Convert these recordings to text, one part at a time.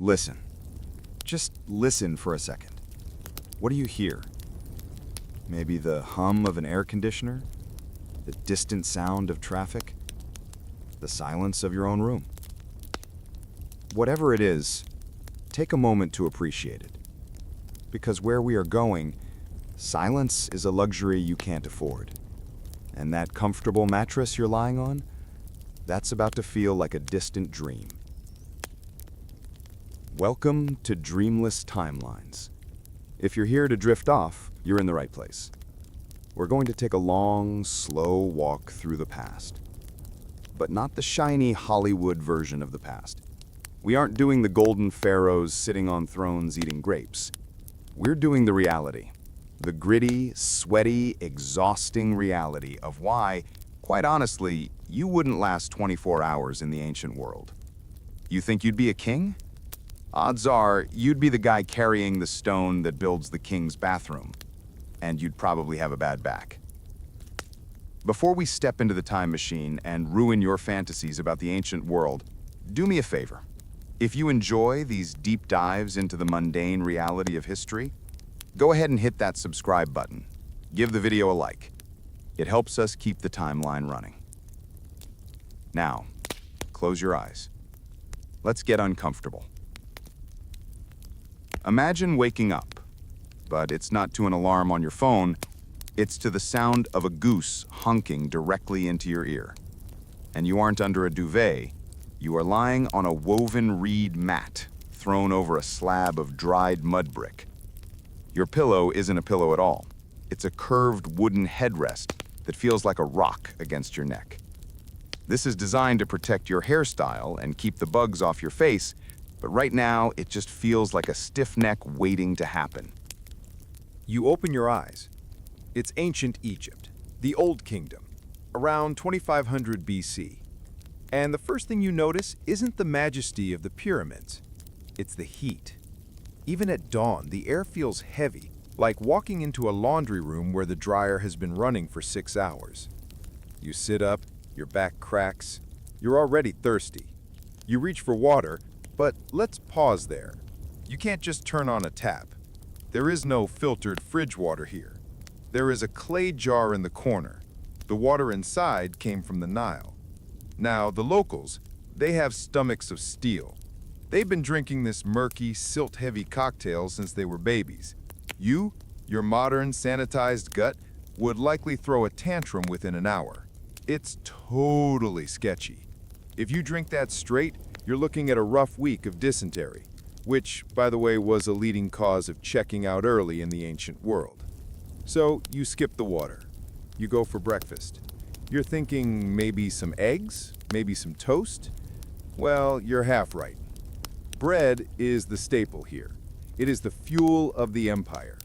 Listen. Just listen for a second. What do you hear? Maybe the hum of an air conditioner? The distant sound of traffic? The silence of your own room? Whatever it is, take a moment to appreciate it. Because where we are going, silence is a luxury you can't afford. And that comfortable mattress you're lying on, that's about to feel like a distant dream. Welcome to Dreamless Timelines. If you're here to drift off, you're in the right place. We're going to take a long, slow walk through the past. But not the shiny Hollywood version of the past. We aren't doing the golden pharaohs sitting on thrones eating grapes. We're doing the reality. The gritty, sweaty, exhausting reality of why, quite honestly, you wouldn't last 24 hours in the ancient world. You think you'd be a king? Odds are you'd be the guy carrying the stone that builds the king's bathroom, and you'd probably have a bad back. Before we step into the time machine and ruin your fantasies about the ancient world, do me a favor. If you enjoy these deep dives into the mundane reality of history, go ahead and hit that subscribe button. Give the video a like. It helps us keep the timeline running. Now, close your eyes. Let's get uncomfortable. Imagine waking up, but it's not to an alarm on your phone, it's to the sound of a goose honking directly into your ear. And you aren't under a duvet, you are lying on a woven reed mat thrown over a slab of dried mud brick. Your pillow isn't a pillow at all. It's a curved wooden headrest that feels like a rock against your neck. This is designed to protect your hairstyle and keep the bugs off your face, but right now it just feels like a stiff neck waiting to happen. You open your eyes. It's ancient Egypt, the Old Kingdom, around 2500 BC. And the first thing you notice isn't the majesty of the pyramids, it's the heat. Even at dawn, the air feels heavy, like walking into a laundry room where the dryer has been running for 6 hours. You sit up, your back cracks, you're already thirsty. You reach for water, but let's pause there. You can't just turn on a tap. There is no filtered fridge water here. There is a clay jar in the corner. The water inside came from the Nile. Now, the locals, they have stomachs of steel. They've been drinking this murky, silt-heavy cocktail since they were babies. You, your modern, sanitized gut, would likely throw a tantrum within an hour. It's totally sketchy. If you drink that straight, you're looking at a rough week of dysentery, which, by the way, was a leading cause of checking out early in the ancient world. So you skip the water. You go for breakfast. You're thinking maybe some eggs, maybe some toast? Well, you're half right. Bread is the staple here. It is the fuel of the empire.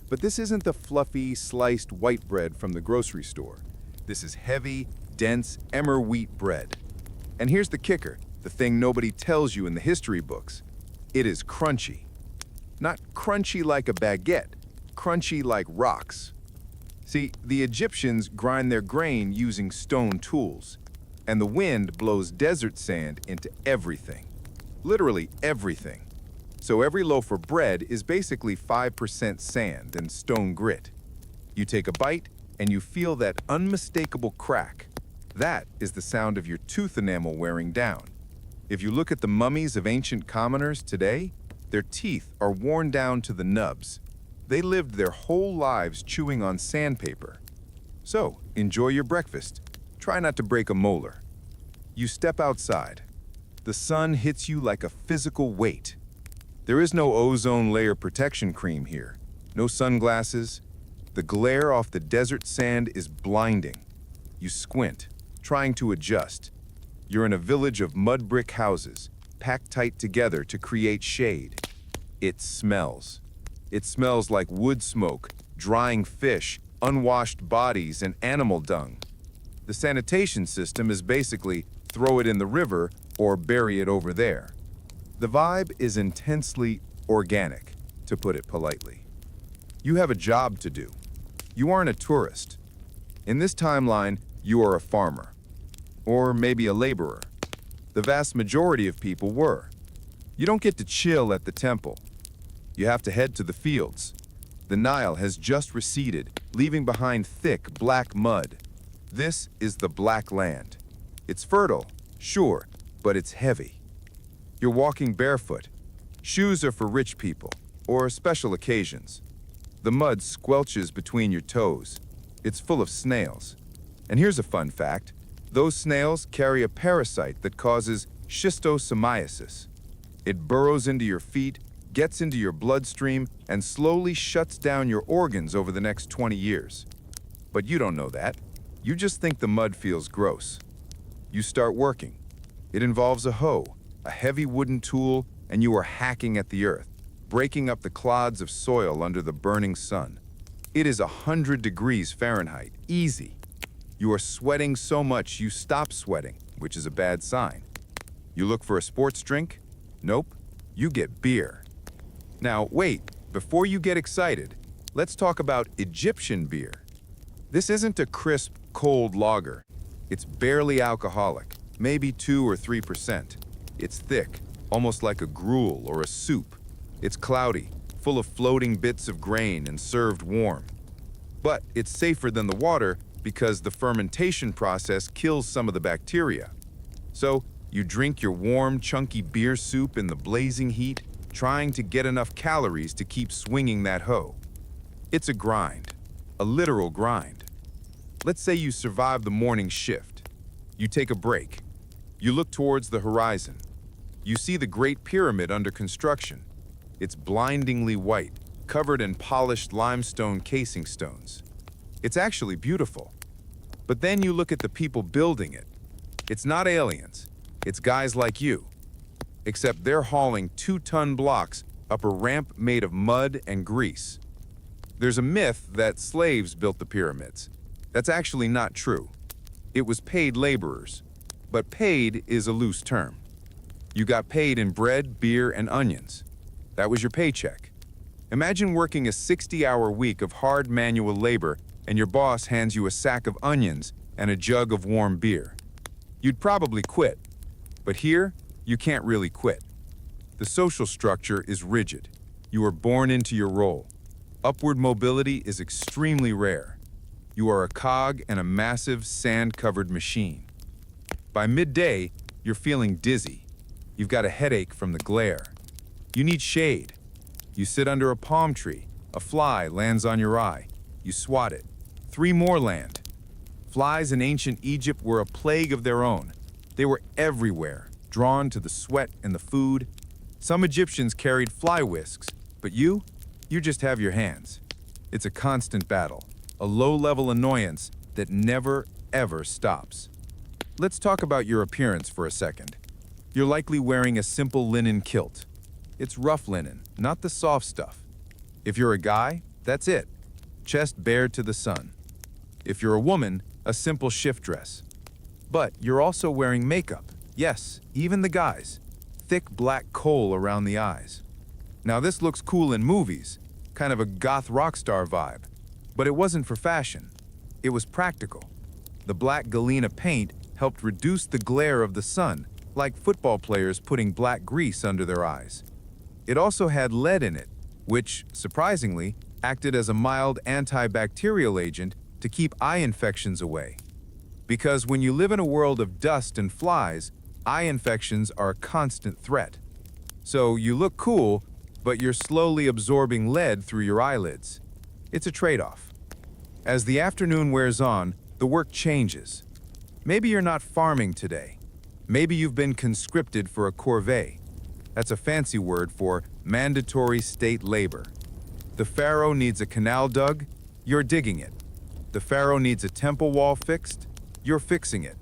But this isn't the fluffy, sliced white bread from the grocery store. This is heavy, dense emmer wheat bread. And here's the kicker, the thing nobody tells you in the history books. It is crunchy. Not crunchy like a baguette, crunchy like rocks. See, the Egyptians grind their grain using stone tools, and the wind blows desert sand into everything. Literally everything. So every loaf of bread is basically 5% sand and stone grit. You take a bite, and you feel that unmistakable crack. That is the sound of your tooth enamel wearing down. If you look at the mummies of ancient commoners today, their teeth are worn down to the nubs. They lived their whole lives chewing on sandpaper. So, enjoy your breakfast. Try not to break a molar. You step outside. The sun hits you like a physical weight. There is no ozone layer protection cream here. No sunglasses. The glare off the desert sand is blinding. You squint, trying to adjust. You're in a village of mud brick houses, packed tight together to create shade. It smells. It smells like wood smoke, drying fish, unwashed bodies, and animal dung. The sanitation system is basically throw it in the river or bury it over there. The vibe is intensely organic, to put it politely. You have a job to do. You aren't a tourist. In this timeline, you are a farmer. Or maybe a laborer. The vast majority of people were. You don't get to chill at the temple. You have to head to the fields. The Nile has just receded, leaving behind thick, black mud. This is the Black Land. It's fertile, sure, but it's heavy. You're walking barefoot. Shoes are for rich people, or special occasions. The mud squelches between your toes. It's full of snails. And here's a fun fact. Those snails carry a parasite that causes schistosomiasis. It burrows into your feet, gets into your bloodstream, and slowly shuts down your organs over the next 20 years. But you don't know that. You just think the mud feels gross. You start working. It involves a hoe, a heavy wooden tool, and you are hacking at the earth, breaking up the clods of soil under the burning sun. It is 100 degrees Fahrenheit, easy. You are sweating so much you stop sweating, which is a bad sign. You look for a sports drink? Nope, you get beer. Now wait, before you get excited, let's talk about Egyptian beer. This isn't a crisp, cold lager. It's barely alcoholic, maybe 2 or 3%. It's thick, almost like a gruel or a soup. It's cloudy, full of floating bits of grain and served warm. But it's safer than the water because the fermentation process kills some of the bacteria. So you drink your warm, chunky beer soup in the blazing heat, trying to get enough calories to keep swinging that hoe. It's a grind, a literal grind. Let's say you survive the morning shift. You take a break. You look towards the horizon. You see the Great Pyramid under construction. It's blindingly white, covered in polished limestone casing stones. It's actually beautiful. But then you look at the people building it. It's not aliens. It's guys like you. Except they're hauling 2-ton blocks up a ramp made of mud and grease. There's a myth that slaves built the pyramids. That's actually not true. It was paid laborers. But paid is a loose term. You got paid in bread, beer, and onions. That was your paycheck. Imagine working a 60-hour week of hard manual labor and your boss hands you a sack of onions and a jug of warm beer. You'd probably quit. But here, you can't really quit. The social structure is rigid. You are born into your role. Upward mobility is extremely rare. You are a cog in a massive sand-covered machine. By midday, you're feeling dizzy. You've got a headache from the glare. You need shade. You sit under a palm tree. A fly lands on your eye. You swat it. 3 more land. Flies in ancient Egypt were a plague of their own. They were everywhere, drawn to the sweat and the food. Some Egyptians carried fly whisks, but you just have your hands. It's a constant battle, a low-level annoyance that never, ever stops. Let's talk about your appearance for a second. You're likely wearing a simple linen kilt. It's rough linen, not the soft stuff. If you're a guy, that's it. Chest bared to the sun. If you're a woman, a simple shift dress. But you're also wearing makeup. Yes, even the guys. Thick black kohl around the eyes. Now this looks cool in movies, kind of a goth rock star vibe. But it wasn't for fashion. It was practical. The black galena paint helped reduce the glare of the sun, like football players putting black grease under their eyes. It also had lead in it, which, surprisingly, acted as a mild antibacterial agent to keep eye infections away. Because when you live in a world of dust and flies, eye infections are a constant threat. So you look cool, but you're slowly absorbing lead through your eyelids. It's a trade-off. As the afternoon wears on, the work changes. Maybe you're not farming today. Maybe you've been conscripted for a corvée. That's a fancy word for mandatory state labor. The pharaoh needs a canal dug, you're digging it. The pharaoh needs a temple wall fixed, you're fixing it.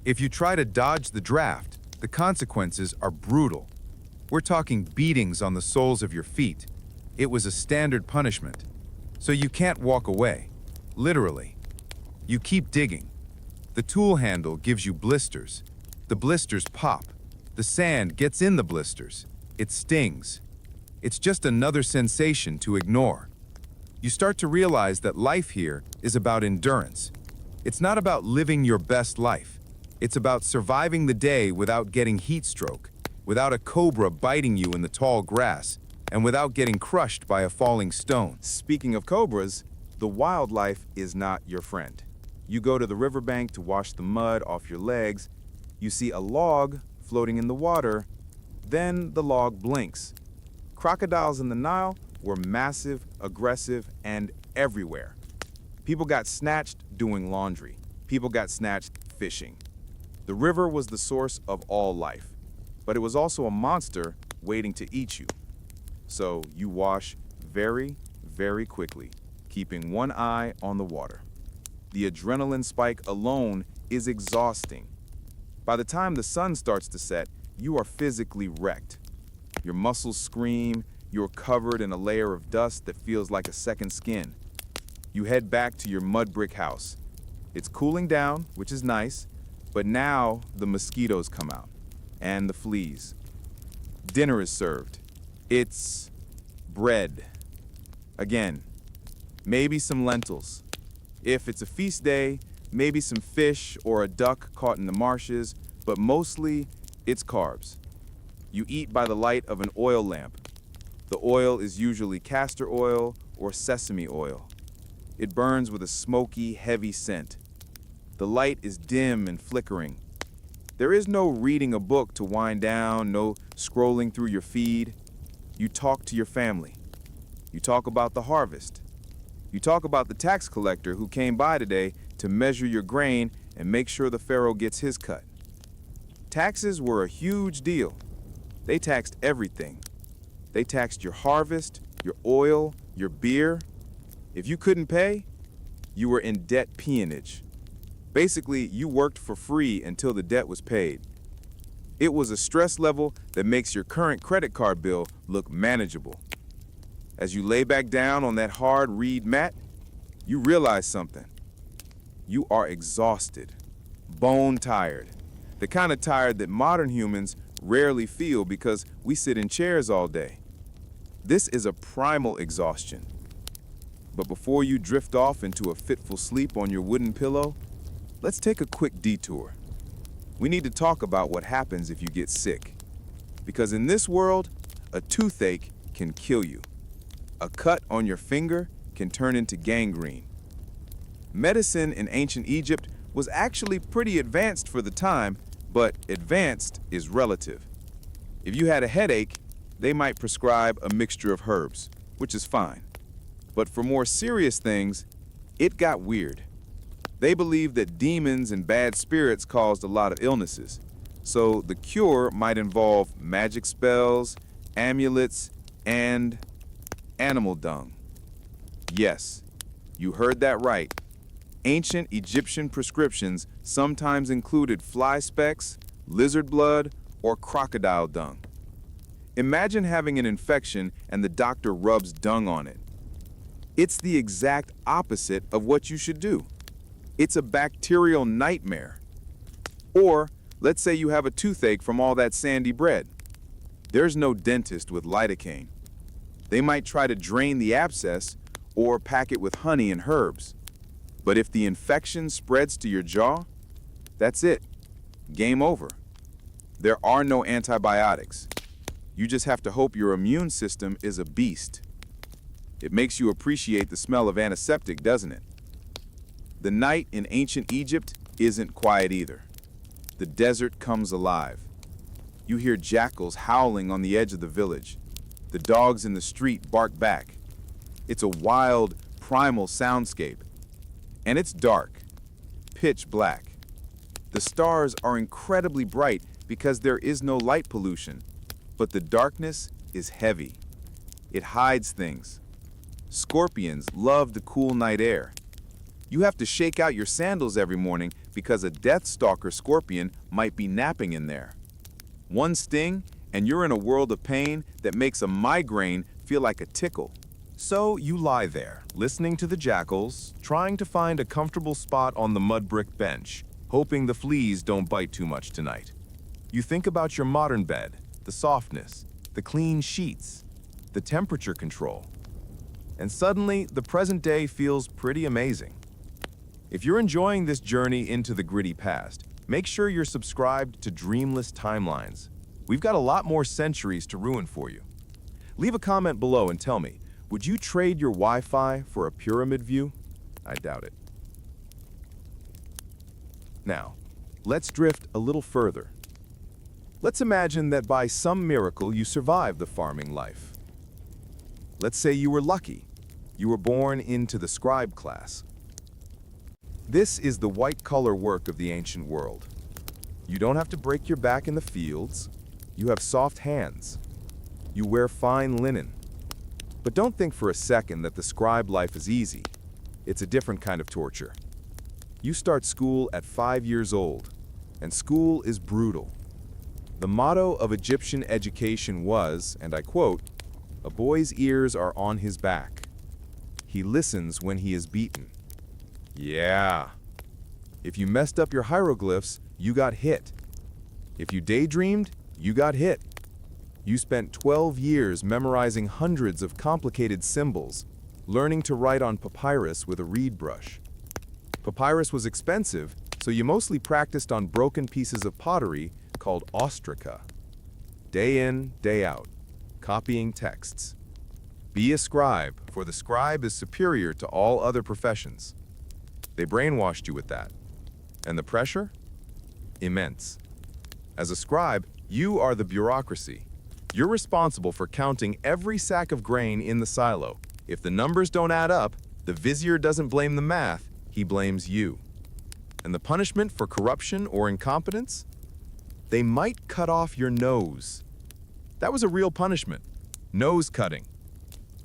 If you try to dodge the draft, the consequences are brutal. We're talking beatings on the soles of your feet. It was a standard punishment. So you can't walk away, literally. You keep digging. The tool handle gives you blisters. The blisters pop. The sand gets in the blisters. It stings. It's just another sensation to ignore. You start to realize that life here is about endurance. It's not about living your best life. It's about surviving the day without getting heat stroke, without a cobra biting you in the tall grass, and without getting crushed by a falling stone. Speaking of cobras, the wildlife is not your friend. You go to the riverbank to wash the mud off your legs, you see a log floating in the water, then the log blinks. Crocodiles in the Nile were massive, aggressive, and everywhere. People got snatched doing laundry. People got snatched fishing. The river was the source of all life, but it was also a monster waiting to eat you. So you wash very, very quickly, keeping one eye on the water. The adrenaline spike alone is exhausting. By the time the sun starts to set, you are physically wrecked. Your muscles scream, you're covered in a layer of dust that feels like a second skin. You head back to your mud brick house. It's cooling down, which is nice, but now the mosquitoes come out, and the fleas. Dinner is served. It's bread. Again, maybe some lentils. If it's a feast day, maybe some fish or a duck caught in the marshes, but mostly it's carbs. You eat by the light of an oil lamp. The oil is usually castor oil or sesame oil. It burns with a smoky, heavy scent. The light is dim and flickering. There is no reading a book to wind down, no scrolling through your feed. You talk to your family. You talk about the harvest. You talk about the tax collector who came by today to measure your grain and make sure the pharaoh gets his cut. Taxes were a huge deal. They taxed everything. They taxed your harvest, your oil, your beer. If you couldn't pay, you were in debt peonage. Basically, you worked for free until the debt was paid. It was a stress level that makes your current credit card bill look manageable. As you lay back down on that hard reed mat, you realize something. You are exhausted, bone tired, the kind of tired that modern humans rarely feel because we sit in chairs all day. This is a primal exhaustion. But before you drift off into a fitful sleep on your wooden pillow, let's take a quick detour. We need to talk about what happens if you get sick. Because in this world, a toothache can kill you. A cut on your finger can turn into gangrene. Medicine in ancient Egypt was actually pretty advanced for the time, but advanced is relative. If you had a headache, they might prescribe a mixture of herbs, which is fine. But for more serious things, it got weird. They believed that demons and bad spirits caused a lot of illnesses, so the cure might involve magic spells, amulets, and animal dung. Yes, you heard that right. Ancient Egyptian prescriptions sometimes included fly specks, lizard blood, or crocodile dung. Imagine having an infection and the doctor rubs dung on it. It's the exact opposite of what you should do. It's a bacterial nightmare. Or, let's say you have a toothache from all that sandy bread. There's no dentist with lidocaine. They might try to drain the abscess or pack it with honey and herbs. But if the infection spreads to your jaw, that's it. Game over. There are no antibiotics. You just have to hope your immune system is a beast. It makes you appreciate the smell of antiseptic, doesn't it? The night in ancient Egypt isn't quiet either. The desert comes alive. You hear jackals howling on the edge of the village. The dogs in the street bark back. It's a wild, primal soundscape. And it's dark, pitch black. The stars are incredibly bright because there is no light pollution, but the darkness is heavy. It hides things. Scorpions love the cool night air. You have to shake out your sandals every morning because a deathstalker scorpion might be napping in there. One sting, and you're in a world of pain that makes a migraine feel like a tickle. So you lie there, listening to the jackals, trying to find a comfortable spot on the mud brick bench, hoping the fleas don't bite too much tonight. You think about your modern bed, the softness, the clean sheets, the temperature control. And suddenly, the present day feels pretty amazing. If you're enjoying this journey into the gritty past, make sure you're subscribed to Dreamless Timelines. We've got a lot more centuries to ruin for you. Leave a comment below and tell me, would you trade your Wi-Fi for a pyramid view? I doubt it. Now, let's drift a little further. Let's imagine that by some miracle you survived the farming life. Let's say you were lucky. You were born into the scribe class. This is the white-collar work of the ancient world. You don't have to break your back in the fields. You have soft hands. You wear fine linen. But don't think for a second that the scribe life is easy. It's a different kind of torture. You start school at 5 years old, and school is brutal. The motto of Egyptian education was, and I quote, "A boy's ears are on his back. He listens when he is beaten." Yeah. If you messed up your hieroglyphs, you got hit. If you daydreamed, you got hit. You spent 12 years memorizing hundreds of complicated symbols, learning to write on papyrus with a reed brush. Papyrus was expensive, so you mostly practiced on broken pieces of pottery called ostraca. Day in, day out, copying texts. Be a scribe, for the scribe is superior to all other professions. They brainwashed you with that. And the pressure? Immense. As a scribe, you are the bureaucracy. You're responsible for counting every sack of grain in the silo. If the numbers don't add up, the vizier doesn't blame the math, he blames you. And the punishment for corruption or incompetence? They might cut off your nose. That was a real punishment. Nose cutting.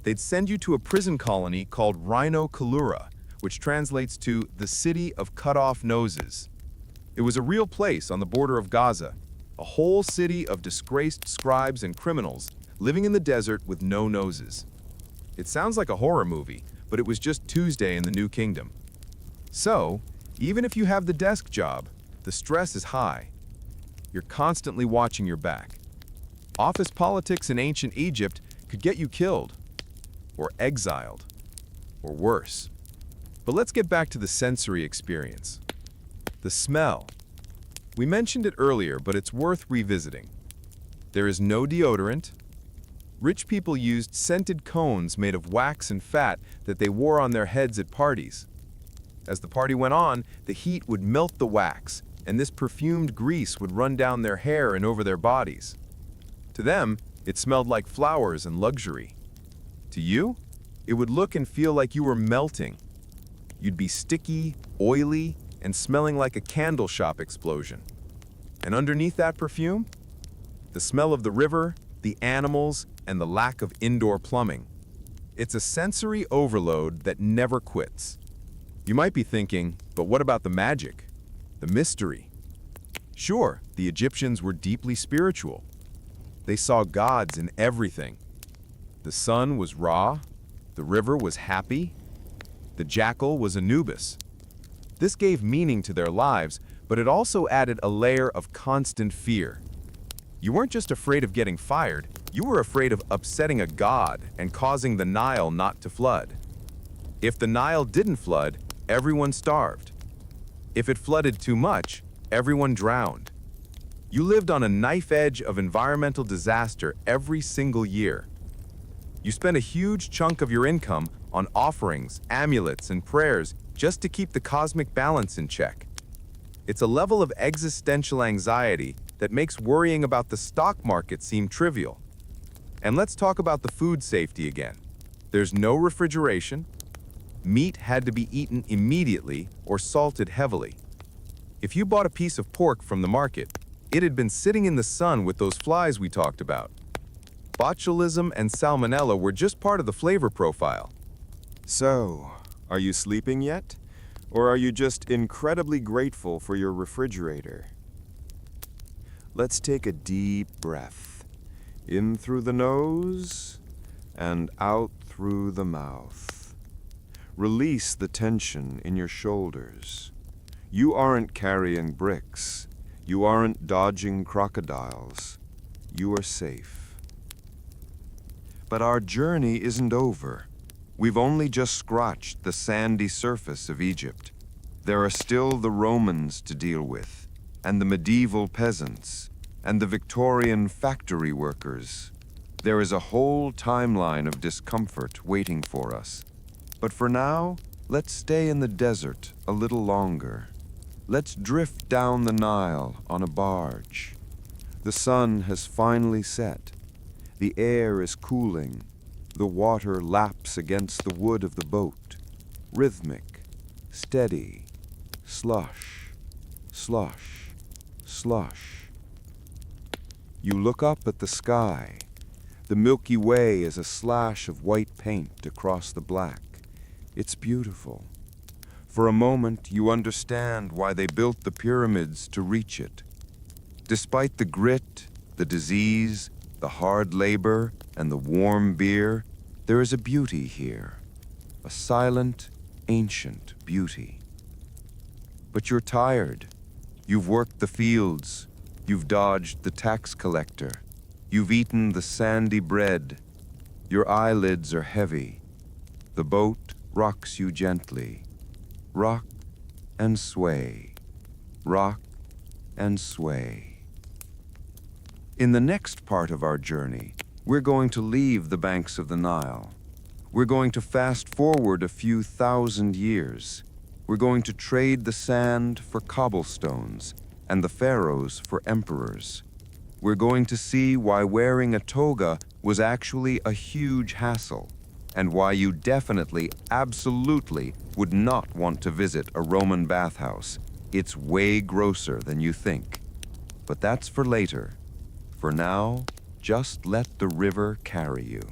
They'd send you to a prison colony called Rhino Kalura, which translates to the city of cut-off noses. It was a real place on the border of Gaza, a whole city of disgraced scribes and criminals living in the desert with no noses. It sounds like a horror movie, but it was just Tuesday in the New Kingdom. So, even if you have the desk job, the stress is high. You're constantly watching your back. Office politics in ancient Egypt could get you killed, or exiled, or worse. But let's get back to the sensory experience. The smell. We mentioned it earlier, but it's worth revisiting. There is no deodorant. Rich people used scented cones made of wax and fat that they wore on their heads at parties. As the party went on, the heat would melt the wax, and this perfumed grease would run down their hair and over their bodies. To them, it smelled like flowers and luxury. To you, it would look and feel like you were melting. You'd be sticky, oily, and smelling like a candle shop explosion. And underneath that perfume, the smell of the river, the animals, and the lack of indoor plumbing. It's a sensory overload that never quits. You might be thinking, but what about the magic? The mystery? Sure, the Egyptians were deeply spiritual. They saw gods in everything. The sun was Ra, the river was Hapi, the jackal was Anubis. This gave meaning to their lives, but it also added a layer of constant fear. You weren't just afraid of getting fired, you were afraid of upsetting a god and causing the Nile not to flood. If the Nile didn't flood, everyone starved. If it flooded too much, everyone drowned. You lived on a knife edge of environmental disaster every single year. You spent a huge chunk of your income on offerings, amulets, and prayers just to keep the cosmic balance in check. It's a level of existential anxiety that makes worrying about the stock market seem trivial. And let's talk about the food safety again. There's no refrigeration. Meat had to be eaten immediately or salted heavily. If you bought a piece of pork from the market, it had been sitting in the sun with those flies we talked about. Botulism and salmonella were just part of the flavor profile. So, are you sleeping yet? Or are you just incredibly grateful for your refrigerator? Let's take a deep breath. In through the nose and out through the mouth. Release the tension in your shoulders. You aren't carrying bricks. You aren't dodging crocodiles. You are safe. But our journey isn't over. We've only just scratched the sandy surface of Egypt. There are still the Romans to deal with, and the medieval peasants, and the Victorian factory workers. There is a whole timeline of discomfort waiting for us. But for now, let's stay in the desert a little longer. Let's drift down the Nile on a barge. The sun has finally set. The air is cooling. The water laps against the wood of the boat. Rhythmic, steady, slush, slush, slush. You look up at the sky. The Milky Way is a slash of white paint across the black. It's beautiful. For a moment, you understand why they built the pyramids to reach it. Despite the grit, the disease, the hard labor, and the warm beer, there is a beauty here. A silent, ancient beauty. But you're tired. You've worked the fields. You've dodged the tax collector. You've eaten the sandy bread. Your eyelids are heavy. The boat rocks you gently. Rock and sway. Rock and sway. In the next part of our journey, we're going to leave the banks of the Nile. We're going to fast forward a few thousand years. We're going to trade the sand for cobblestones and the pharaohs for emperors. We're going to see why wearing a toga was actually a huge hassle, and why you definitely, absolutely would not want to visit a Roman bathhouse. It's way grosser than you think. But that's for later. For now, just let the river carry you.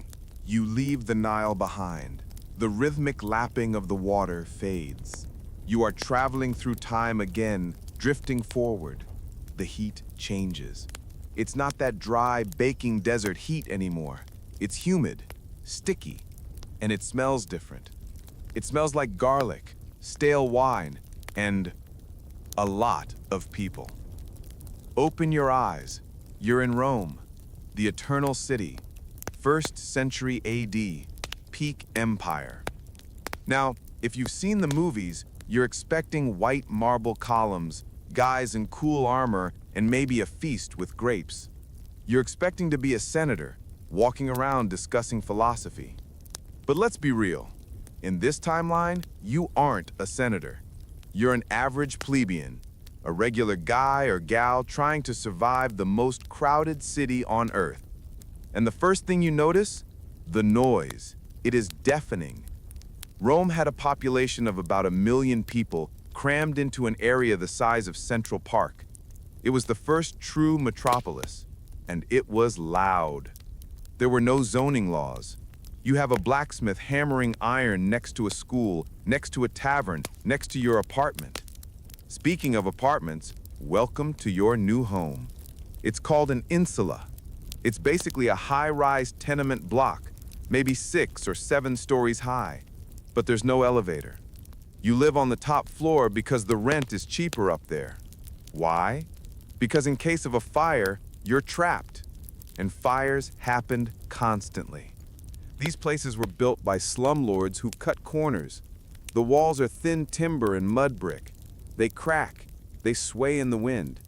You leave the Nile behind. The rhythmic lapping of the water fades. You are traveling through time again, drifting forward. The heat changes. It's not that dry, baking desert heat anymore. It's humid, sticky, and it smells different. It smells like garlic, stale wine, and a lot of people. Open your eyes. You're in Rome, the Eternal City, 1st century AD, peak empire. Now, if you've seen the movies, you're expecting white marble columns, guys in cool armor, and maybe a feast with grapes. You're expecting to be a senator, walking around discussing philosophy. But let's be real. In this timeline, you aren't a senator. You're an average plebeian, a regular guy or gal trying to survive the most crowded city on Earth. And the first thing you notice? The noise. It is deafening. Rome had a population of about 1 million people crammed into an area the size of Central Park. It was the first true metropolis, and it was loud. There were no zoning laws. You have a blacksmith hammering iron next to a school, next to a tavern, next to your apartment. Speaking of apartments, welcome to your new home. It's called an insula. It's basically a high-rise tenement block, maybe 6 or 7 stories high, but there's no elevator. You live on the top floor because the rent is cheaper up there. Why? Because in case of a fire, you're trapped. And fires happened constantly. These places were built by slumlords who cut corners. The walls are thin timber and mud brick. They crack. They sway in the wind.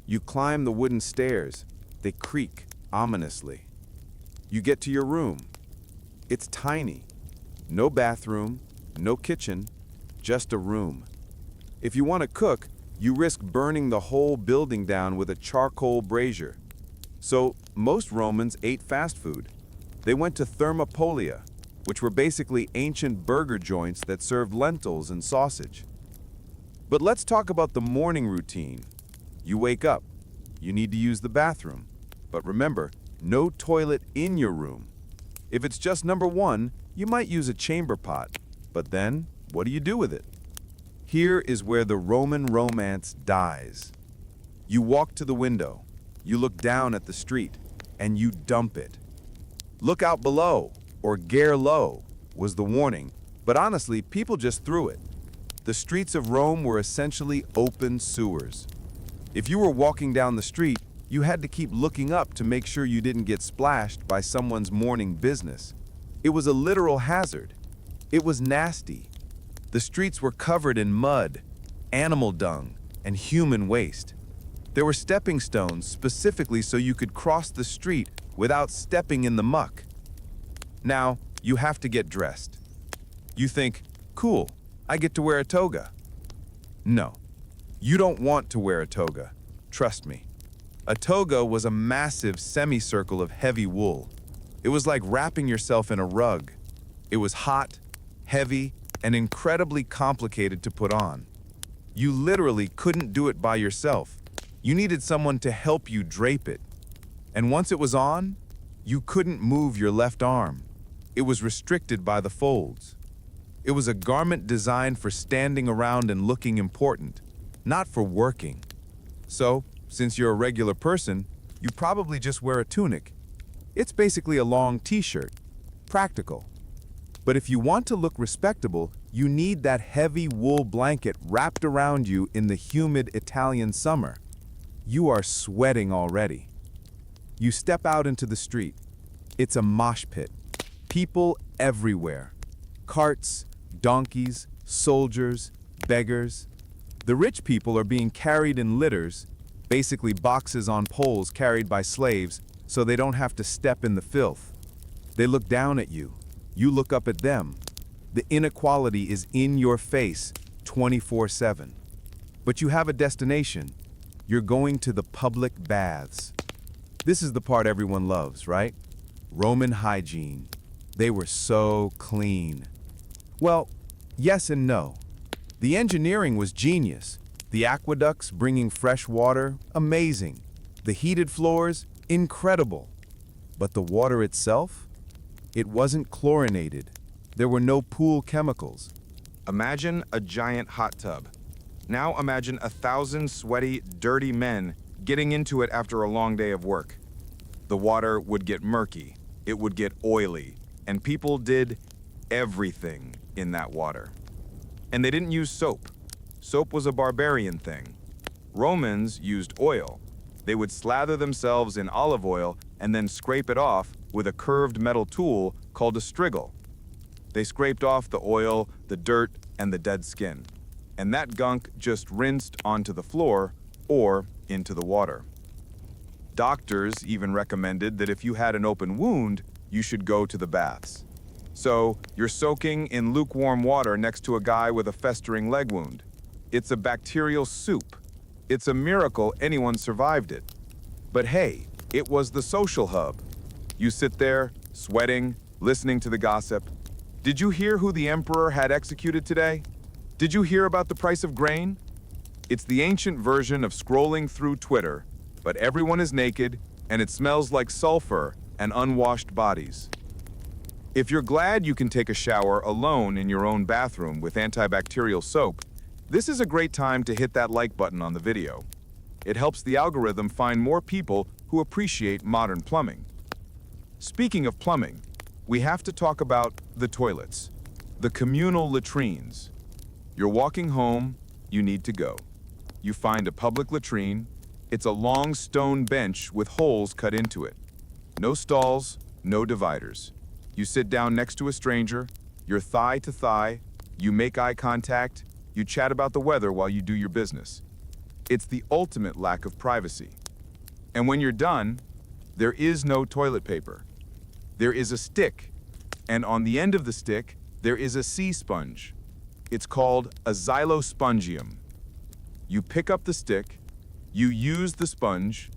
You climb the wooden stairs. They creak ominously. You get to your room. It's tiny. No bathroom, no kitchen, just a room. If you want to cook, you risk burning the whole building down with a charcoal brazier. So most Romans ate fast food. They went to thermopolia, which were basically ancient burger joints that served lentils and sausage. But let's talk about the morning routine. You wake up. You need to use the bathroom. But remember, no toilet in your room. If it's just number 1, you might use a chamber pot. But then, what do you do with it? Here is where the Roman romance dies. You walk to the window. You look down at the street, and you dump it. Look out below, or gare low, was the warning, but honestly, people just threw it. The streets of Rome were essentially open sewers. If you were walking down the street, you had to keep looking up to make sure you didn't get splashed by someone's morning business. It was a literal hazard. It was nasty. The streets were covered in mud, animal dung, and human waste. There were stepping stones specifically so you could cross the street without stepping in the muck. Now, you have to get dressed. You think, cool, I get to wear a toga. No, you don't want to wear a toga. Trust me. A toga was a massive semicircle of heavy wool. It was like wrapping yourself in a rug. It was hot, heavy, and incredibly complicated to put on. You literally couldn't do it by yourself. You needed someone to help you drape it. And once it was on, you couldn't move your left arm. It was restricted by the folds. It was a garment designed for standing around and looking important, not for working. So, since you're a regular person, you probably just wear a tunic. It's basically a long t-shirt. Practical. But if you want to look respectable, you need that heavy wool blanket wrapped around you in the humid Italian summer. You are sweating already. You step out into the street. It's a mosh pit. People everywhere. Carts, donkeys, soldiers, beggars. The rich people are being carried in litters, basically boxes on poles carried by slaves, so they don't have to step in the filth. They look down at you. You look up at them. The inequality is in your face 24/7. But you have a destination. You're going to the public baths. This is the part everyone loves, right? Roman hygiene. They were so clean. Well, yes and no. The engineering was genius. The aqueducts bringing fresh water, amazing. The heated floors, incredible. But the water itself? It wasn't chlorinated. There were no pool chemicals. Imagine a giant hot tub. Now imagine 1,000 sweaty, dirty men getting into it after a long day of work. The water would get murky, it would get oily, and people did everything in that water. And they didn't use soap. Soap was a barbarian thing. Romans used oil. They would slather themselves in olive oil and then scrape it off with a curved metal tool called a strigil. They scraped off the oil, the dirt, and the dead skin. And that gunk just rinsed onto the floor or into the water. Doctors even recommended that if you had an open wound, you should go to the baths. So you're soaking in lukewarm water next to a guy with a festering leg wound. It's a bacterial soup. It's a miracle anyone survived it. But hey, it was the social hub. You sit there, sweating, listening to the gossip. Did you hear who the emperor had executed today? Did you hear about the price of grain? It's the ancient version of scrolling through Twitter, but everyone is naked and it smells like sulfur and unwashed bodies. If you're glad you can take a shower alone in your own bathroom with antibacterial soap, this is a great time to hit that like button on the video. It helps the algorithm find more people who appreciate modern plumbing. Speaking of plumbing, we have to talk about the toilets, the communal latrines. You're walking home, you need to go. You find a public latrine. It's a long stone bench with holes cut into it. No stalls, no dividers. You sit down next to a stranger, you're thigh to thigh, you make eye contact, you chat about the weather while you do your business. It's the ultimate lack of privacy. And when you're done, there is no toilet paper. There is a stick, and on the end of the stick, there is a sea sponge. It's called a xylospongium. You pick up the stick, you use the sponge,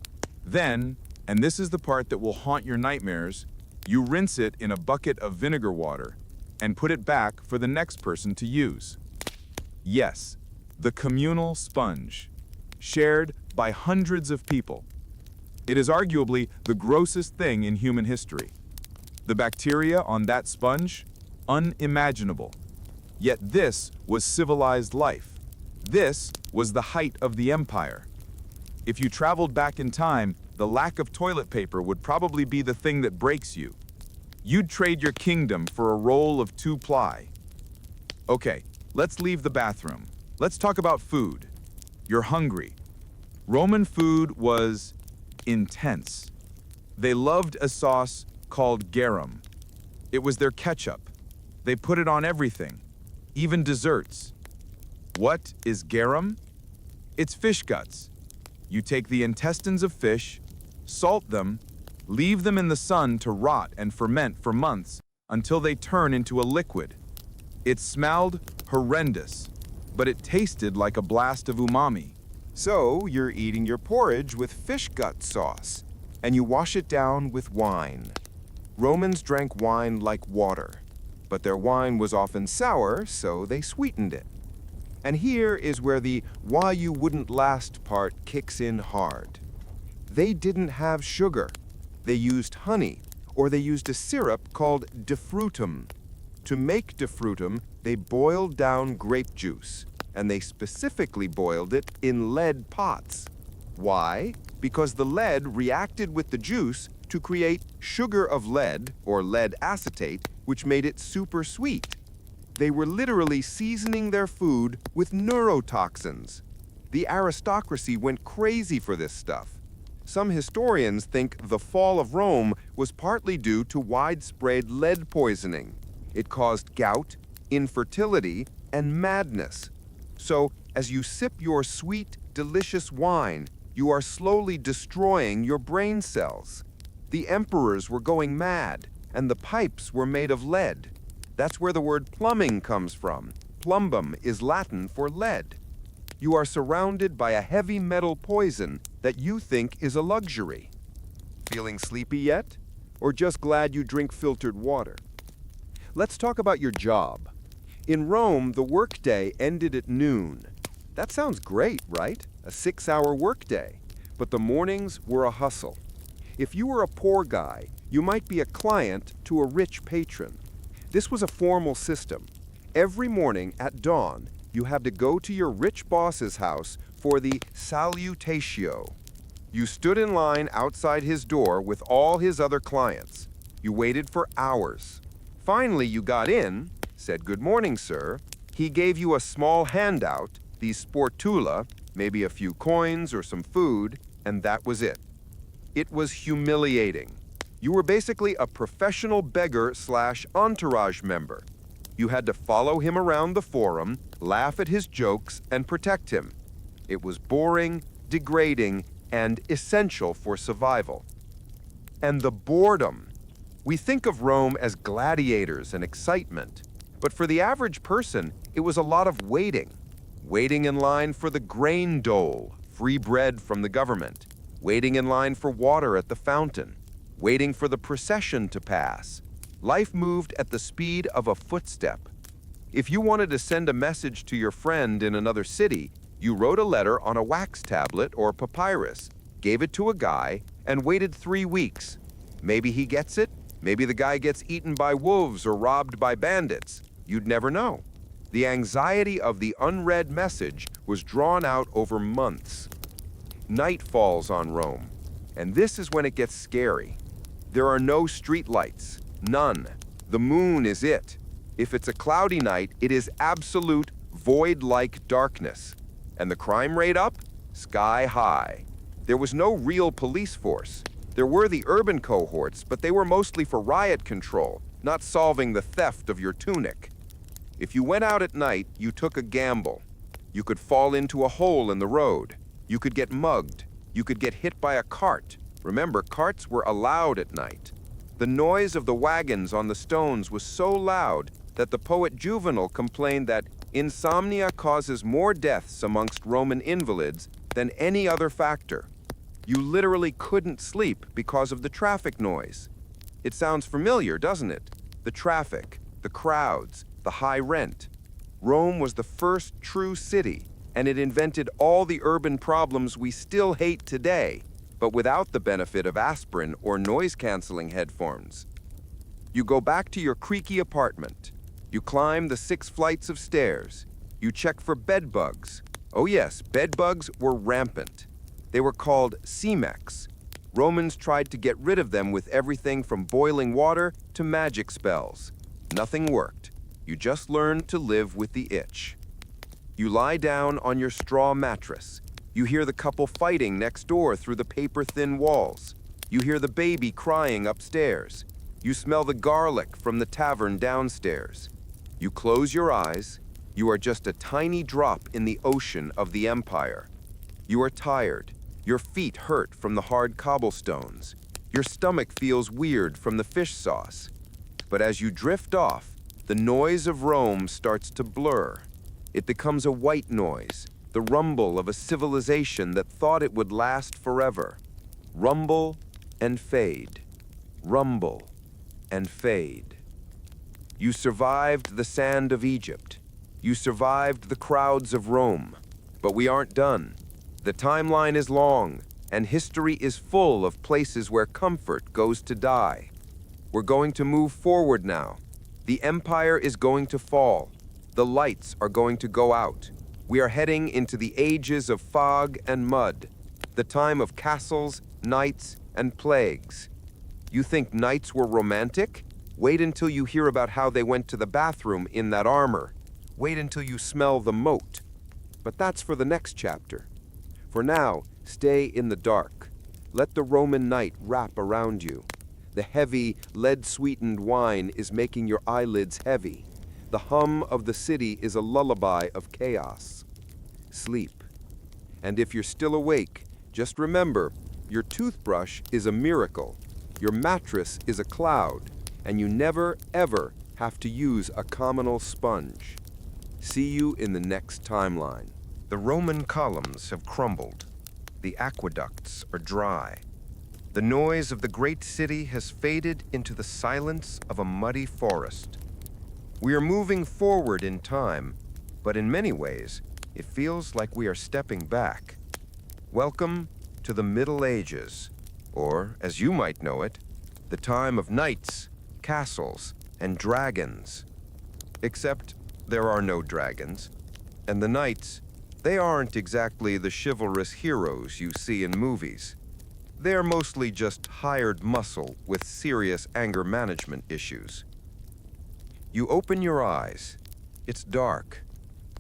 then, and this is the part that will haunt your nightmares, you rinse it in a bucket of vinegar water and put it back for the next person to use. Yes, the communal sponge, shared by hundreds of people. It is arguably the grossest thing in human history. The bacteria on that sponge, unimaginable. Yet this was civilized life. This was the height of the empire. If you traveled back in time, the lack of toilet paper would probably be the thing that breaks you. You'd trade your kingdom for a roll of 2-ply. Okay, let's leave the bathroom. Let's talk about food. You're hungry. Roman food was intense. They loved a sauce called garum. It was their ketchup. They put it on everything, even desserts. What is garum? It's fish guts. You take the intestines of fish, salt them, leave them in the sun to rot and ferment for months until they turn into a liquid. It smelled horrendous, but it tasted like a blast of umami. So you're eating your porridge with fish gut sauce, and you wash it down with wine. Romans drank wine like water, but their wine was often sour, so they sweetened it. And here is where the why you wouldn't last part kicks in hard. They didn't have sugar. They used honey, or they used a syrup called defrutum. To make defrutum, they boiled down grape juice, and they specifically boiled it in lead pots. Why? Because the lead reacted with the juice to create sugar of lead, or lead acetate, which made it super sweet. They were literally seasoning their food with neurotoxins. The aristocracy went crazy for this stuff. Some historians think the fall of Rome was partly due to widespread lead poisoning. It caused gout, infertility, and madness. So, as you sip your sweet, delicious wine, you are slowly destroying your brain cells. The emperors were going mad, and the pipes were made of lead. That's where the word plumbing comes from. Plumbum is Latin for lead. You are surrounded by a heavy metal poison that you think is a luxury. Feeling sleepy yet? Or just glad you drink filtered water? Let's talk about your job. In Rome, the workday ended at noon. That sounds great, right? A 6-hour workday. But the mornings were a hustle. If you were a poor guy, you might be a client to a rich patron. This was a formal system. Every morning at dawn, you had to go to your rich boss's house for the salutatio. You stood in line outside his door with all his other clients. You waited for hours. Finally, you got in, said good morning, sir. He gave you a small handout, the sportula, maybe a few coins or some food, and that was it. It was humiliating. You were basically a professional beggar/entourage member. You had to follow him around the forum, laugh at his jokes, and protect him. It was boring, degrading, and essential for survival. And the boredom. We think of Rome as gladiators and excitement, but for the average person, it was a lot of waiting. Waiting in line for the grain dole, free bread from the government. Waiting in line for water at the fountain. Waiting for the procession to pass. Life moved at the speed of a footstep. If you wanted to send a message to your friend in another city, you wrote a letter on a wax tablet or papyrus, gave it to a guy, and waited 3 weeks. Maybe he gets it, maybe the guy gets eaten by wolves or robbed by bandits. You'd never know. The anxiety of the unread message was drawn out over months. Night falls on Rome, and this is when it gets scary. There are no streetlights. None. The moon is it. If it's a cloudy night, it is absolute void-like darkness. And the crime rate up? Sky high. There was no real police force. There were the urban cohorts, but they were mostly for riot control, not solving the theft of your tunic. If you went out at night, you took a gamble. You could fall into a hole in the road. You could get mugged. You could get hit by a cart. Remember, carts were allowed at night. The noise of the wagons on the stones was so loud that the poet Juvenal complained that insomnia causes more deaths amongst Roman invalids than any other factor. You literally couldn't sleep because of the traffic noise. It sounds familiar, doesn't it? The traffic, the crowds, the high rent. Rome was the first true city, and it invented all the urban problems we still hate today, but without the benefit of aspirin or noise-canceling headphones. You go back to your creaky apartment. You climb the 6 flights of stairs. You check for bed bugs. Oh yes, bed bugs were rampant. They were called Cimex. Romans tried to get rid of them with everything from boiling water to magic spells. Nothing worked. You just learned to live with the itch. You lie down on your straw mattress. You hear the couple fighting next door through the paper-thin walls. You hear the baby crying upstairs. You smell the garlic from the tavern downstairs. You close your eyes. You are just a tiny drop in the ocean of the empire. You are tired. Your feet hurt from the hard cobblestones. Your stomach feels weird from the fish sauce. But as you drift off, the noise of Rome starts to blur. It becomes a white noise, the rumble of a civilization that thought it would last forever. Rumble and fade. Rumble and fade. You survived the sand of Egypt. You survived the crowds of Rome. But we aren't done. The timeline is long, and history is full of places where comfort goes to die. We're going to move forward now. The empire is going to fall. The lights are going to go out. We are heading into the ages of fog and mud, the time of castles, knights, and plagues. You think knights were romantic? Wait until you hear about how they went to the bathroom in that armor. Wait until you smell the moat. But that's for the next chapter. For now, stay in the dark. Let the Roman night wrap around you. The heavy, lead-sweetened wine is making your eyelids heavy. The hum of the city is a lullaby of chaos. Sleep. And if you're still awake, just remember, your toothbrush is a miracle. Your mattress is a cloud. And you never, ever have to use a communal sponge. See you in the next timeline. The Roman columns have crumbled. The aqueducts are dry. The noise of the great city has faded into the silence of a muddy forest. We are moving forward in time, but in many ways, it feels like we are stepping back. Welcome to the Middle Ages, or, as you might know it, the time of knights, castles, and dragons. Except there are no dragons, and the knights, they aren't exactly the chivalrous heroes you see in movies. They're mostly just hired muscle with serious anger management issues. You open your eyes. It's dark,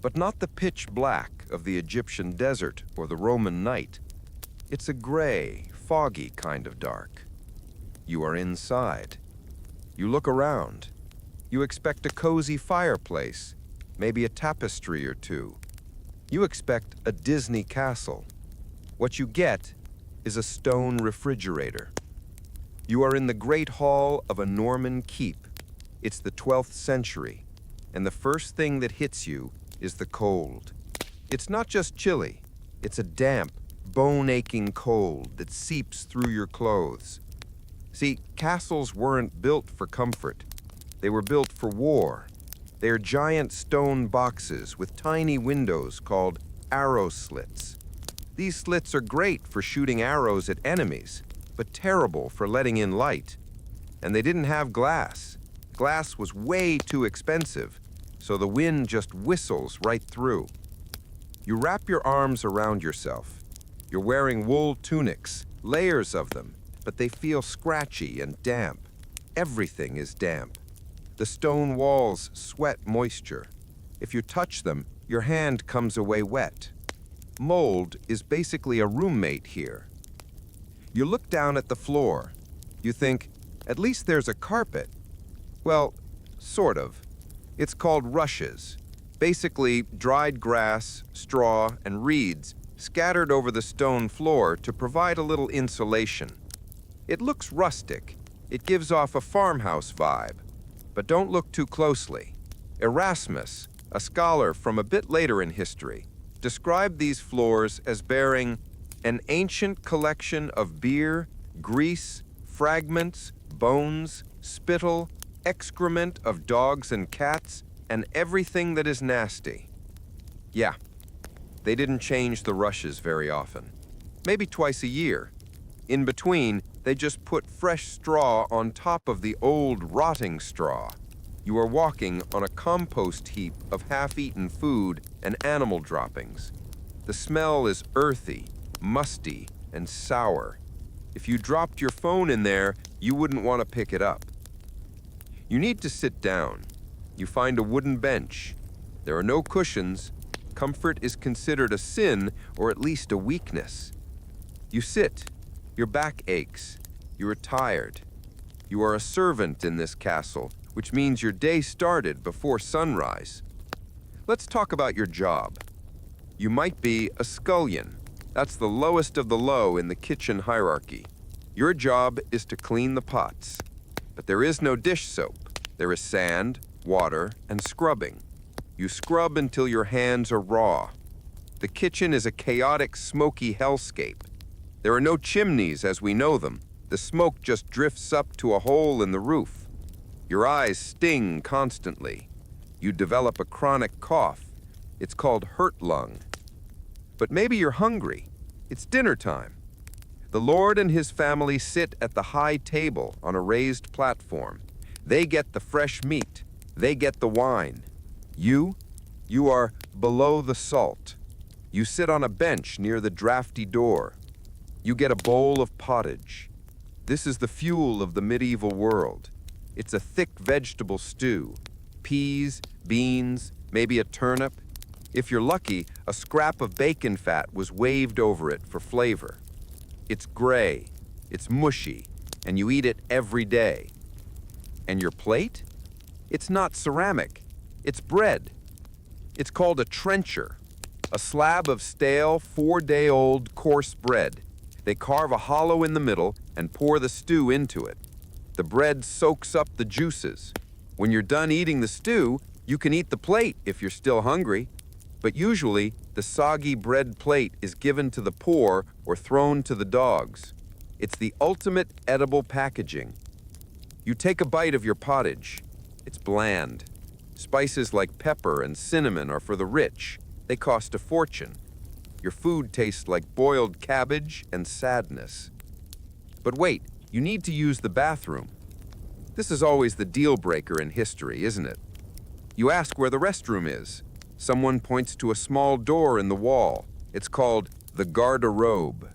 but not the pitch black of the Egyptian desert or the Roman night. It's a gray, foggy kind of dark. You are inside. You look around. You expect a cozy fireplace, maybe a tapestry or two. You expect a Disney castle. What you get is a stone refrigerator. You are in the great hall of a Norman keep. It's the 12th century, and the first thing that hits you is the cold. It's not just chilly, it's a damp, bone-aching cold that seeps through your clothes. See, castles weren't built for comfort. They were built for war. They are giant stone boxes with tiny windows called arrow slits. These slits are great for shooting arrows at enemies, but terrible for letting in light. And they didn't have glass. Glass was way too expensive, so the wind just whistles right through. You wrap your arms around yourself. You're wearing wool tunics, layers of them, but they feel scratchy and damp. Everything is damp. The stone walls sweat moisture. If you touch them, your hand comes away wet. Mold is basically a roommate here. You look down at the floor. You think, at least there's a carpet. Well, sort of. It's called rushes. Basically, dried grass, straw, and reeds scattered over the stone floor to provide a little insulation. It looks rustic. It gives off a farmhouse vibe. But don't look too closely. Erasmus, a scholar from a bit later in history, described these floors as bearing an ancient collection of beer, grease, fragments, bones, spittle, excrement of dogs and cats, and everything that is nasty. Yeah, they didn't change the rushes very often. Maybe twice a year. In between, they just put fresh straw on top of the old rotting straw. You are walking on a compost heap of half-eaten food and animal droppings. The smell is earthy, musty, and sour. If you dropped your phone in there, you wouldn't want to pick it up. You need to sit down. You find a wooden bench. There are no cushions. Comfort is considered a sin or at least a weakness. You sit. Your back aches. You are tired. You are a servant in this castle, which means your day started before sunrise. Let's talk about your job. You might be a scullion, That's the lowest of the low in the kitchen hierarchy. Your job is to clean the pots. But there is no dish soap. There is sand, water, and scrubbing. You scrub until your hands are raw. The kitchen is a chaotic, smoky hellscape. There are no chimneys as we know them. The smoke just drifts up to a hole in the roof. Your eyes sting constantly. You develop a chronic cough. It's called hurt lung. But maybe you're hungry. It's dinner time. The Lord and his family sit at the high table on a raised platform. They get the fresh meat. They get the wine. You are below the salt. You sit on a bench near the drafty door. You get a bowl of pottage. This is the fuel of the medieval world. It's a thick vegetable stew. Peas, beans, maybe a turnip. If you're lucky, a scrap of bacon fat was waved over it for flavor. It's gray, it's mushy, and you eat it every day. And your plate? It's not ceramic, it's bread. It's called a trencher, a slab of stale, 4-day-old coarse bread. They carve a hollow in the middle and pour the stew into it. The bread soaks up the juices. When you're done eating the stew, you can eat the plate if you're still hungry. But usually, the soggy bread plate is given to the poor or thrown to the dogs. It's the ultimate edible packaging. You take a bite of your pottage. It's bland. Spices like pepper and cinnamon are for the rich. They cost a fortune. Your food tastes like boiled cabbage and sadness. But wait, you need to use the bathroom. This is always the deal breaker in history, isn't it? You ask where the restroom is. Someone points to a small door in the wall. It's called the garderobe.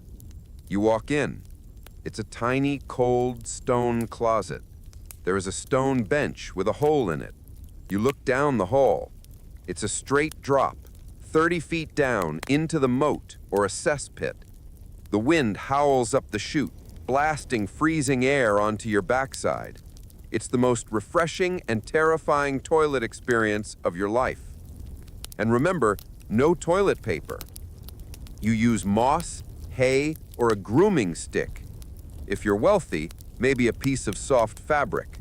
You walk in. It's a tiny, cold stone closet. There is a stone bench with a hole in it. You look down the hall. It's a straight drop, 30 feet down into the moat or a cesspit. The wind howls up the chute, blasting freezing air onto your backside. It's the most refreshing and terrifying toilet experience of your life. And remember, no toilet paper. You use moss, hay, or a grooming stick. If you're wealthy, maybe a piece of soft fabric.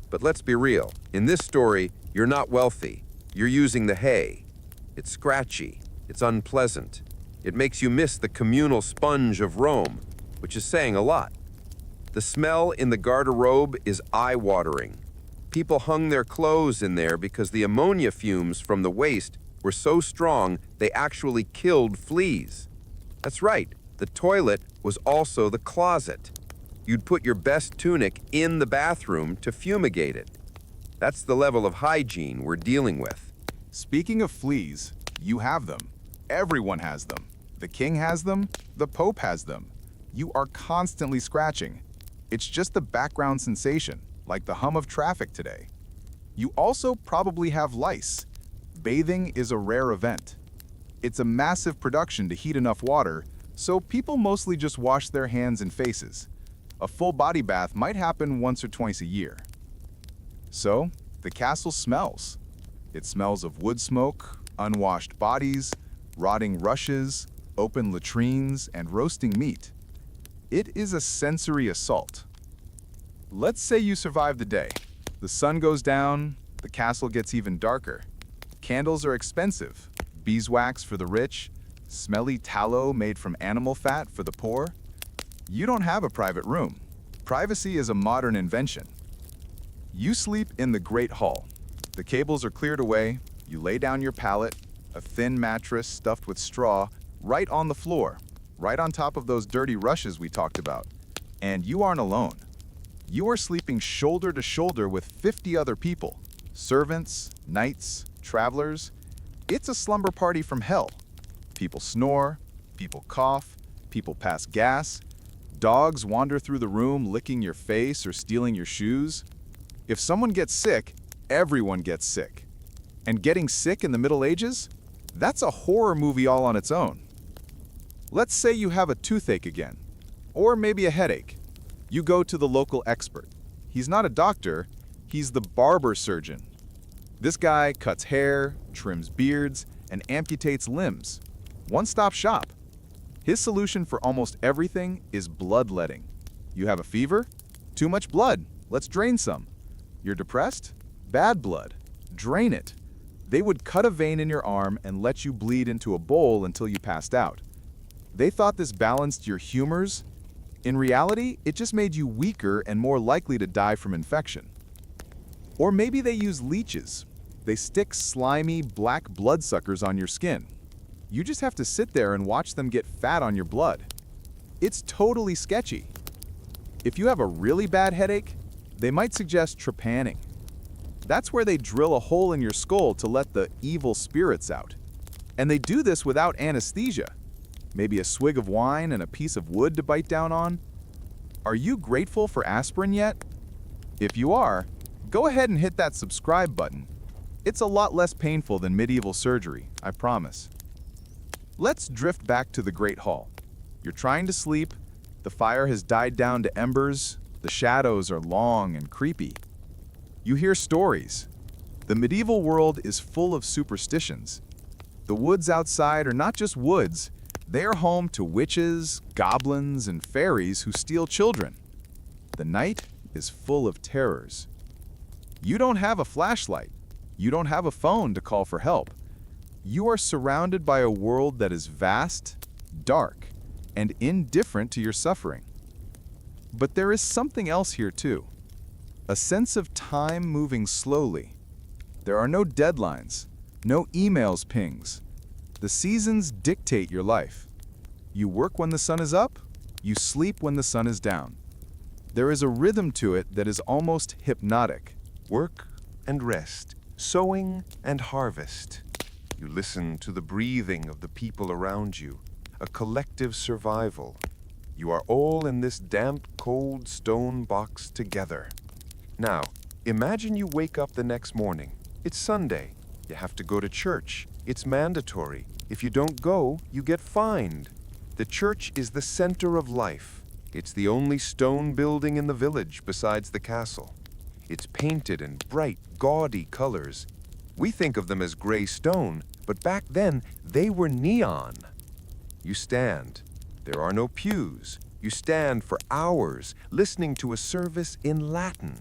But let's be real. In this story, you're not wealthy. You're using the hay. It's scratchy. It's unpleasant. It makes you miss the communal sponge of Rome, which is saying a lot. The smell in the garderobe is eye-watering. People hung their clothes in there because the ammonia fumes from the waste were so strong they actually killed fleas. That's right, the toilet was also the closet. You'd put your best tunic in the bathroom to fumigate it. That's the level of hygiene we're dealing with. Speaking of fleas, you have them. Everyone has them. The king has them. The pope has them. You are constantly scratching. It's just the background sensation, like the hum of traffic today. You also probably have lice. Bathing is a rare event. It's a massive production to heat enough water, so people mostly just wash their hands and faces. A full body bath might happen once or twice a year. So, the castle smells. It smells of wood smoke, unwashed bodies, rotting rushes, open latrines, and roasting meat. It is a sensory assault. Let's say you survive the day. The sun goes down, the castle gets even darker. Candles are expensive, beeswax for the rich, smelly tallow made from animal fat for the poor. You don't have a private room. Privacy is a modern invention. You sleep in the Great Hall. The cables are cleared away, you lay down your pallet, a thin mattress stuffed with straw, right on the floor, right on top of those dirty rushes we talked about. And you aren't alone. You are sleeping shoulder to shoulder with 50 other people, servants, knights, travelers. It's a slumber party from hell. People snore, people cough, people pass gas. Dogs wander through the room licking your face or stealing your shoes. If someone gets sick, everyone gets sick. And getting sick in the Middle Ages? That's a horror movie all on its own. Let's say you have a toothache again, or maybe a headache. You go to the local expert. He's not a doctor, he's the barber surgeon. This guy cuts hair, trims beards, and amputates limbs. One-stop shop. His solution for almost everything is bloodletting. You have a fever? Too much blood. Let's drain some. You're depressed? Bad blood. Drain it. They would cut a vein in your arm and let you bleed into a bowl until you passed out. They thought this balanced your humors. In reality, it just made you weaker and more likely to die from infection. Or maybe they use leeches. They stick slimy, black bloodsuckers on your skin. You just have to sit there and watch them get fat on your blood. It's totally sketchy. If you have a really bad headache, they might suggest trepanning. That's where they drill a hole in your skull to let the evil spirits out. And they do this without anesthesia. Maybe a swig of wine and a piece of wood to bite down on? Are you grateful for aspirin yet? If you are, go ahead and hit that subscribe button. It's a lot less painful than medieval surgery, I promise. Let's drift back to the Great Hall. You're trying to sleep, the fire has died down to embers, the shadows are long and creepy. You hear stories. The medieval world is full of superstitions. The woods outside are not just woods, they are home to witches, goblins, and fairies who steal children. The night is full of terrors. You don't have a flashlight. You don't have a phone to call for help. You are surrounded by a world that is vast, dark, and indifferent to your suffering. But there is something else here too. A sense of time moving slowly. There are no deadlines, no emails pings. The seasons dictate your life. You work when the sun is up, you sleep when the sun is down. There is a rhythm to it that is almost hypnotic. Work and rest, sowing and harvest. You listen to the breathing of the people around you, a collective survival. You are all in this damp, cold stone box together. Now, imagine you wake up the next morning. It's Sunday. You have to go to church. It's mandatory. If you don't go, you get fined. The church is the center of life. It's the only stone building in the village besides the castle. It's painted in bright, gaudy colors. We think of them as gray stone, but back then, they were neon. You stand. There are no pews. You stand for hours, listening to a service in Latin.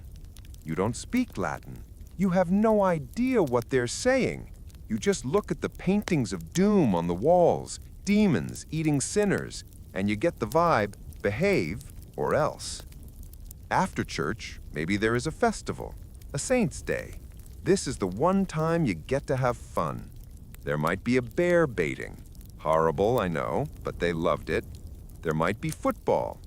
You don't speak Latin. You have no idea what they're saying. You just look at the paintings of doom on the walls, demons eating sinners, and you get the vibe, behave or else. After church, maybe there is a festival, a saint's day. This is the one time you get to have fun. There might be a bear baiting. Horrible, I know, but they loved it. There might be football.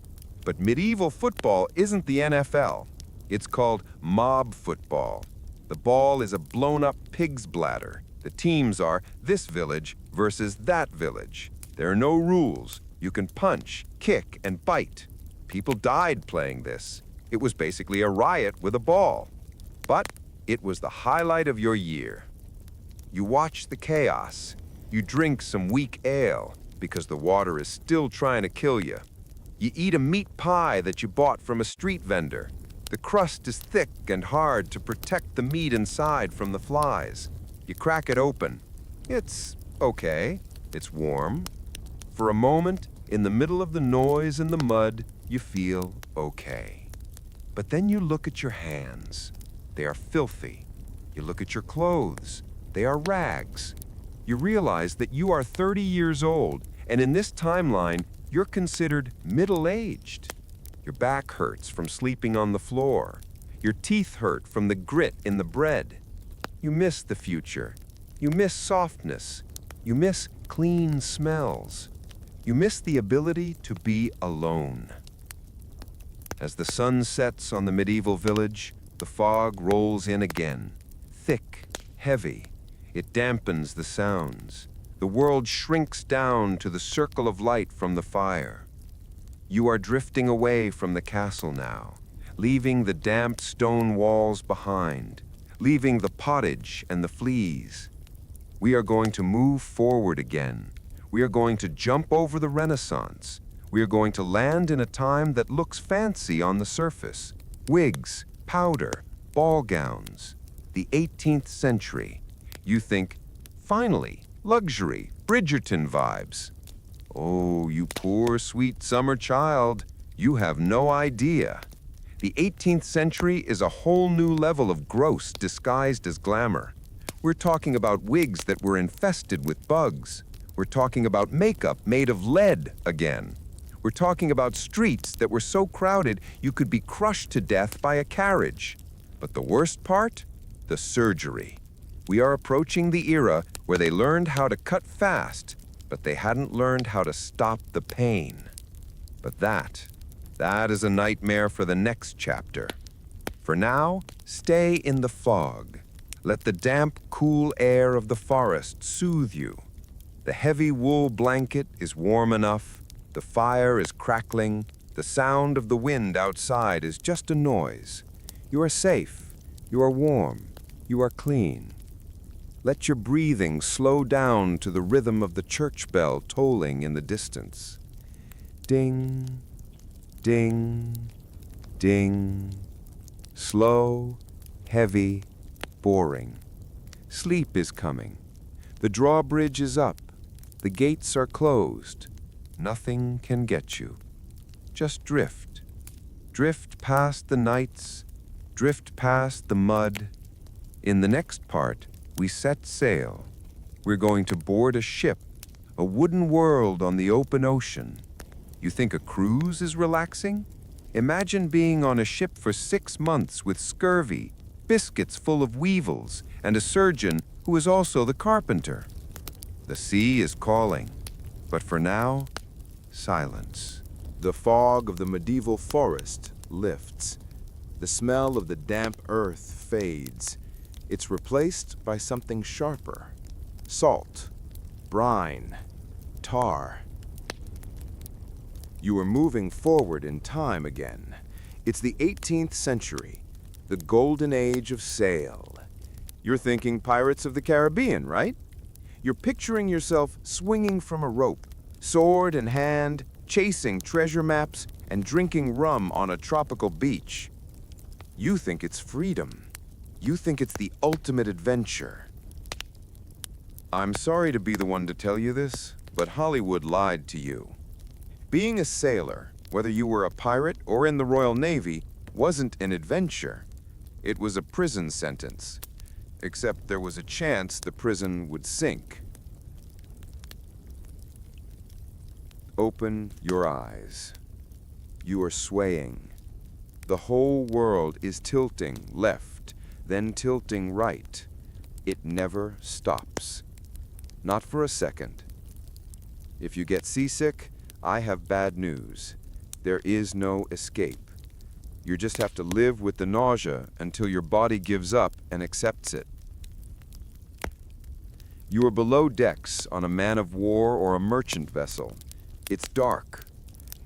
But medieval football isn't the NFL. It's called mob football. The ball is a blown-up pig's bladder. The teams are this village versus that village. There are no rules. You can punch, kick, and bite. People died playing this. It was basically a riot with a ball. But it was the highlight of your year. You watch the chaos. You drink some weak ale because the water is still trying to kill you. You eat a meat pie that you bought from a street vendor. The crust is thick and hard to protect the meat inside from the flies. You crack it open. It's okay. It's warm. For a moment, in the middle of the noise and the mud, you feel okay. But then you look at your hands. They are filthy. You look at your clothes. They are rags. You realize that you are 30 years old, and in this timeline, you're considered middle-aged. Your back hurts from sleeping on the floor. Your teeth hurt from the grit in the bread. You miss the future. You miss softness. You miss clean smells. You miss the ability to be alone. As the sun sets on the medieval village, the fog rolls in again, thick, heavy. It dampens the sounds. The world shrinks down to the circle of light from the fire. You are drifting away from the castle now, leaving the damp stone walls behind, leaving the pottage and the fleas. We are going to move forward again. We are going to jump over the Renaissance. We are going to land in a time that looks fancy on the surface. Wigs, powder, ball gowns. The 18th century. You think, finally, luxury, Bridgerton vibes. Oh, you poor, sweet summer child. You have no idea. The 18th century is a whole new level of gross disguised as glamour. We're talking about wigs that were infested with bugs. We're talking about makeup made of lead again. We're talking about streets that were so crowded you could be crushed to death by a carriage. But the worst part? The surgery. We are approaching the era where they learned how to cut fast, but they hadn't learned how to stop the pain. But that is a nightmare for the next chapter. For now, stay in the fog. Let the damp, cool air of the forest soothe you. The heavy wool blanket is warm enough, the fire is crackling, the sound of the wind outside is just a noise. You are safe, you are warm, you are clean. Let your breathing slow down to the rhythm of the church bell tolling in the distance. Ding, ding, ding. Slow, heavy, boring. Sleep is coming. The drawbridge is up. The gates are closed. Nothing can get you. Just drift. Drift past the nights. Drift past the mud. In the next part, we set sail. We're going to board a ship, a wooden world on the open ocean. You think a cruise is relaxing? Imagine being on a ship for 6 months with scurvy, biscuits full of weevils, and a surgeon who is also the carpenter. The sea is calling, but for now, silence. The fog of the medieval forest lifts. The smell of the damp earth fades. It's replaced by something sharper. Salt, brine, tar. You are moving forward in time again. It's the 18th century, the golden age of sail. You're thinking Pirates of the Caribbean, right? You're picturing yourself swinging from a rope, sword in hand, chasing treasure maps, and drinking rum on a tropical beach. You think it's freedom. You think it's the ultimate adventure. I'm sorry to be the one to tell you this, but Hollywood lied to you. Being a sailor, whether you were a pirate or in the Royal Navy, wasn't an adventure. It was a prison sentence. Except there was a chance the prison would sink. Open your eyes. You are swaying. The whole world is tilting left, then tilting right. It never stops. Not for a second. If you get seasick, I have bad news. There is no escape. You just have to live with the nausea until your body gives up and accepts it. You are below decks on a man of war or a merchant vessel. It's dark.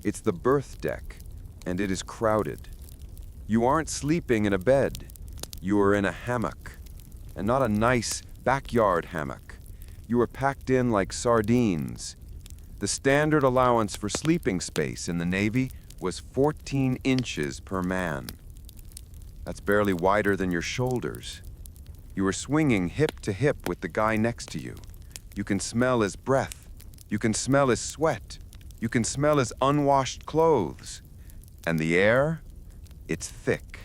It's the berth deck, and it is crowded. You aren't sleeping in a bed. You are in a hammock, and not a nice backyard hammock. You are packed in like sardines. The standard allowance for sleeping space in the Navy was 14 inches per man. That's barely wider than your shoulders. You are swinging hip to hip with the guy next to you. You can smell his breath. You can smell his sweat. You can smell his unwashed clothes. And the air? It's thick.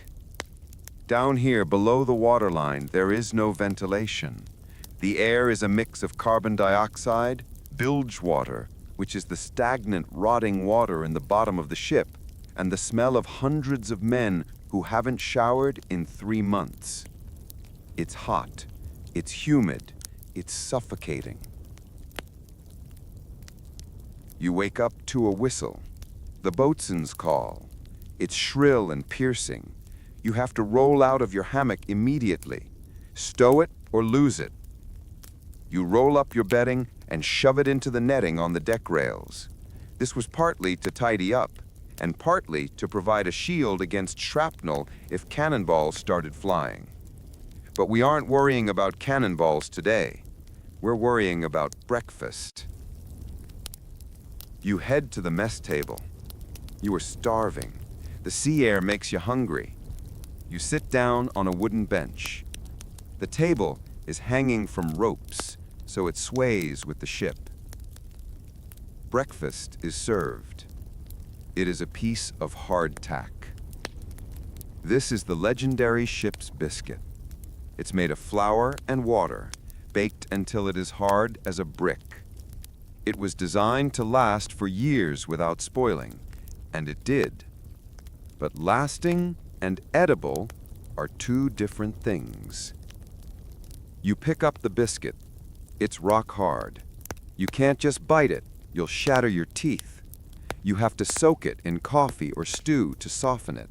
Down here below the waterline, there is no ventilation. The air is a mix of carbon dioxide, bilge water, which is the stagnant, rotting water in the bottom of the ship, and the smell of hundreds of men who haven't showered in 3 months. It's hot, it's humid, it's suffocating. You wake up to a whistle, the boatswain's call. It's shrill and piercing. You have to roll out of your hammock immediately. Stow it or lose it. You roll up your bedding and shove it into the netting on the deck rails. This was partly to tidy up, and partly to provide a shield against shrapnel if cannonballs started flying. But we aren't worrying about cannonballs today. We're worrying about breakfast. You head to the mess table. You are starving. The sea air makes you hungry. You sit down on a wooden bench. The table is hanging from ropes, so it sways with the ship. breakfast is served. It is a piece of hardtack. This is the legendary ship's biscuit. It's made of flour and water, baked until it is hard as a brick. It was designed to last for years without spoiling, and it did. But lasting and edible are two different things. You pick up the biscuit. It's rock hard. You can't just bite it. You'll shatter your teeth. You have to soak it in coffee or stew to soften it.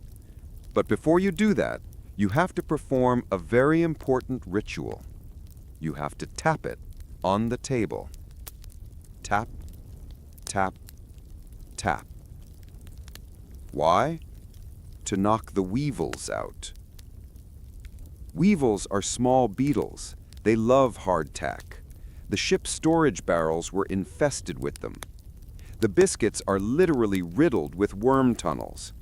But before you do that, you have to perform a very important ritual. You have to tap it on the table. Tap, tap, tap. Why? To knock the weevils out. Weevils are small beetles. They love hardtack. The ship's storage barrels were infested with them. The biscuits are literally riddled with worm tunnels.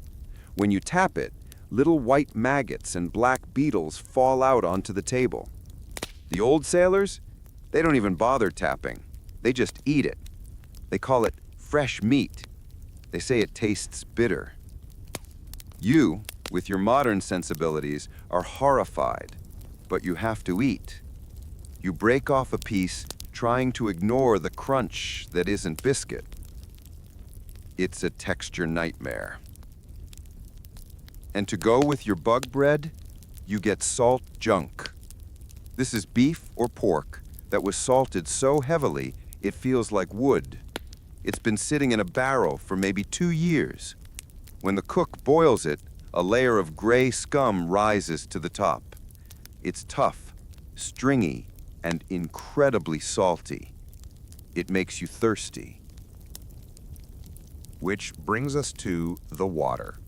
When you tap it, little white maggots and black beetles fall out onto the table. The old sailors, they don't even bother tapping. They just eat it. They call it fresh meat. They say it tastes bitter. You, with your modern sensibilities, are horrified, but you have to eat. You break off a piece, trying to ignore the crunch that isn't biscuit. It's a texture nightmare. And to go with your bug bread, you get salt junk. This is beef or pork that was salted so heavily it feels like wood. It's been sitting in a barrel for maybe 2 years. When the cook boils it, a layer of gray scum rises to the top. It's tough, stringy, and incredibly salty. It makes you thirsty. Which brings us to the water.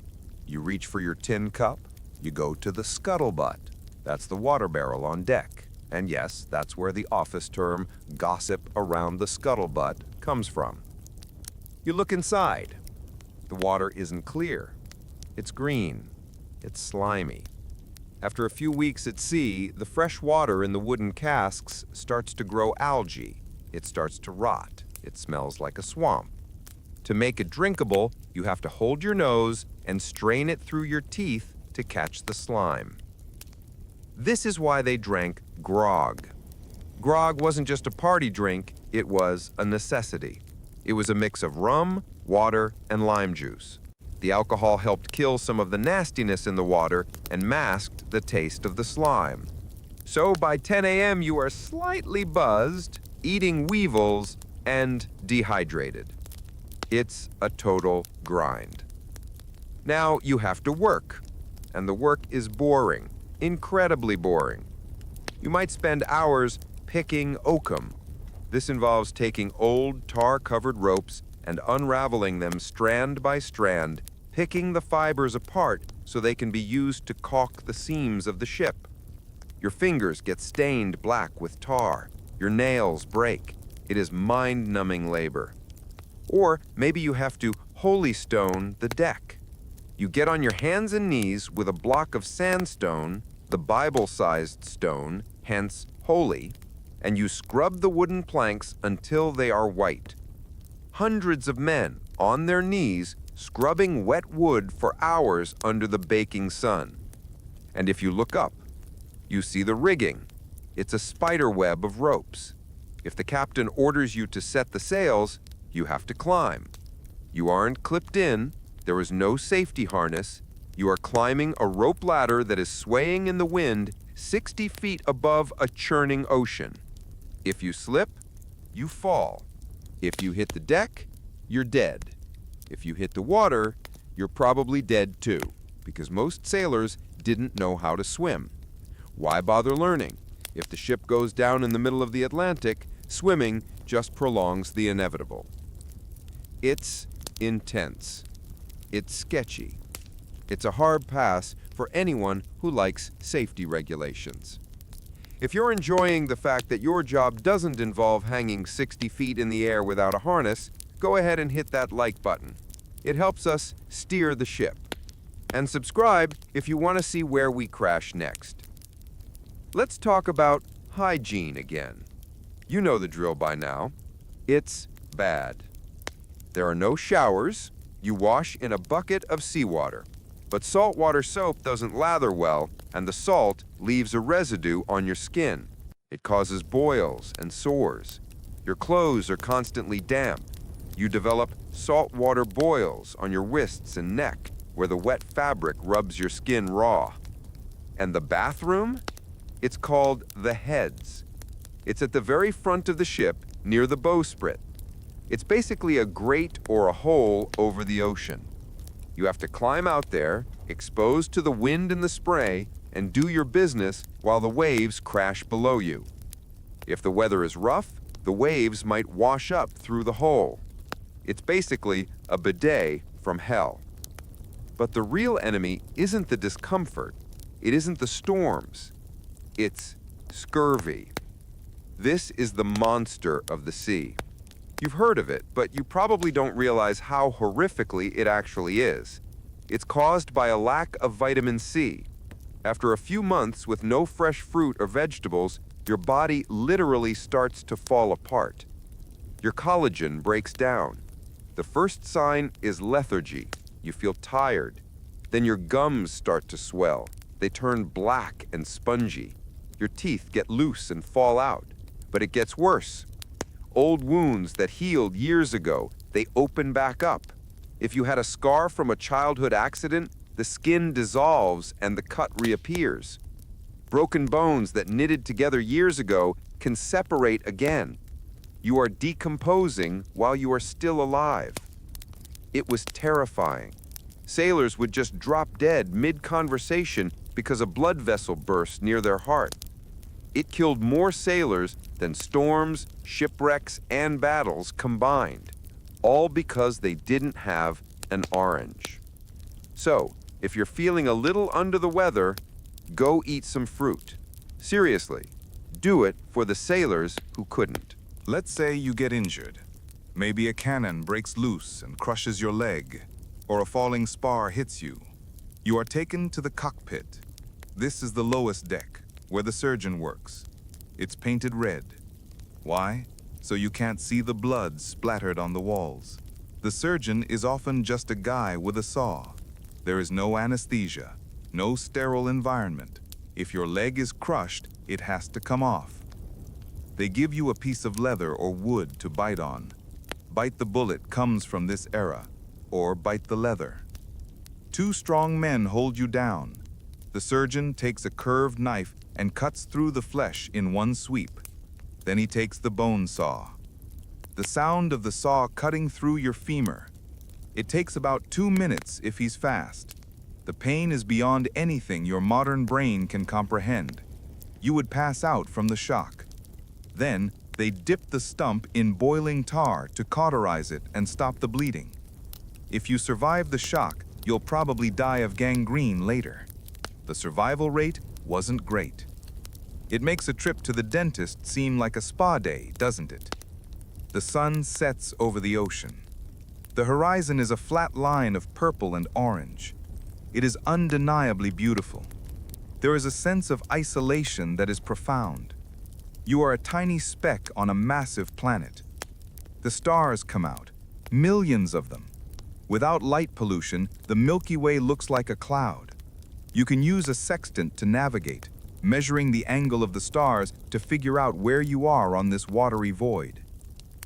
You reach for your tin cup, you go to the scuttlebutt. That's the water barrel on deck. And yes, that's where the office term gossip around the scuttlebutt comes from. You look inside. The water isn't clear. It's green. It's slimy. After a few weeks at sea, the fresh water in the wooden casks starts to grow algae. It starts to rot. It smells like a swamp. To make it drinkable, you have to hold your nose and strain it through your teeth to catch the slime. This is why they drank grog. Grog wasn't just a party drink, it was a necessity. It was a mix of rum, water, and lime juice. The alcohol helped kill some of the nastiness in the water and masked the taste of the slime. So by 10 a.m. you are slightly buzzed, eating weevils, and dehydrated. It's a total grind. Now you have to work, and the work is boring, incredibly boring. You might spend hours picking oakum. This involves taking old tar-covered ropes and unraveling them strand by strand, picking the fibers apart so they can be used to caulk the seams of the ship. Your fingers get stained black with tar. Your nails break. It is mind-numbing labor. Or maybe you have to holystone the deck. You get on your hands and knees with a block of sandstone, the Bible-sized stone, hence holy, and you scrub the wooden planks until they are white. Hundreds of men on their knees scrubbing wet wood for hours under the baking sun. And if you look up, you see the rigging. It's a spider web of ropes. If the captain orders you to set the sails, you have to climb. You aren't clipped in, there is no safety harness. You are climbing a rope ladder that is swaying in the wind 60 feet above a churning ocean. If you slip, you fall. If you hit the deck, you're dead. If you hit the water, you're probably dead too, because most sailors didn't know how to swim. Why bother learning? If the ship goes down in the middle of the Atlantic, swimming just prolongs the inevitable. It's intense. It's sketchy. It's a hard pass for anyone who likes safety regulations. If you're enjoying the fact that your job doesn't involve hanging 60 feet in the air without a harness, go ahead and hit that like button. It helps us steer the ship. And subscribe if you want to see where we crash next. Let's talk about hygiene again. You know the drill by now. It's bad. There are no showers. You wash in a bucket of seawater. But saltwater soap doesn't lather well, and the salt leaves a residue on your skin. It causes boils and sores. Your clothes are constantly damp. You develop saltwater boils on your wrists and neck, where the wet fabric rubs your skin raw. And the bathroom? It's called the heads. It's at the very front of the ship, near the bowsprit. It's basically a grate or a hole over the ocean. You have to climb out there, exposed to the wind and the spray, and do your business while the waves crash below you. If the weather is rough, the waves might wash up through the hole. It's basically a bidet from hell. But the real enemy isn't the discomfort. It isn't the storms. It's scurvy. This is the monster of the sea. You've heard of it, but you probably don't realize how horrifically it actually is. It's caused by a lack of vitamin C. After a few months with no fresh fruit or vegetables, your body literally starts to fall apart. Your collagen breaks down. The first sign is lethargy. You feel tired. Then your gums start to swell. They turn black and spongy. Your teeth get loose and fall out. But it gets worse. Old wounds that healed years ago, they open back up. If you had a scar from a childhood accident, the skin dissolves and the cut reappears. Broken bones that knitted together years ago can separate again. You are decomposing while you are still alive. It was terrifying. Sailors would just drop dead mid-conversation because a blood vessel burst near their heart. It killed more sailors than storms, shipwrecks, and battles combined, all because they didn't have an orange. So, if you're feeling a little under the weather, go eat some fruit. Seriously, do it for the sailors who couldn't. Let's say you get injured. Maybe a cannon breaks loose and crushes your leg, or a falling spar hits you. You are taken to the cockpit. This is the lowest deck, where the surgeon works. It's painted red. Why? So you can't see the blood splattered on the walls. The surgeon is often just a guy with a saw. There is no anesthesia, no sterile environment. If your leg is crushed, it has to come off. They give you a piece of leather or wood to bite on. Bite the bullet comes from this era, or bite the leather. Two strong men hold you down. The surgeon takes a curved knife and cuts through the flesh in one sweep. Then he takes the bone saw. The sound of the saw cutting through your femur. It takes about 2 minutes if he's fast. The pain is beyond anything your modern brain can comprehend. You would pass out from the shock. Then, they dip the stump in boiling tar to cauterize it and stop the bleeding. If you survive the shock, you'll probably die of gangrene later. The survival rate wasn't great. It makes a trip to the dentist seem like a spa day, doesn't it? The sun sets over the ocean. The horizon is a flat line of purple and orange. It is undeniably beautiful. There is a sense of isolation that is profound. You are a tiny speck on a massive planet. The stars come out, millions of them. Without light pollution, the Milky Way looks like a cloud. You can use a sextant to navigate, measuring the angle of the stars to figure out where you are on this watery void.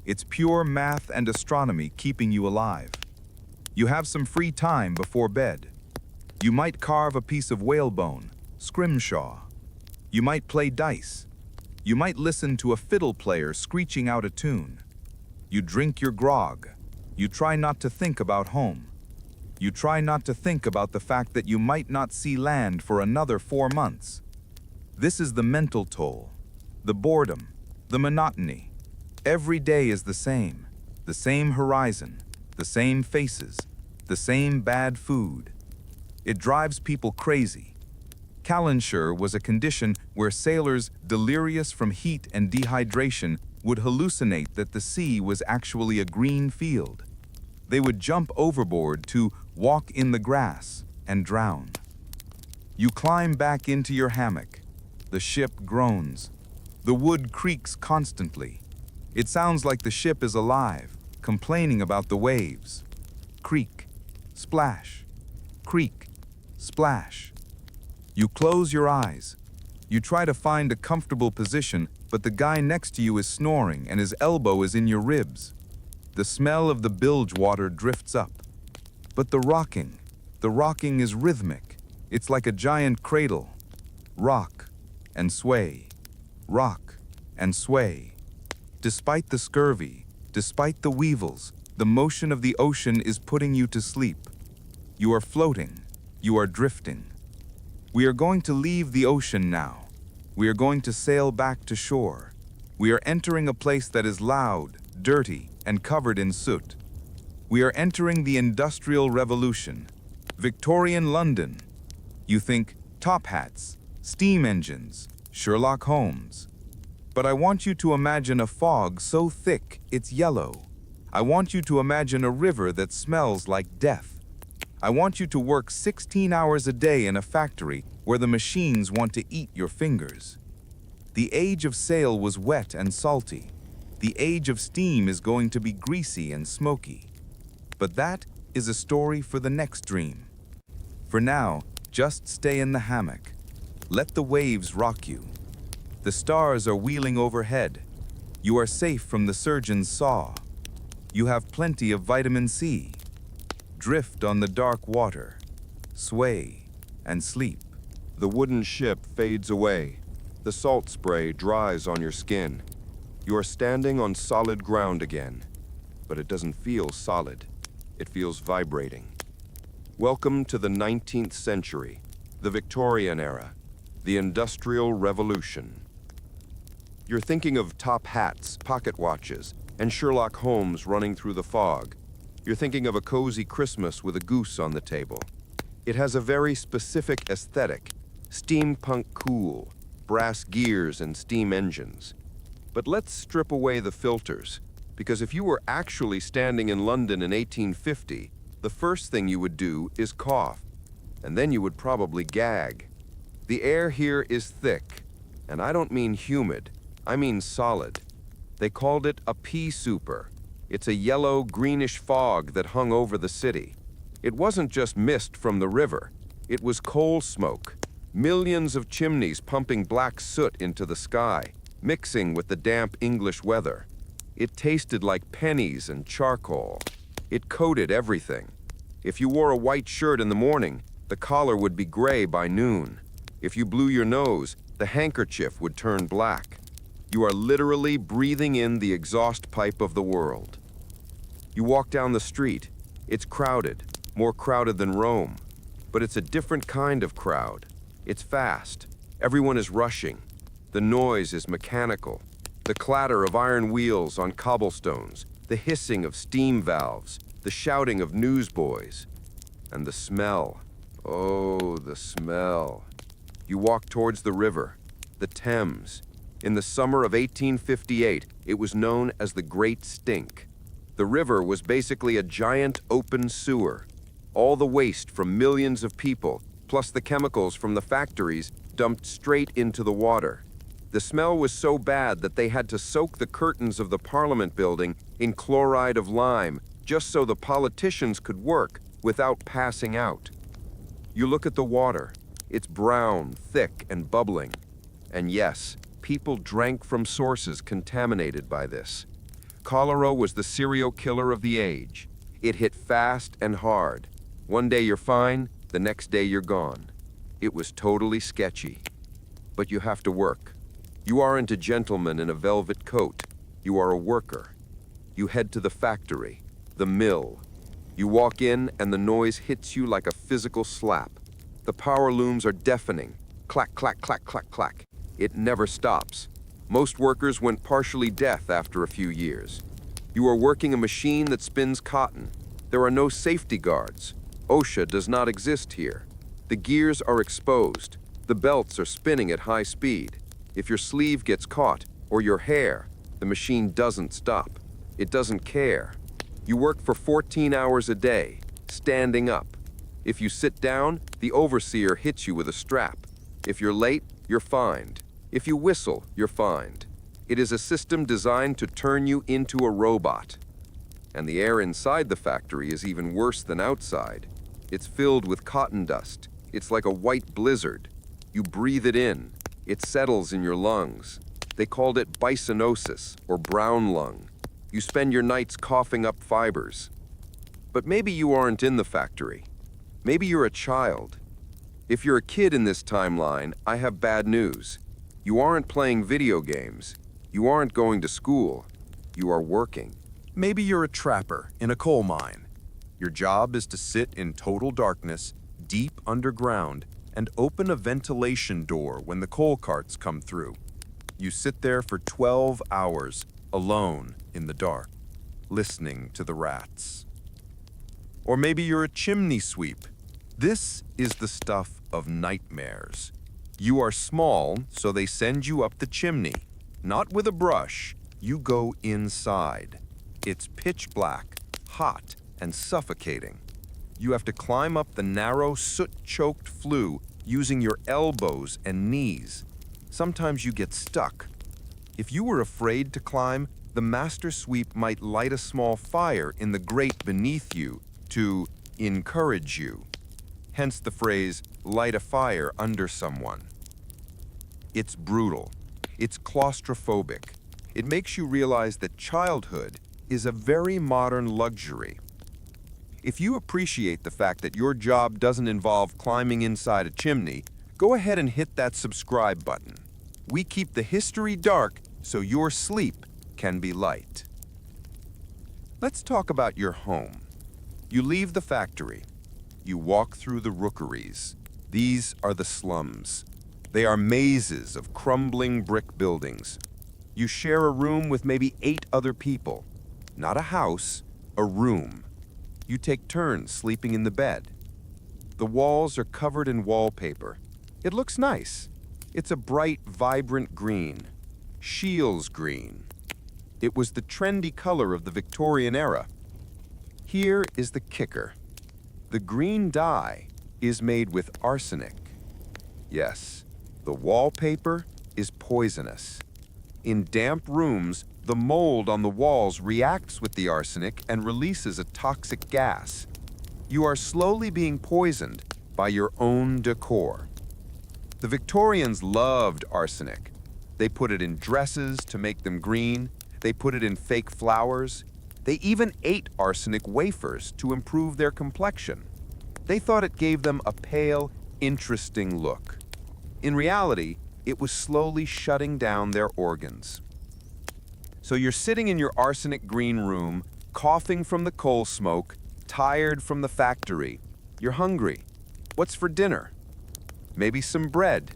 It's pure math and astronomy keeping you alive. You have some free time before bed. You might carve a piece of whalebone, scrimshaw. You might play dice. You might listen to a fiddle player screeching out a tune. You drink your grog. You try not to think about home. You try not to think about the fact that you might not see land for another 4 months. This is the mental toll, the boredom, the monotony. Every day is the same horizon, the same faces, the same bad food. It drives people crazy. Calenture was a condition where sailors, delirious from heat and dehydration, would hallucinate that the sea was actually a green field. They would jump overboard to walk in the grass and drown. You climb back into your hammock. The ship groans. The wood creaks constantly. It sounds like the ship is alive, complaining about the waves. Creak, splash, creak, splash. You close your eyes. You try to find a comfortable position, but the guy next to you is snoring and his elbow is in your ribs. The smell of the bilge water drifts up. But the rocking is rhythmic. It's like a giant cradle. Rock and sway, rock and sway. Despite the scurvy, despite the weevils, the motion of the ocean is putting you to sleep. You are floating. You are drifting. We are going to leave the ocean now. We are going to sail back to shore. We are entering a place that is loud, dirty, and covered in soot. We are entering the Industrial Revolution. Victorian London. You think top hats, steam engines, Sherlock Holmes. But I want you to imagine a fog so thick it's yellow. I want you to imagine a river that smells like death. I want you to work 16 hours a day in a factory where the machines want to eat your fingers. The age of sail was wet and salty. The age of steam is going to be greasy and smoky. But that is a story for the next dream. For now, just stay in the hammock. Let the waves rock you. The stars are wheeling overhead. You are safe from the surgeon's saw. You have plenty of vitamin C. Drift on the dark water. Sway and sleep. The wooden ship fades away. The salt spray dries on your skin. You are standing on solid ground again, but it doesn't feel solid. It feels vibrating. Welcome to the 19th century, the Victorian era, the Industrial Revolution. You're thinking of top hats, pocket watches, and Sherlock Holmes running through the fog. You're thinking of a cozy Christmas with a goose on the table. It has a very specific aesthetic, steampunk cool, brass gears and steam engines. But let's strip away the filters, because if you were actually standing in London in 1850, the first thing you would do is cough, and then you would probably gag. The air here is thick, and I don't mean humid, I mean solid. They called it a pea super. It's a yellow, greenish fog that hung over the city. It wasn't just mist from the river, it was coal smoke. Millions of chimneys pumping black soot into the sky, mixing with the damp English weather. It tasted like pennies and charcoal. It coated everything. If you wore a white shirt in the morning, the collar would be gray by noon. If you blew your nose, the handkerchief would turn black. You are literally breathing in the exhaust pipe of the world. You walk down the street. It's crowded, more crowded than Rome. But it's a different kind of crowd. It's fast. Everyone is rushing. The noise is mechanical. The clatter of iron wheels on cobblestones, the hissing of steam valves, the shouting of newsboys. And the smell. Oh, the smell. You walk towards the river, the Thames. In the summer of 1858, it was known as the Great Stink. The river was basically a giant open sewer. All the waste from millions of people, plus the chemicals from the factories, dumped straight into the water. The smell was so bad that they had to soak the curtains of the Parliament building in chloride of lime, just so the politicians could work without passing out. You look at the water. It's brown, thick, and bubbling. And yes, people drank from sources contaminated by this. Cholera was the serial killer of the age. It hit fast and hard. One day you're fine, the next day you're gone. It was totally sketchy. But you have to work. You aren't a gentleman in a velvet coat. You are a worker. You head to the factory, the mill. You walk in and the noise hits you like a physical slap. The power looms are deafening. Clack, clack, clack, clack, clack. It never stops. Most workers went partially deaf after a few years. You are working a machine that spins cotton. There are no safety guards. OSHA does not exist here. The gears are exposed. The belts are spinning at high speed. If your sleeve gets caught, or your hair, the machine doesn't stop. It doesn't care. You work for 14 hours a day, standing up. If you sit down, the overseer hits you with a strap. If you're late, you're fined. If you whistle, you're fined. It is a system designed to turn you into a robot. And the air inside the factory is even worse than outside. It's filled with cotton dust. It's like a white blizzard. You breathe it in. It settles in your lungs. They called it bisonosis, or brown lung. You spend your nights coughing up fibers. But maybe you aren't in the factory. Maybe you're a child. If you're a kid in this timeline, I have bad news. You aren't playing video games. You aren't going to school. You are working. Maybe you're a trapper in a coal mine. Your job is to sit in total darkness, deep underground, and open a ventilation door when the coal carts come through. You sit there for 12 hours, alone in the dark, listening to the rats. Or maybe you're a chimney sweep. This is the stuff of nightmares. You are small, so they send you up the chimney. Not with a brush. You go inside. It's pitch black, hot, and suffocating. You have to climb up the narrow, soot-choked flue using your elbows and knees. Sometimes you get stuck. If you were afraid to climb, the master sweep might light a small fire in the grate beneath you to encourage you. Hence the phrase, light a fire under someone. It's brutal. It's claustrophobic. It makes you realize that childhood is a very modern luxury. If you appreciate the fact that your job doesn't involve climbing inside a chimney, go ahead and hit that subscribe button. We keep the history dark so your sleep can be light. Let's talk about your home. You leave the factory. You walk through the rookeries. These are the slums. They are mazes of crumbling brick buildings. You share a room with maybe 8 other people. Not a house, a room. You take turns sleeping in the bed. The walls are covered in wallpaper. It looks nice. It's a bright, vibrant green. Scheele's green. It was the trendy color of the Victorian era. Here is the kicker. The green dye is made with arsenic. Yes, the wallpaper is poisonous. In damp rooms, the mold on the walls reacts with the arsenic and releases a toxic gas. You are slowly being poisoned by your own decor. The Victorians loved arsenic. They put it in dresses to make them green. They put it in fake flowers. They even ate arsenic wafers to improve their complexion. They thought it gave them a pale, interesting look. In reality, it was slowly shutting down their organs. So you're sitting in your arsenic green room, coughing from the coal smoke, tired from the factory. You're hungry. What's for dinner? Maybe some bread.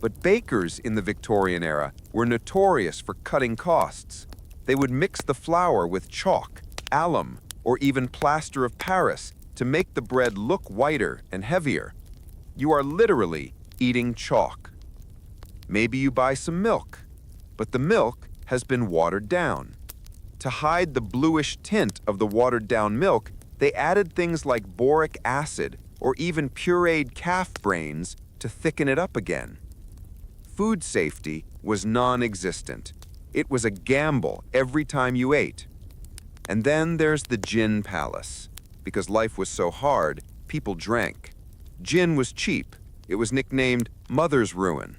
But bakers in the Victorian era were notorious for cutting costs. They would mix the flour with chalk, alum, or even plaster of Paris to make the bread look whiter and heavier. You are literally eating chalk. Maybe you buy some milk, but the milk has been watered down. To hide the bluish tint of the watered-down milk, they added things like boric acid or even pureed calf brains to thicken it up again. Food safety was non-existent. It was a gamble every time you ate. And then there's the gin palace. Because life was so hard, people drank. Gin was cheap. It was nicknamed Mother's Ruin.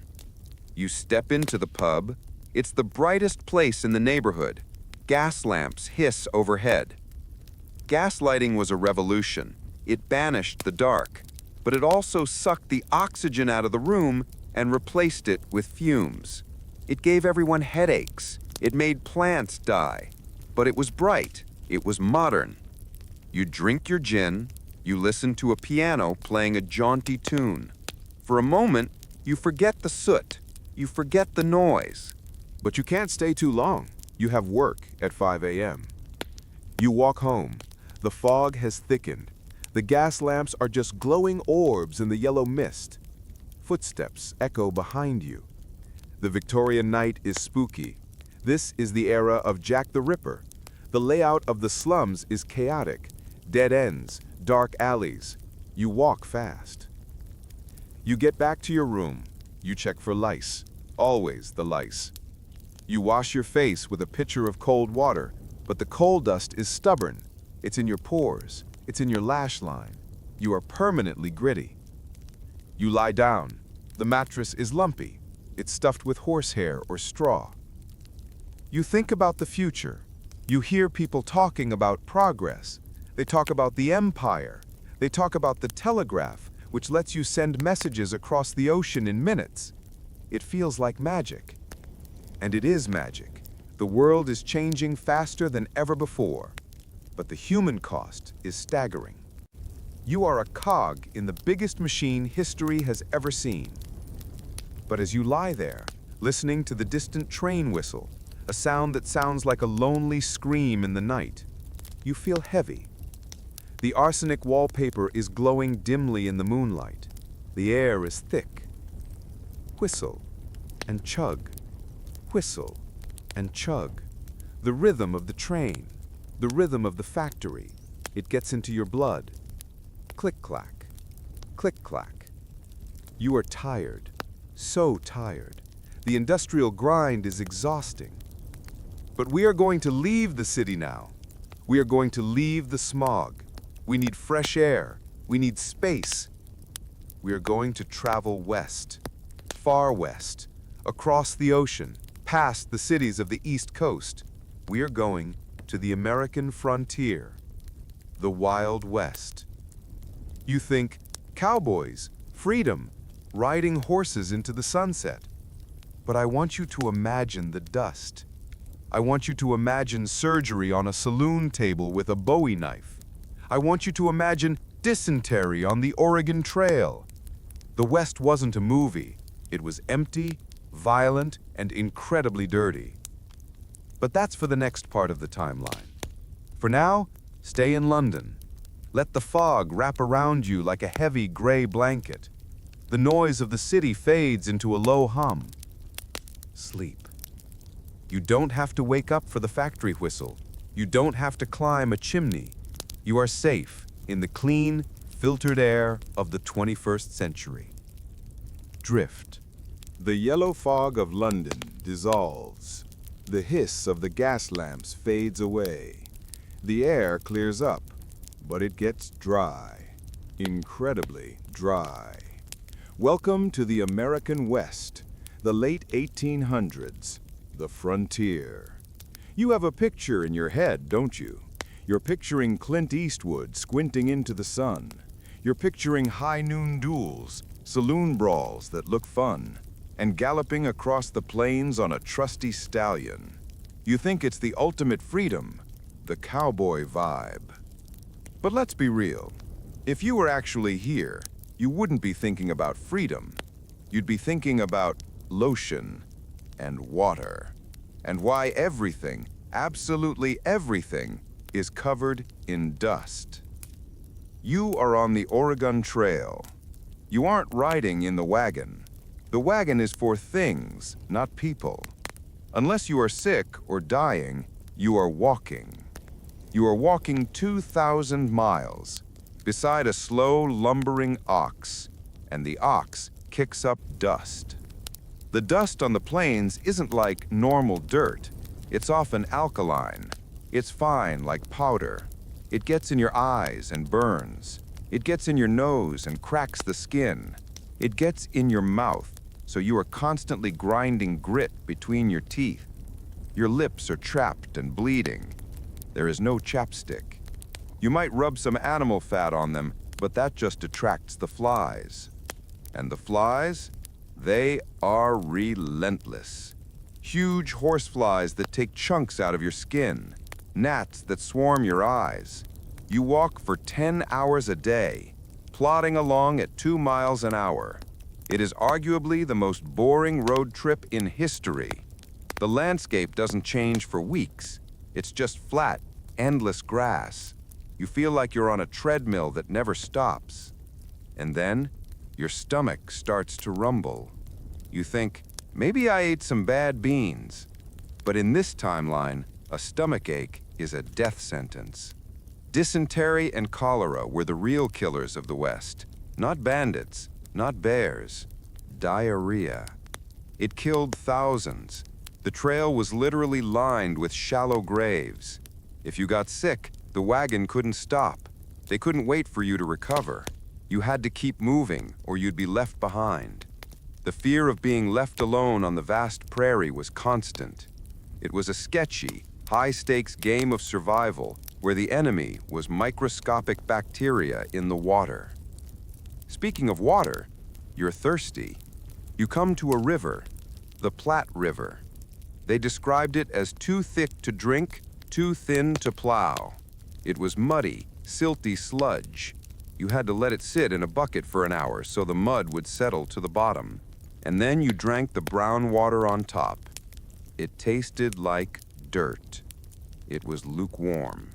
You step into the pub. It's the brightest place in the neighborhood. Gas lamps hiss overhead. Gaslighting was a revolution. It banished the dark, but it also sucked the oxygen out of the room and replaced it with fumes. It gave everyone headaches. It made plants die. But it was bright. It was modern. You drink your gin. You listen to a piano playing a jaunty tune. For a moment, you forget the soot. You forget the noise. But you can't stay too long. You have work at 5 a.m. You walk home. The fog has thickened. The gas lamps are just glowing orbs in the yellow mist. Footsteps echo behind you. The Victorian night is spooky. This is the era of Jack the Ripper. The layout of the slums is chaotic. Dead ends, dark alleys. You walk fast. You get back to your room. You check for lice. Always the lice. You wash your face with a pitcher of cold water. But the coal dust is stubborn. It's in your pores. It's in your lash line. You are permanently gritty. You lie down. The mattress is lumpy. It's stuffed with horsehair or straw. You think about the future. You hear people talking about progress. They talk about the empire. They talk about the telegraph, which lets you send messages across the ocean in minutes. It feels like magic. And it is magic. The world is changing faster than ever before. But the human cost is staggering. You are a cog in the biggest machine history has ever seen. But as you lie there, listening to the distant train whistle, a sound that sounds like a lonely scream in the night, you feel heavy. The arsenic wallpaper is glowing dimly in the moonlight. The air is thick. Whistle and chug. Whistle and chug. The rhythm of the train, the rhythm of the factory. It gets into your blood. Click-clack, click-clack. You are tired, so tired. The industrial grind is exhausting. But we are going to leave the city now. We are going to leave the smog. We need fresh air. We need space. We are going to travel west, far west, across the ocean, past the cities of the East Coast. We are going to the American frontier, the Wild West. You think, cowboys, freedom, riding horses into the sunset. But I want you to imagine the dust. I want you to imagine surgery on a saloon table with a Bowie knife. I want you to imagine dysentery on the Oregon Trail. The West wasn't a movie. It was empty, violent, and incredibly dirty. But that's for the next part of the timeline. For now, stay in London. Let the fog wrap around you like a heavy gray blanket. The noise of the city fades into a low hum. Sleep. You don't have to wake up for the factory whistle. You don't have to climb a chimney. You are safe in the clean, filtered air of the 21st century. Drift. The yellow fog of London dissolves. The hiss of the gas lamps fades away. The air clears up, but it gets dry. Incredibly dry. Welcome to the American West, the late 1800s, the frontier. You have a picture in your head, don't you? You're picturing Clint Eastwood squinting into the sun. You're picturing high noon duels, saloon brawls that look fun, and galloping across the plains on a trusty stallion. You think it's the ultimate freedom, the cowboy vibe. But let's be real. If you were actually here, you wouldn't be thinking about freedom. You'd be thinking about lotion and water, and why everything, absolutely everything, is covered in dust. You are on the Oregon Trail. You aren't riding in the wagon. The wagon is for things, not people. Unless you are sick or dying, you are walking. You are walking 2,000 miles beside a slow, lumbering ox, and the ox kicks up dust. The dust on the plains isn't like normal dirt. It's often alkaline. It's fine like powder. It gets in your eyes and burns. It gets in your nose and cracks the skin. It gets in your mouth, so you are constantly grinding grit between your teeth. Your lips are chapped and bleeding. There is no chapstick. You might rub some animal fat on them, but that just attracts the flies. And the flies? They are relentless. Huge horseflies that take chunks out of your skin. Gnats that swarm your eyes. You walk for 10 hours a day, plodding along at 2 miles an hour. It is arguably the most boring road trip in history. The landscape doesn't change for weeks. It's just flat, endless grass. You feel like you're on a treadmill that never stops. And then, your stomach starts to rumble. You think, maybe I ate some bad beans. But in this timeline, a stomachache is a death sentence. Dysentery and cholera were the real killers of the West. Not bandits, not bears. Diarrhea. It killed thousands. The trail was literally lined with shallow graves. If you got sick, the wagon couldn't stop. They couldn't wait for you to recover. You had to keep moving, or you'd be left behind. The fear of being left alone on the vast prairie was constant. It was a sketchy, high-stakes game of survival where the enemy was microscopic bacteria in the water. Speaking of water, you're thirsty. You come to a river, the Platte River. They described it as too thick to drink, too thin to plow. It was muddy, silty sludge. You had to let it sit in a bucket for an hour so the mud would settle to the bottom. And then you drank the brown water on top. It tasted like dirt. It was lukewarm.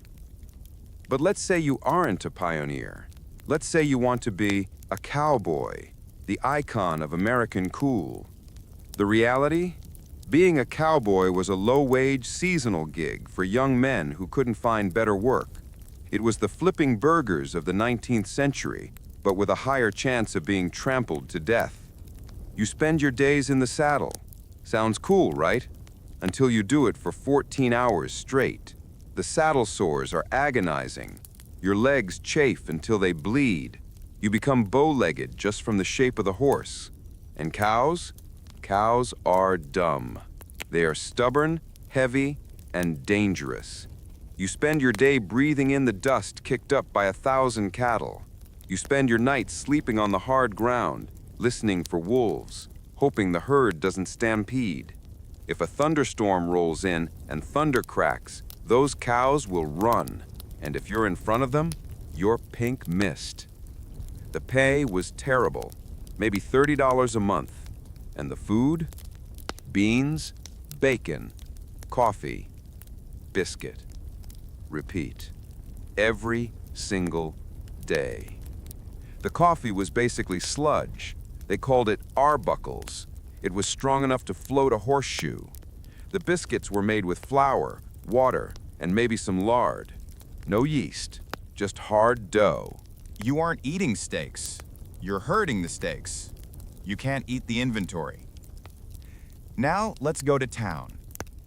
But let's say you aren't a pioneer. Let's say you want to be a cowboy, the icon of American cool. The reality? Being a cowboy was a low-wage seasonal gig for young men who couldn't find better work. It was the flipping burgers of the 19th century, but with a higher chance of being trampled to death. You spend your days in the saddle. Sounds cool, right? Until you do it for 14 hours straight. The saddle sores are agonizing. Your legs chafe until they bleed. You become bow-legged just from the shape of the horse. And cows? Cows are dumb. They are stubborn, heavy, and dangerous. You spend your day breathing in the dust kicked up by 1,000 cattle. You spend your nights sleeping on the hard ground, listening for wolves, hoping the herd doesn't stampede. If a thunderstorm rolls in and thunder cracks, those cows will run. And if you're in front of them, you're pink mist. The pay was terrible, maybe $30 a month. And the food? Beans, bacon, coffee, biscuit. Repeat. Every single day. The coffee was basically sludge. They called it arbuckles. It was strong enough to float a horseshoe. The biscuits were made with flour, water, and maybe some lard. No yeast, just hard dough. You aren't eating steaks. You're herding the steaks. You can't eat the inventory. Now let's go to town.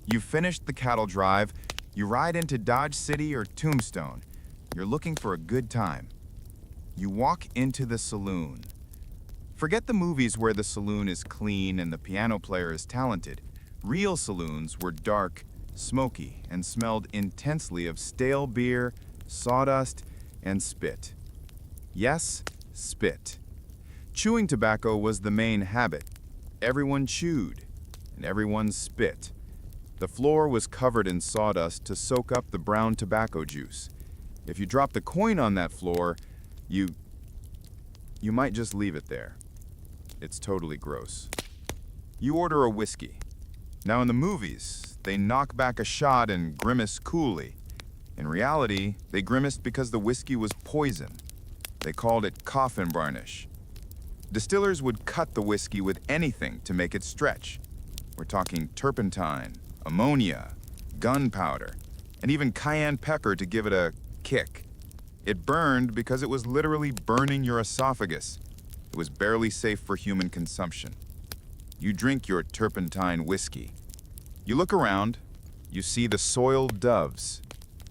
You've finished the cattle drive. You ride into Dodge City or Tombstone. You're looking for a good time. You walk into the saloon. Forget the movies where the saloon is clean and the piano player is talented. Real saloons were dark, smoky, and smelled intensely of stale beer, sawdust, and spit. Yes, spit. Chewing tobacco was the main habit. Everyone chewed, and everyone spit. The floor was covered in sawdust to soak up the brown tobacco juice. If you dropped a coin on that floor, you might just leave it there. It's totally gross. You order a whiskey. Now in the movies, they knock back a shot and grimace coolly. In reality, they grimaced because the whiskey was poison. They called it coffin varnish. Distillers would cut the whiskey with anything to make it stretch. We're talking turpentine, ammonia, gunpowder, and even cayenne pepper to give it a kick. It burned because it was literally burning your esophagus. It was barely safe for human consumption. You drink your turpentine whiskey. You look around, you see the soiled doves,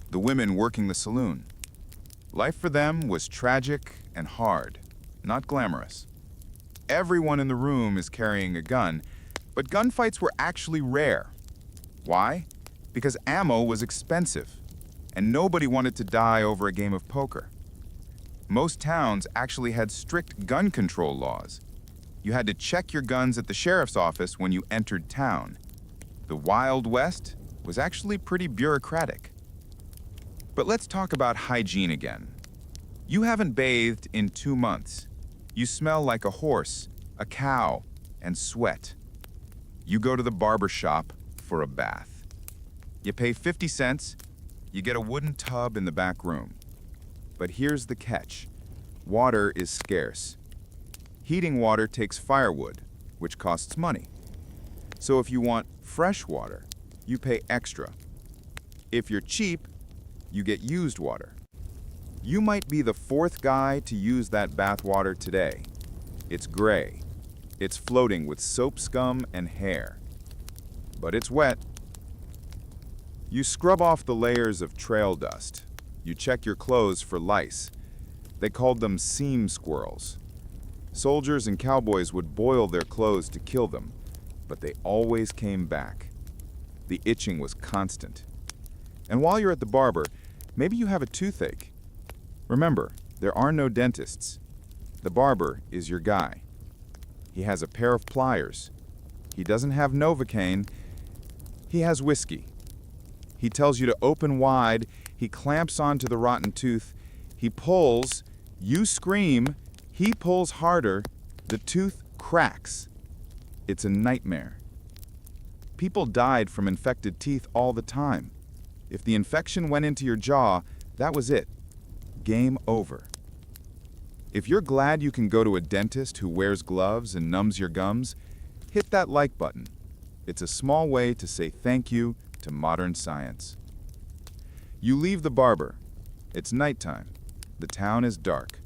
the women working the saloon. Life for them was tragic and hard, not glamorous. Everyone in the room is carrying a gun, but gunfights were actually rare. Why? Because ammo was expensive, and nobody wanted to die over a game of poker. Most towns actually had strict gun control laws. You had to check your guns at the sheriff's office when you entered town. The Wild West was actually pretty bureaucratic. But let's talk about hygiene again. You haven't bathed in 2 months. You smell like a horse, a cow, and sweat. You go to the barber shop for a bath. You pay 50 cents, you get a wooden tub in the back room. But here's the catch. Water is scarce. Heating water takes firewood, which costs money. So if you want fresh water, you pay extra. If you're cheap, you get used water. You might be the 4th guy to use that bath water today. It's gray. It's floating with soap scum and hair. But it's wet. You scrub off the layers of trail dust. You check your clothes for lice. They called them seam squirrels. Soldiers and cowboys would boil their clothes to kill them, but they always came back. The itching was constant. And while you're at the barber, maybe you have a toothache. Remember, there are no dentists. The barber is your guy. He has a pair of pliers. He doesn't have Novocaine. He has whiskey. He tells you to open wide. He clamps onto the rotten tooth. He pulls. You scream. He pulls harder. The tooth cracks. It's a nightmare. People died from infected teeth all the time. If the infection went into your jaw, that was it. Game over. If you're glad you can go to a dentist who wears gloves and numbs your gums, hit that like button. It's a small way to say thank you to modern science. You leave the barber. It's nighttime. The town is dark.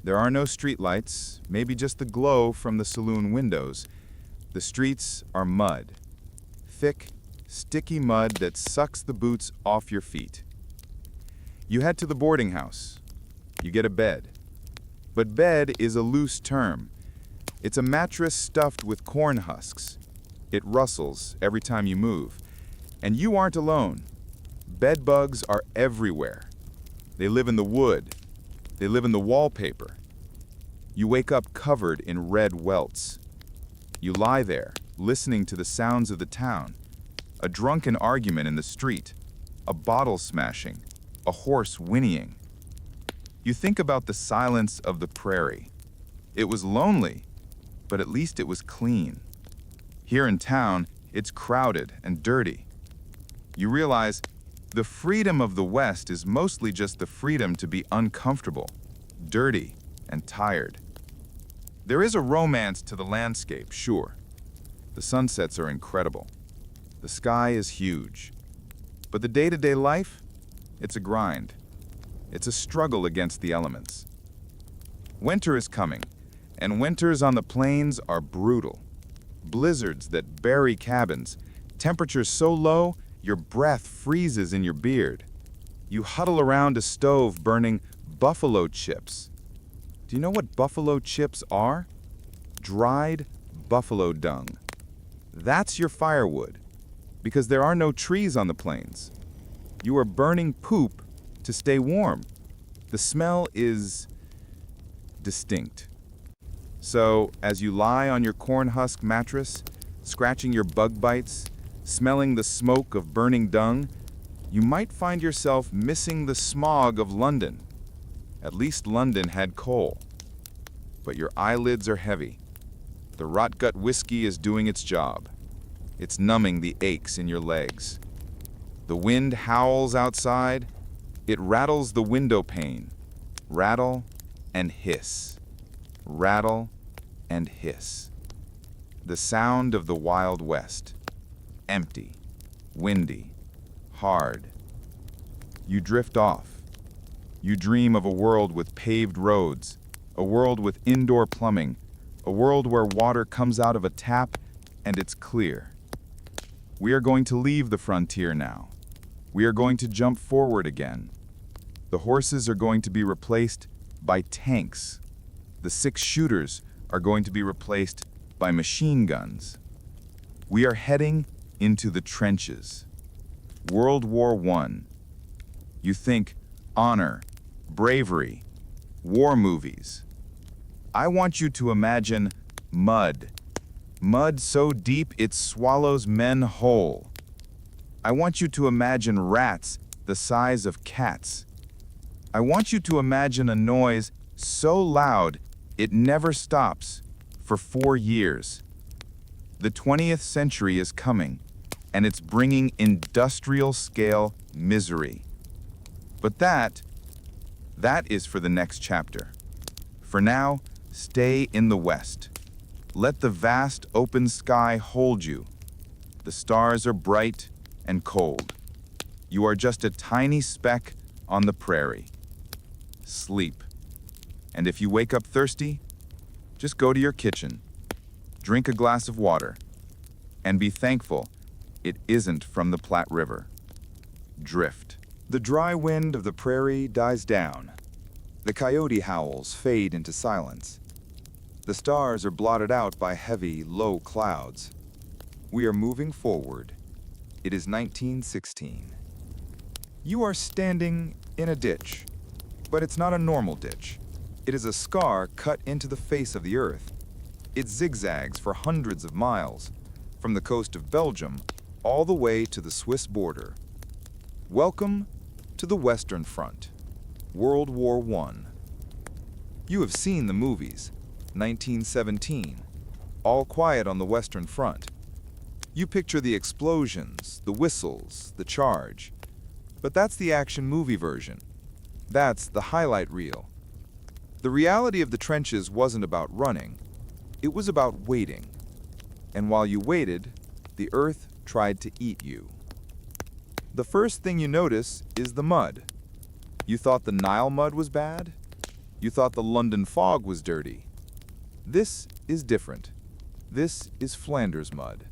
There are no streetlights, maybe just the glow from the saloon windows. The streets are mud. Thick, sticky mud that sucks the boots off your feet. You head to the boarding house. You get a bed. But bed is a loose term. It's a mattress stuffed with corn husks. It rustles every time you move. And you aren't alone. Bed bugs are everywhere. They live in the wood. They live in the wallpaper. You wake up covered in red welts. You lie there, listening to the sounds of the town. A drunken argument in the street. A bottle smashing. A horse whinnying. You think about the silence of the prairie. It was lonely, but at least it was clean. Here in town, it's crowded and dirty. You realize the freedom of the West is mostly just the freedom to be uncomfortable, dirty, and tired. There is a romance to the landscape, sure. The sunsets are incredible. The sky is huge. But the day-to-day life, it's a grind. It's a struggle against the elements. Winter is coming, and winters on the plains are brutal. Blizzards that bury cabins, temperatures so low, your breath freezes in your beard. You huddle around a stove burning buffalo chips. Do you know what buffalo chips are? Dried buffalo dung. That's your firewood, because there are no trees on the plains. You are burning poop to stay warm. The smell is distinct. So, as you lie on your corn husk mattress, scratching your bug bites, smelling the smoke of burning dung, you might find yourself missing the smog of London. At least London had coal. But your eyelids are heavy. The rot-gut whiskey is doing its job. It's numbing the aches in your legs. The wind howls outside. It rattles the window pane. Rattle and hiss. Rattle and hiss. The sound of the Wild West. Empty, windy, hard. You drift off. You dream of a world with paved roads, a world with indoor plumbing, a world where water comes out of a tap and it's clear. We are going to leave the frontier now. We are going to jump forward again. The horses are going to be replaced by tanks. The 6 shooters are going to be replaced by machine guns. We are heading into the trenches. World War I. You think honor, bravery, war movies. I want you to imagine mud. Mud so deep it swallows men whole. I want you to imagine rats the size of cats. I want you to imagine a noise so loud it never stops for 4 years. The 20th century is coming, and it's bringing industrial-scale misery. But that is for the next chapter. For now, stay in the West. Let the vast open sky hold you. The stars are bright and cold. You are just a tiny speck on the prairie. Sleep. And if you wake up thirsty, just go to your kitchen, drink a glass of water, and be thankful it isn't from the Platte River. drift. The dry wind of the prairie dies down. The coyote howls fade into silence. The stars are blotted out by heavy, low clouds. We are moving forward. It is 1916. You are standing in a ditch, but it's not a normal ditch. It is a scar cut into the face of the earth. It zigzags for hundreds of miles, from the coast of Belgium all the way to the Swiss border. Welcome to the Western Front, World War I. You have seen the movies, 1917, All Quiet on the Western Front. You picture the explosions, the whistles, the charge. But that's the action movie version. That's the highlight reel. The reality of the trenches wasn't about running. It was about waiting. And while you waited, the earth tried to eat you. The first thing you notice is the mud. You thought the Nile mud was bad? You thought the London fog was dirty. This is different. This is Flanders mud.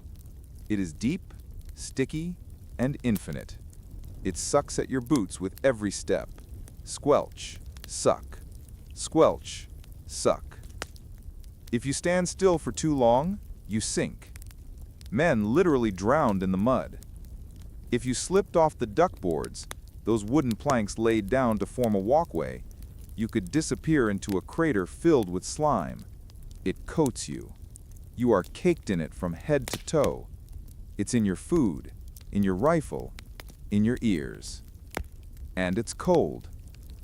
It is deep, sticky, and infinite. It sucks at your boots with every step. Squelch, suck. Squelch, suck. If you stand still for too long, you sink. Men literally drowned in the mud. If you slipped off the duckboards, those wooden planks laid down to form a walkway, you could disappear into a crater filled with slime. It coats you. You are caked in it from head to toe. It's in your food, in your rifle, in your ears. And it's cold.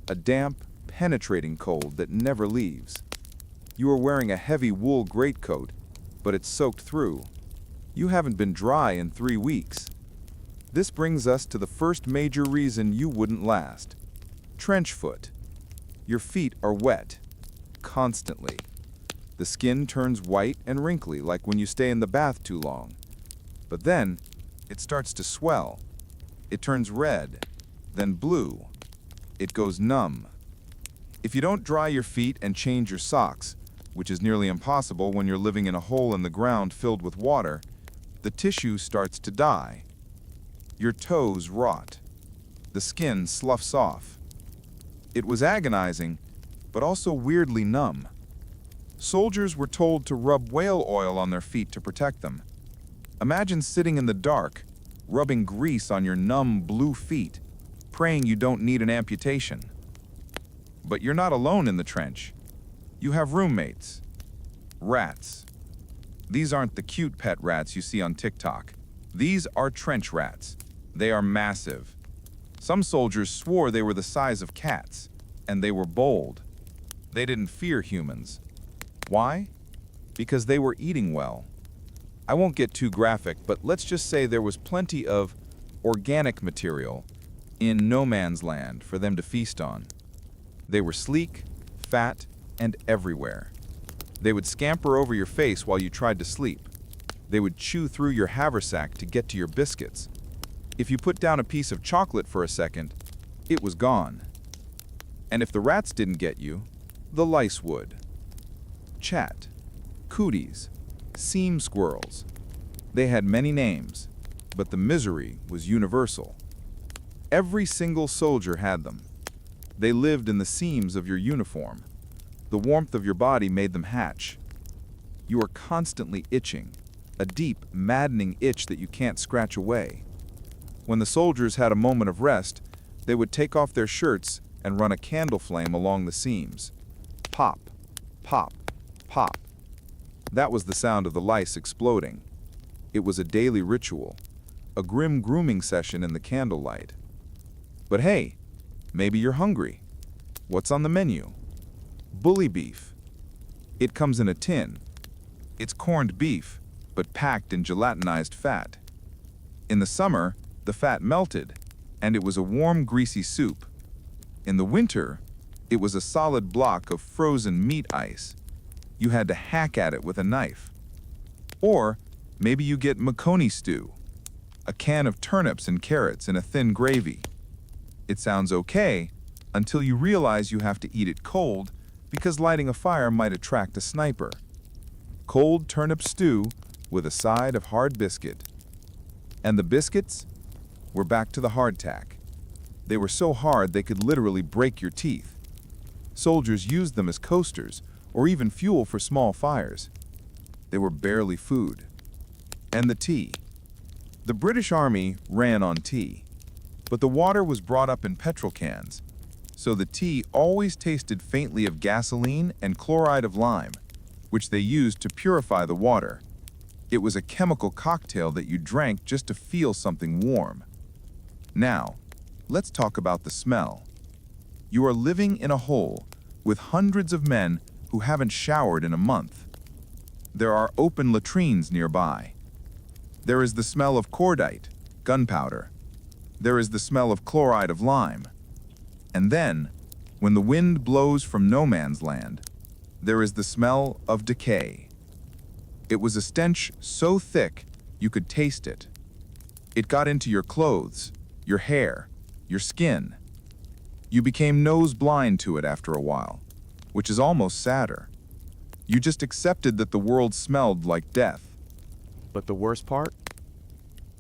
A damp, penetrating cold that never leaves. You are wearing a heavy wool greatcoat, but it's soaked through. You haven't been dry in 3 weeks. This brings us to the first major reason you wouldn't last. Trench foot. Your feet are wet. Constantly. The skin turns white and wrinkly like when you stay in the bath too long. But then, it starts to swell. It turns red, then blue. It goes numb. If you don't dry your feet and change your socks, which is nearly impossible when you're living in a hole in the ground filled with water, the tissue starts to die. Your toes rot. The skin sloughs off. It was agonizing, but also weirdly numb. Soldiers were told to rub whale oil on their feet to protect them. Imagine sitting in the dark, rubbing grease on your numb blue feet, praying you don't need an amputation. But you're not alone in the trench. You have roommates. Rats. These aren't the cute pet rats you see on TikTok. These are trench rats. They are massive. Some soldiers swore they were the size of cats, and they were bold. They didn't fear humans. Why? Because they were eating well. I won't get too graphic, but let's just say there was plenty of organic material in no man's land for them to feast on. They were sleek, fat, and everywhere. They would scamper over your face while you tried to sleep. They would chew through your haversack to get to your biscuits. If you put down a piece of chocolate for a second, it was gone. And if the rats didn't get you, the lice would. Chat, cooties, seam squirrels. They had many names, but the misery was universal. Every single soldier had them. They lived in the seams of your uniform. The warmth of your body made them hatch. You are constantly itching, a deep, maddening itch that you can't scratch away. When the soldiers had a moment of rest, they would take off their shirts and run a candle flame along the seams. Pop, pop, pop. That was the sound of the lice exploding. It was a daily ritual, a grim grooming session in the candlelight. But hey, maybe you're hungry. What's on the menu? Bully beef. It comes in a tin. It's corned beef, but packed in gelatinized fat. In the summer, the fat melted, and it was a warm, greasy soup. In the winter, it was a solid block of frozen meat ice. You had to hack at it with a knife. Or maybe you get makoni stew, a can of turnips and carrots in a thin gravy. It sounds okay until you realize you have to eat it cold because lighting a fire might attract a sniper. Cold turnip stew with a side of hard biscuit. And the biscuits? were back to the hardtack. They were so hard they could literally break your teeth. Soldiers used them as coasters or even fuel for small fires. They were barely food. And the tea. The British Army ran on tea, but the water was brought up in petrol cans, so the tea always tasted faintly of gasoline and chloride of lime, which they used to purify the water. It was a chemical cocktail that you drank just to feel something warm. Now, let's talk about the smell. You are living in a hole with hundreds of men who haven't showered in a month. There are open latrines nearby. There is the smell of cordite, gunpowder. There is the smell of chloride of lime. And then, when the wind blows from no man's land, there is the smell of decay. It was a stench so thick you could taste it. It got into your clothes, your hair, your skin. You became nose blind to it after a while, which is almost sadder. You just accepted that the world smelled like death. But the worst part?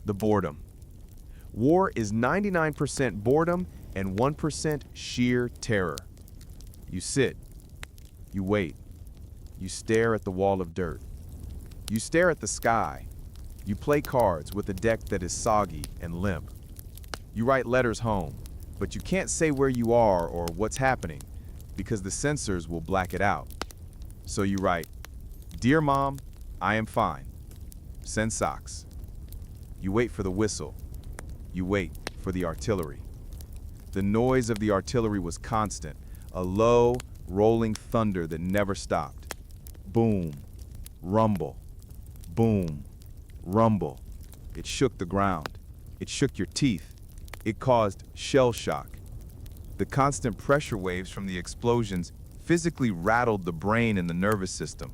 The boredom. War is 99% boredom and 1% sheer terror. You sit, you wait, you stare at the wall of dirt. You stare at the sky. You play cards with a deck that is soggy and limp. You write letters home, but you can't say where you are or what's happening because the censors will black it out. So you write, "Dear Mom, I am fine. Send socks." You wait for the whistle. You wait for the artillery. The noise of the artillery was constant, a low, rolling thunder that never stopped. Boom, rumble, boom, rumble. It shook the ground. It shook your teeth. It caused shell shock. The constant pressure waves from the explosions physically rattled the brain and the nervous system.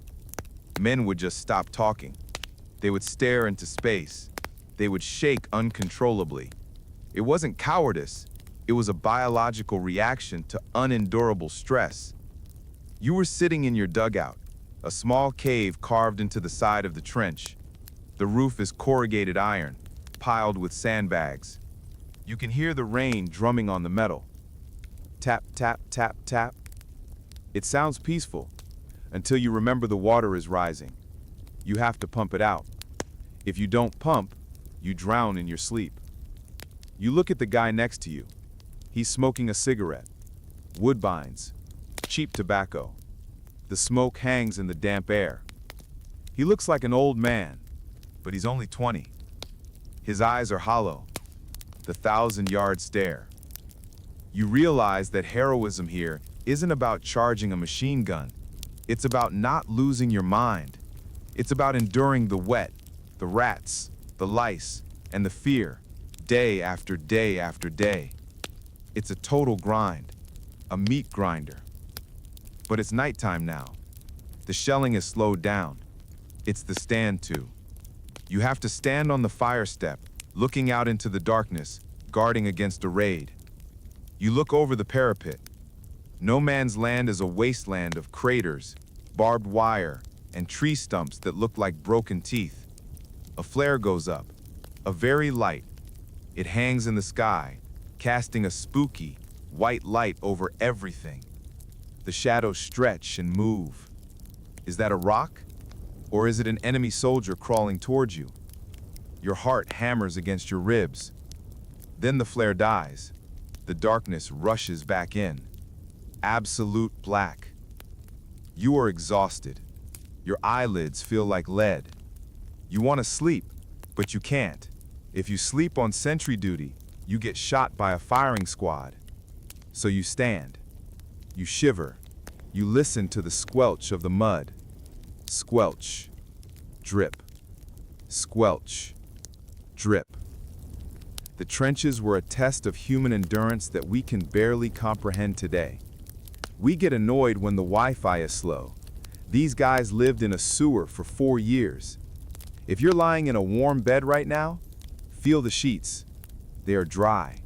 Men would just stop talking. They would stare into space. They would shake uncontrollably. It wasn't cowardice. It was a biological reaction to unendurable stress. You were sitting in your dugout, a small cave carved into the side of the trench. The roof is corrugated iron, piled with sandbags. You can hear the rain drumming on the metal. Tap, tap, tap, tap. It sounds peaceful until you remember the water is rising. You have to pump it out. If you don't pump, you drown in your sleep. You look at the guy next to you. He's smoking a cigarette. Woodbines. Cheap tobacco. The smoke hangs in the damp air. He looks like an old man, but he's only 20. His eyes are hollow. The 1,000-yard stare. You realize that heroism here isn't about charging a machine gun. It's about not losing your mind. It's about enduring the wet, the rats, the lice, and the fear, day after day after day. It's a total grind, a meat grinder. But it's nighttime now. The shelling has slowed down. It's the stand to. You have to stand on the fire step, looking out into the darkness, guarding against a raid. You look over the parapet. No man's land is a wasteland of craters, barbed wire, and tree stumps that look like broken teeth. A flare goes up, a very light. It hangs in the sky, casting a spooky, white light over everything. The shadows stretch and move. Is that a rock? Or is it an enemy soldier crawling towards you? Your heart hammers against your ribs. Then the flare dies. The darkness rushes back in. Absolute black. You are exhausted. Your eyelids feel like lead. You want to sleep, but you can't. If you sleep on sentry duty, you get shot by a firing squad. So you stand. You shiver. You listen to the squelch of the mud. Squelch. Drip. Squelch. Drip. The trenches were a test of human endurance that we can barely comprehend today. We get annoyed when the Wi-Fi is slow. These guys lived in a sewer for 4 years. If you're lying in a warm bed right now, feel the sheets. They are dry.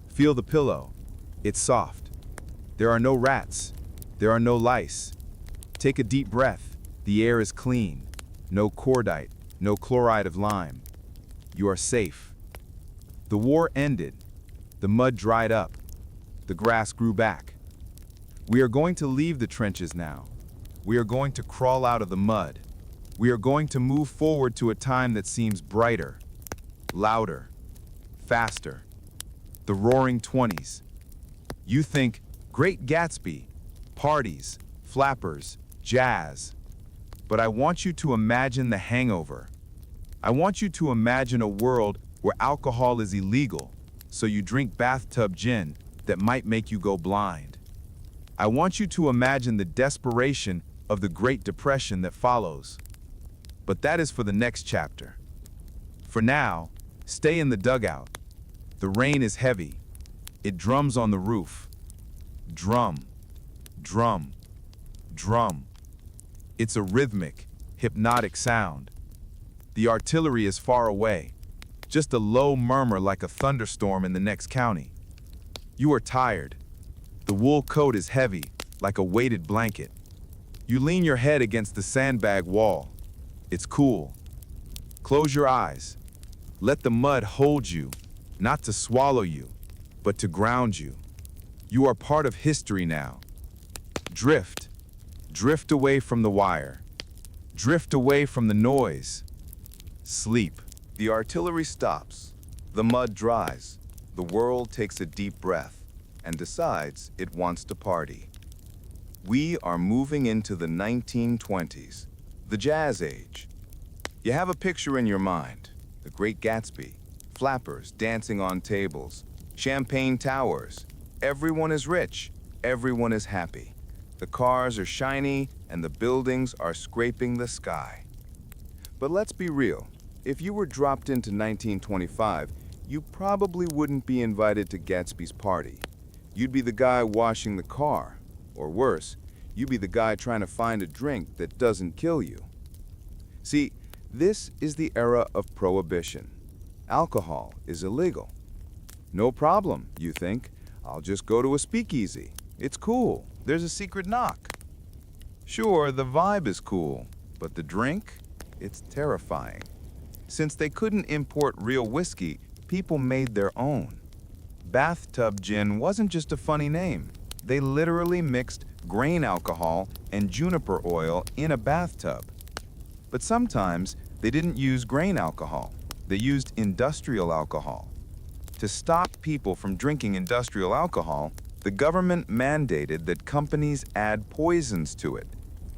Feel the pillow. It's soft. There are no rats. There are no lice. Take a deep breath. The air is clean. No cordite, no chloride of lime. You are safe. The war ended. The mud dried up. The grass grew back. We are going to leave the trenches now. We are going to crawl out of the mud. We are going to move forward to a time that seems brighter, louder, faster. The roaring 20s. You think Great Gatsby, parties, flappers, jazz. But I want you to imagine The Hangover. I want you to imagine a world where alcohol is illegal, so you drink bathtub gin that might make you go blind. I want you to imagine the desperation of the Great Depression that follows. But that is for the next chapter. For now, stay in the dugout. The rain is heavy. It drums on the roof. Drum, drum, drum. It's a rhythmic, hypnotic sound. The artillery is far away, just a low murmur like a thunderstorm in the next county. You are tired. The wool coat is heavy, like a weighted blanket. You lean your head against the sandbag wall. It's cool. Close your eyes. Let the mud hold you, not to swallow you, but to ground you. You are part of history now. Drift. Drift away from the wire. Drift away from the noise. Sleep. The artillery stops. The mud dries. The world takes a deep breath and decides it wants to party. We are moving into the 1920s, the Jazz Age. You have a picture in your mind: the Great Gatsby, flappers dancing on tables, champagne towers. Everyone is rich, everyone is happy. The cars are shiny and the buildings are scraping the sky. But let's be real. If you were dropped into 1925, you probably wouldn't be invited to Gatsby's party. You'd be the guy washing the car, or worse, you'd be the guy trying to find a drink that doesn't kill you. See, this is the era of prohibition. Alcohol is illegal. No problem, you think. I'll just go to a speakeasy. It's cool. There's a secret knock. Sure, the vibe is cool, but the drink? It's terrifying. Since they couldn't import real whiskey, people made their own. Bathtub gin wasn't just a funny name. They literally mixed grain alcohol and juniper oil in a bathtub. But sometimes they didn't use grain alcohol. They used industrial alcohol. To stop people from drinking industrial alcohol, the government mandated that companies add poisons to it.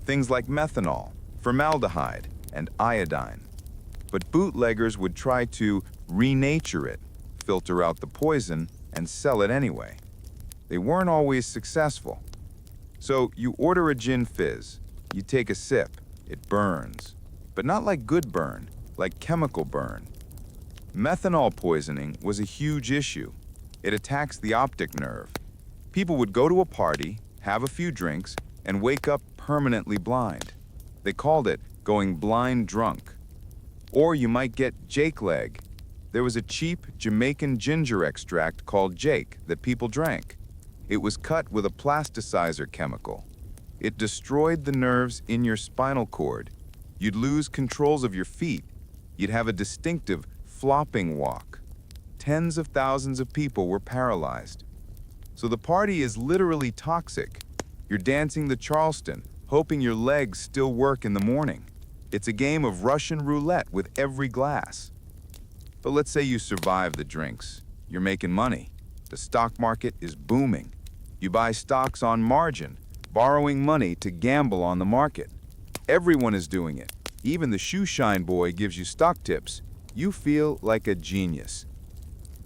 Things like methanol, formaldehyde, and iodine. But bootleggers would try to renature it, filter out the poison, and sell it anyway. They weren't always successful. So you order a gin fizz, you take a sip, it burns. But not like good burn, like chemical burn. Methanol poisoning was a huge issue. It attacks the optic nerve. People would go to a party, have a few drinks, and wake up permanently blind. They called it going blind drunk. Or you might get Jake leg. There was a cheap Jamaican ginger extract called Jake that people drank. It was cut with a plasticizer chemical. It destroyed the nerves in your spinal cord. You'd lose controls of your feet. You'd have a distinctive flopping walk. Tens of thousands of people were paralyzed. So the party is literally toxic. You're dancing the Charleston, hoping your legs still work in the morning. It's a game of Russian roulette with every glass. But let's say you survive the drinks. You're making money. The stock market is booming. You buy stocks on margin, borrowing money to gamble on the market. Everyone is doing it. Even the shoe shine boy gives you stock tips. You feel like a genius.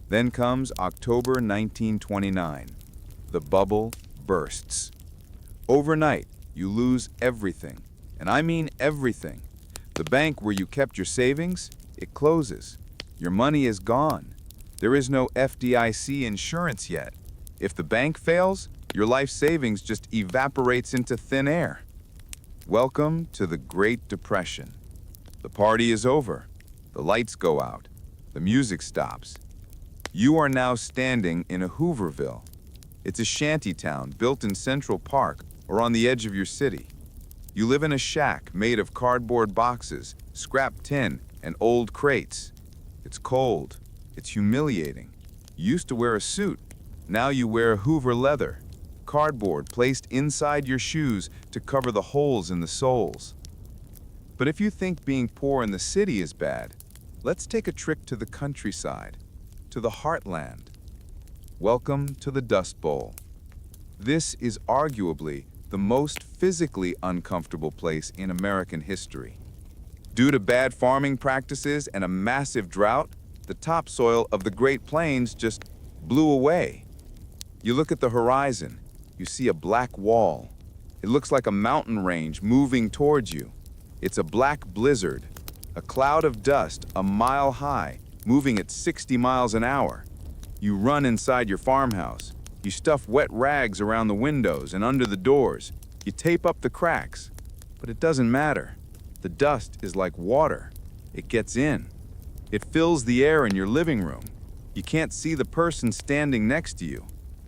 Then comes October 1929. The bubble bursts. Overnight, you lose everything. And I mean everything. The bank where you kept your savings, it closes. Your money is gone. There is no FDIC insurance yet. If the bank fails, your life savings just evaporates into thin air. Welcome to the Great Depression. The party is over. The lights go out. The music stops. You are now standing in a Hooverville. It's a shanty town built in Central Park or on the edge of your city. You live in a shack made of cardboard boxes, scrap tin, and old crates. It's cold. It's humiliating. You used to wear a suit. Now you wear Hoover leather, cardboard placed inside your shoes to cover the holes in the soles. But if you think being poor in the city is bad, let's take a trip to the countryside, to the heartland. Welcome to the Dust Bowl. This is arguably the most physically uncomfortable place in American history. Due to bad farming practices and a massive drought, the topsoil of the Great Plains just blew away. You look at the horizon, you see a black wall. It looks like a mountain range moving towards you. It's a black blizzard, a cloud of dust a mile high, moving at 60 miles an hour. You run inside your farmhouse. You stuff wet rags around the windows and under the doors. You tape up the cracks. But it doesn't matter. The dust is like water. It gets in. It fills the air in your living room. You can't see the person standing next to you.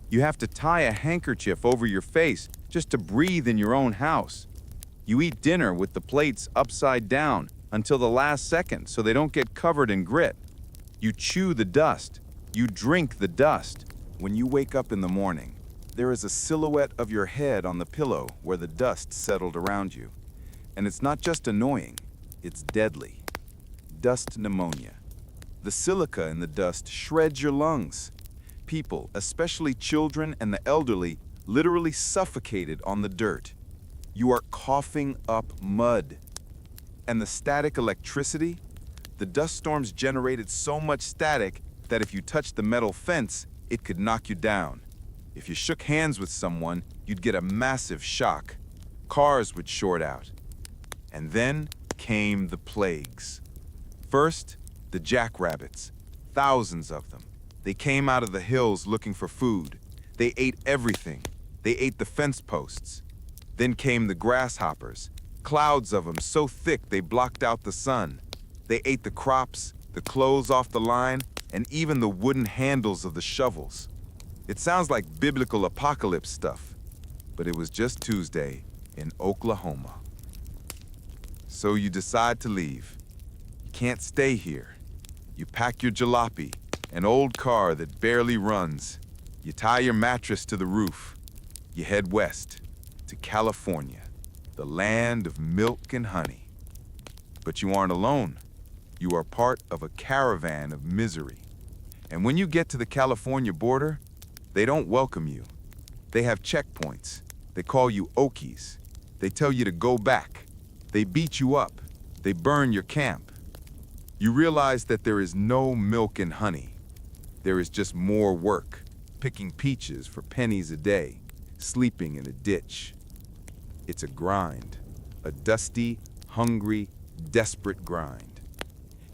You have to tie a handkerchief over your face just to breathe in your own house. You eat dinner with the plates upside down until the last second so they don't get covered in grit. You chew the dust. You drink the dust. When you wake up in the morning, there is a silhouette of your head on the pillow where the dust settled around you. And it's not just annoying, it's deadly. Dust pneumonia. The silica in the dust shreds your lungs. People, especially children and the elderly, literally suffocated on the dirt. You are coughing up mud. And the static electricity? The dust storms generated so much static that if you touched the metal fence, it could knock you down. If you shook hands with someone, you'd get a massive shock. Cars would short out. And then came the plagues. First, the jackrabbits, thousands of them. They came out of the hills looking for food. They ate everything. They ate the fence posts. Then came the grasshoppers, clouds of them so thick they blocked out the sun. They ate the crops, the clothes off the line, and even the wooden handles of the shovels. It sounds like biblical apocalypse stuff, but it was just Tuesday in Oklahoma. So you decide to leave. You can't stay here. You pack your jalopy, an old car that barely runs. You tie your mattress to the roof. You head west to California, the land of milk and honey. But you aren't alone. You are part of a caravan of misery. And when you get to the California border, they don't welcome you. They have checkpoints. They call you Okies. They tell you to go back. They beat you up. They burn your camp. You realize that there is no milk and honey. There is just more work, picking peaches for pennies a day, sleeping in a ditch. It's a grind, a dusty, hungry, desperate grind.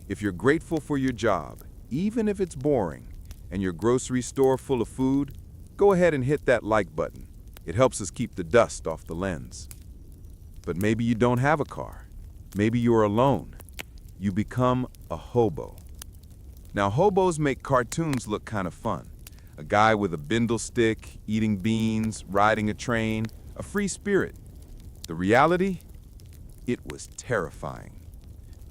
If you're grateful for your job, even if it's boring, and your grocery store full of food, go ahead and hit that like button. It helps us keep the dust off the lens. But maybe you don't have a car. Maybe you're alone. You become a hobo. Now, hobos make cartoons look kind of fun. A guy with a bindle stick, eating beans, riding a train, a free spirit. The reality? It was terrifying.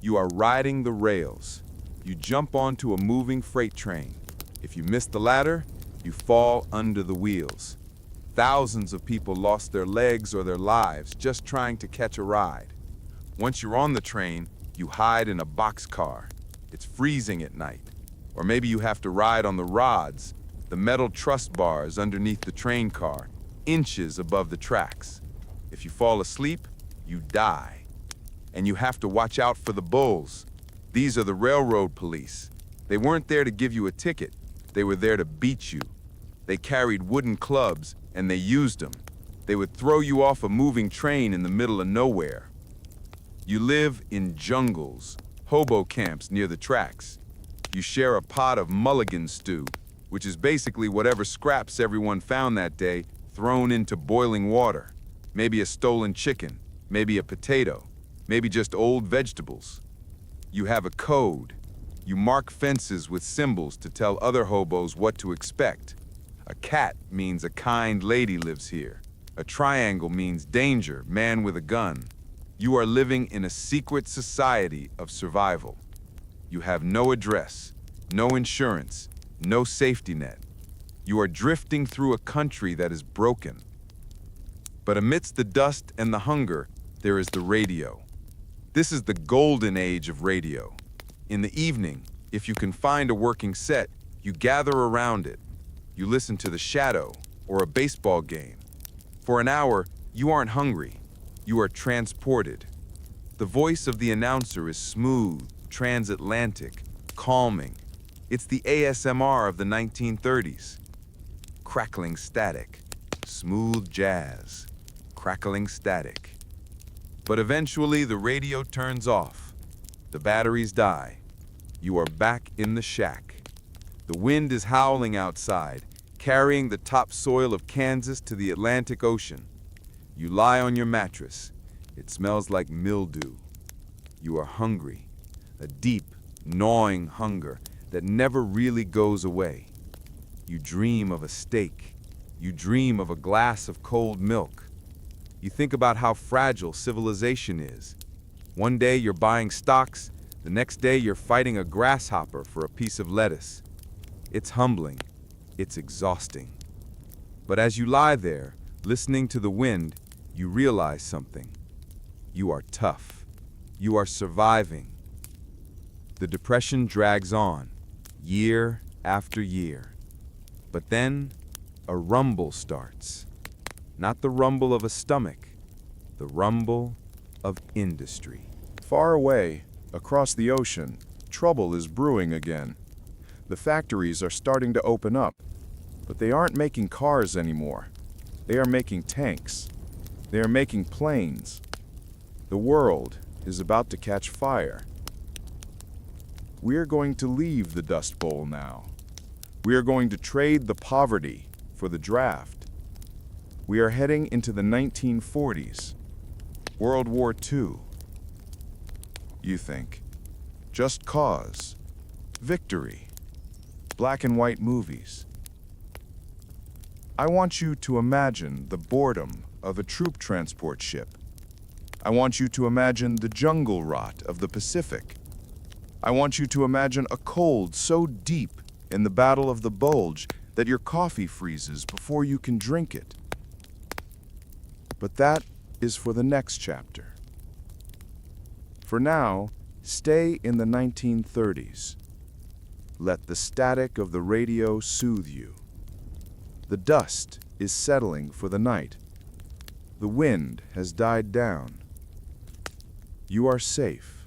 You are riding the rails. You jump onto a moving freight train. If you miss the ladder, you fall under the wheels. Thousands of people lost their legs or their lives just trying to catch a ride. Once you're on the train, you hide in a boxcar. It's freezing at night. Or maybe you have to ride on the rods, the metal truss bars underneath the train car, inches above the tracks. If you fall asleep, you die. And you have to watch out for the bulls. These are the railroad police. They weren't there to give you a ticket. They were there to beat you. They carried wooden clubs, and they used them. They would throw you off a moving train in the middle of nowhere. You live in jungles, hobo camps near the tracks. You share a pot of mulligan stew, which is basically whatever scraps everyone found that day thrown into boiling water. Maybe a stolen chicken, maybe a potato, maybe just old vegetables. You have a code. You mark fences with symbols to tell other hobos what to expect. A cat means a kind lady lives here. A triangle means danger, man with a gun. You are living in a secret society of survival. You have no address. no insurance, no safety net. You are drifting through a country that is broken. But amidst the dust and the hunger, there is the radio. This is the golden age of radio. In the evening, if you can find a working set, you gather around it. You listen to The Shadow or a baseball game. For an hour, you aren't hungry. You are transported. The voice of the announcer is smooth, transatlantic, calming. It's the ASMR of the 1930s. Crackling static, smooth jazz, crackling static. But eventually the radio turns off. The batteries die. You are back in the shack. The wind is howling outside, carrying the topsoil of Kansas to the Atlantic Ocean. You lie on your mattress. It smells like mildew. You are hungry, a deep, gnawing hunger that never really goes away. You dream of a steak. You dream of a glass of cold milk. You think about how fragile civilization is. One day you're buying stocks, the next day you're fighting a grasshopper for a piece of lettuce. It's humbling. It's exhausting. But as you lie there, listening to the wind, you realize something. You are tough. You are surviving. The depression drags on, year after year. But then, a rumble starts. Not the rumble of a stomach, the rumble of industry. Far away, across the ocean, trouble is brewing again. The factories are starting to open up, but they aren't making cars anymore. They are making tanks. They are making planes. The world is about to catch fire. We are going to leave the Dust Bowl now. We are going to trade the poverty for the draft. We are heading into the 1940s. World War II. You think. Just Cause. Victory. Black and white movies. I want you to imagine the boredom of a troop transport ship. I want you to imagine the jungle rot of the Pacific. I want you to imagine a cold so deep in the Battle of the Bulge that your coffee freezes before you can drink it. But that is for the next chapter. For now, stay in the 1930s. Let the static of the radio soothe you. The dust is settling for the night. The wind has died down. You are safe.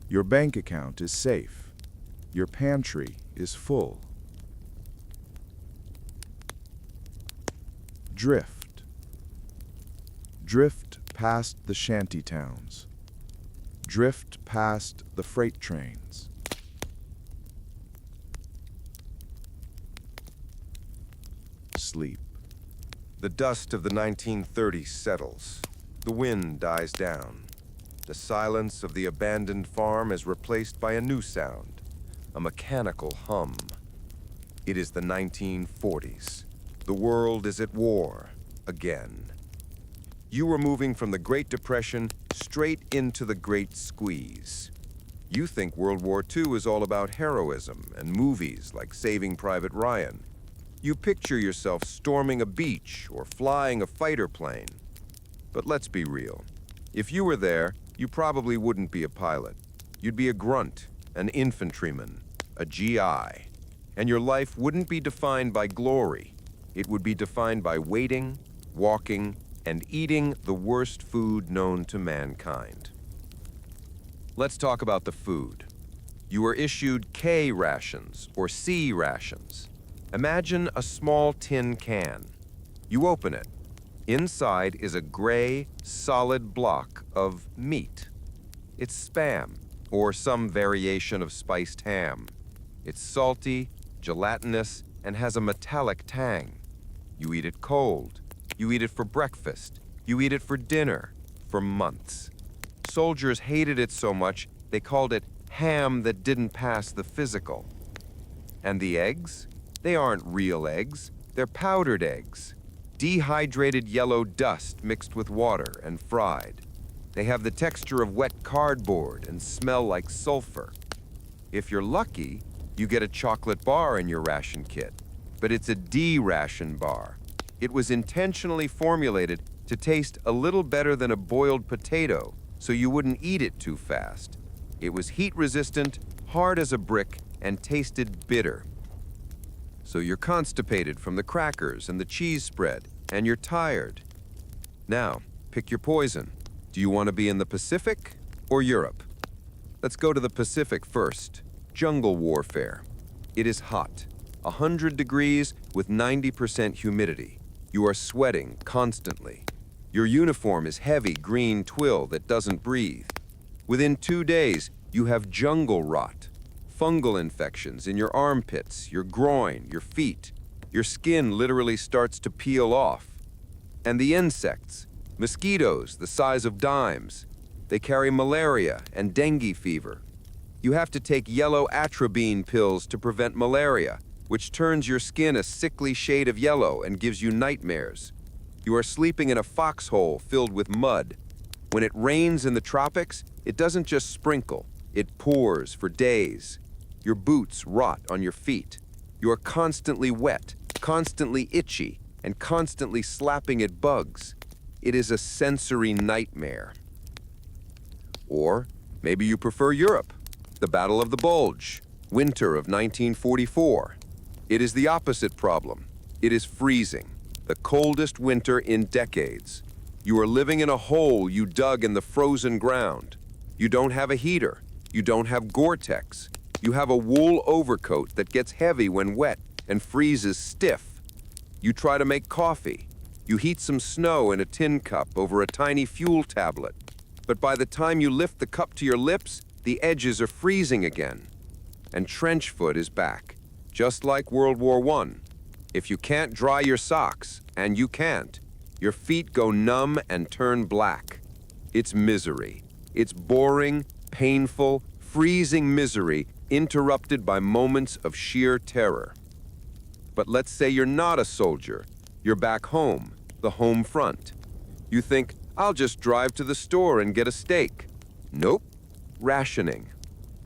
Your bank account is safe. Your pantry is full. Drift. Drift past the shanty towns. Drift past the freight trains. Sleep. The dust of the 1930s settles. The wind dies down. The silence of the abandoned farm is replaced by a new sound, a mechanical hum. It is the 1940s. The world is at war again. You are moving from the Great Depression straight into the Great Squeeze. You think World War II is all about heroism and movies like Saving Private Ryan. You picture yourself storming a beach or flying a fighter plane. But let's be real. If you were there, you probably wouldn't be a pilot. You'd be a grunt, an infantryman, a GI. And your life wouldn't be defined by glory. It would be defined by waiting, walking, and eating the worst food known to mankind. Let's talk about the food. You were issued K rations or C rations. Imagine a small tin can. You open it. Inside is a gray, solid block of meat. It's Spam, or some variation of spiced ham. It's salty, gelatinous, and has a metallic tang. You eat it cold. You eat it for breakfast. You eat it for dinner, for months. Soldiers hated it so much, they called it ham that didn't pass the physical. And the eggs? They aren't real eggs. They're powdered eggs. Dehydrated yellow dust mixed with water and fried. They have the texture of wet cardboard and smell like sulfur. If you're lucky, You get a chocolate bar in your ration kit, but it's a D-ration bar. It was intentionally formulated to taste a little better than a boiled potato, so you wouldn't eat it too fast. It was heat-resistant, hard as a brick, and tasted bitter. So you're constipated from the crackers and the cheese spread, and you're tired. Now, pick your poison. Do you want to be in the Pacific or Europe? Let's go to the Pacific first. Jungle warfare. It is hot. 100 degrees with 90% humidity. You are sweating constantly. Your uniform is heavy green twill that doesn't breathe. Within 2 days, you have jungle rot. Fungal infections in your armpits, your groin, your feet. Your skin literally starts to peel off. And the insects, mosquitoes the size of dimes. They carry malaria and dengue fever. You have to take yellow atropine pills to prevent malaria, which turns your skin a sickly shade of yellow and gives you nightmares. You are sleeping in a foxhole filled with mud. When it rains in the tropics, it doesn't just sprinkle, it pours for days. Your boots rot on your feet. You are constantly wet, constantly itchy, and constantly slapping at bugs. It is a sensory nightmare. Or maybe you prefer Europe. The Battle of the Bulge, winter of 1944. It is the opposite problem. It is freezing, the coldest winter in decades. You are living in a hole you dug in the frozen ground. You don't have a heater. You don't have Gore-Tex. You have a wool overcoat that gets heavy when wet and freezes stiff. You try to make coffee. You heat some snow in a tin cup over a tiny fuel tablet. But by the time you lift the cup to your lips, the edges are freezing again. And trench foot is back, just like World War I. If you can't dry your socks, and you can't, your feet go numb and turn black. It's misery. It's boring, painful, freezing misery interrupted by moments of sheer terror. But let's say you're not a soldier. You're back home, the home front. You think, I'll just drive to the store and get a steak. Nope. Rationing.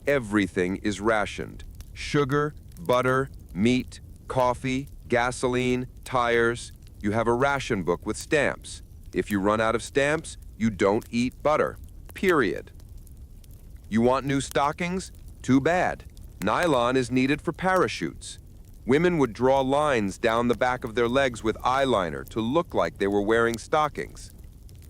Everything is rationed. Sugar, butter, meat, coffee, gasoline, tires. You have a ration book with stamps. If you run out of stamps, you don't eat butter. Period. You want new stockings? Too bad. Nylon is needed for parachutes. Women would draw lines down the back of their legs with eyeliner to look like they were wearing stockings.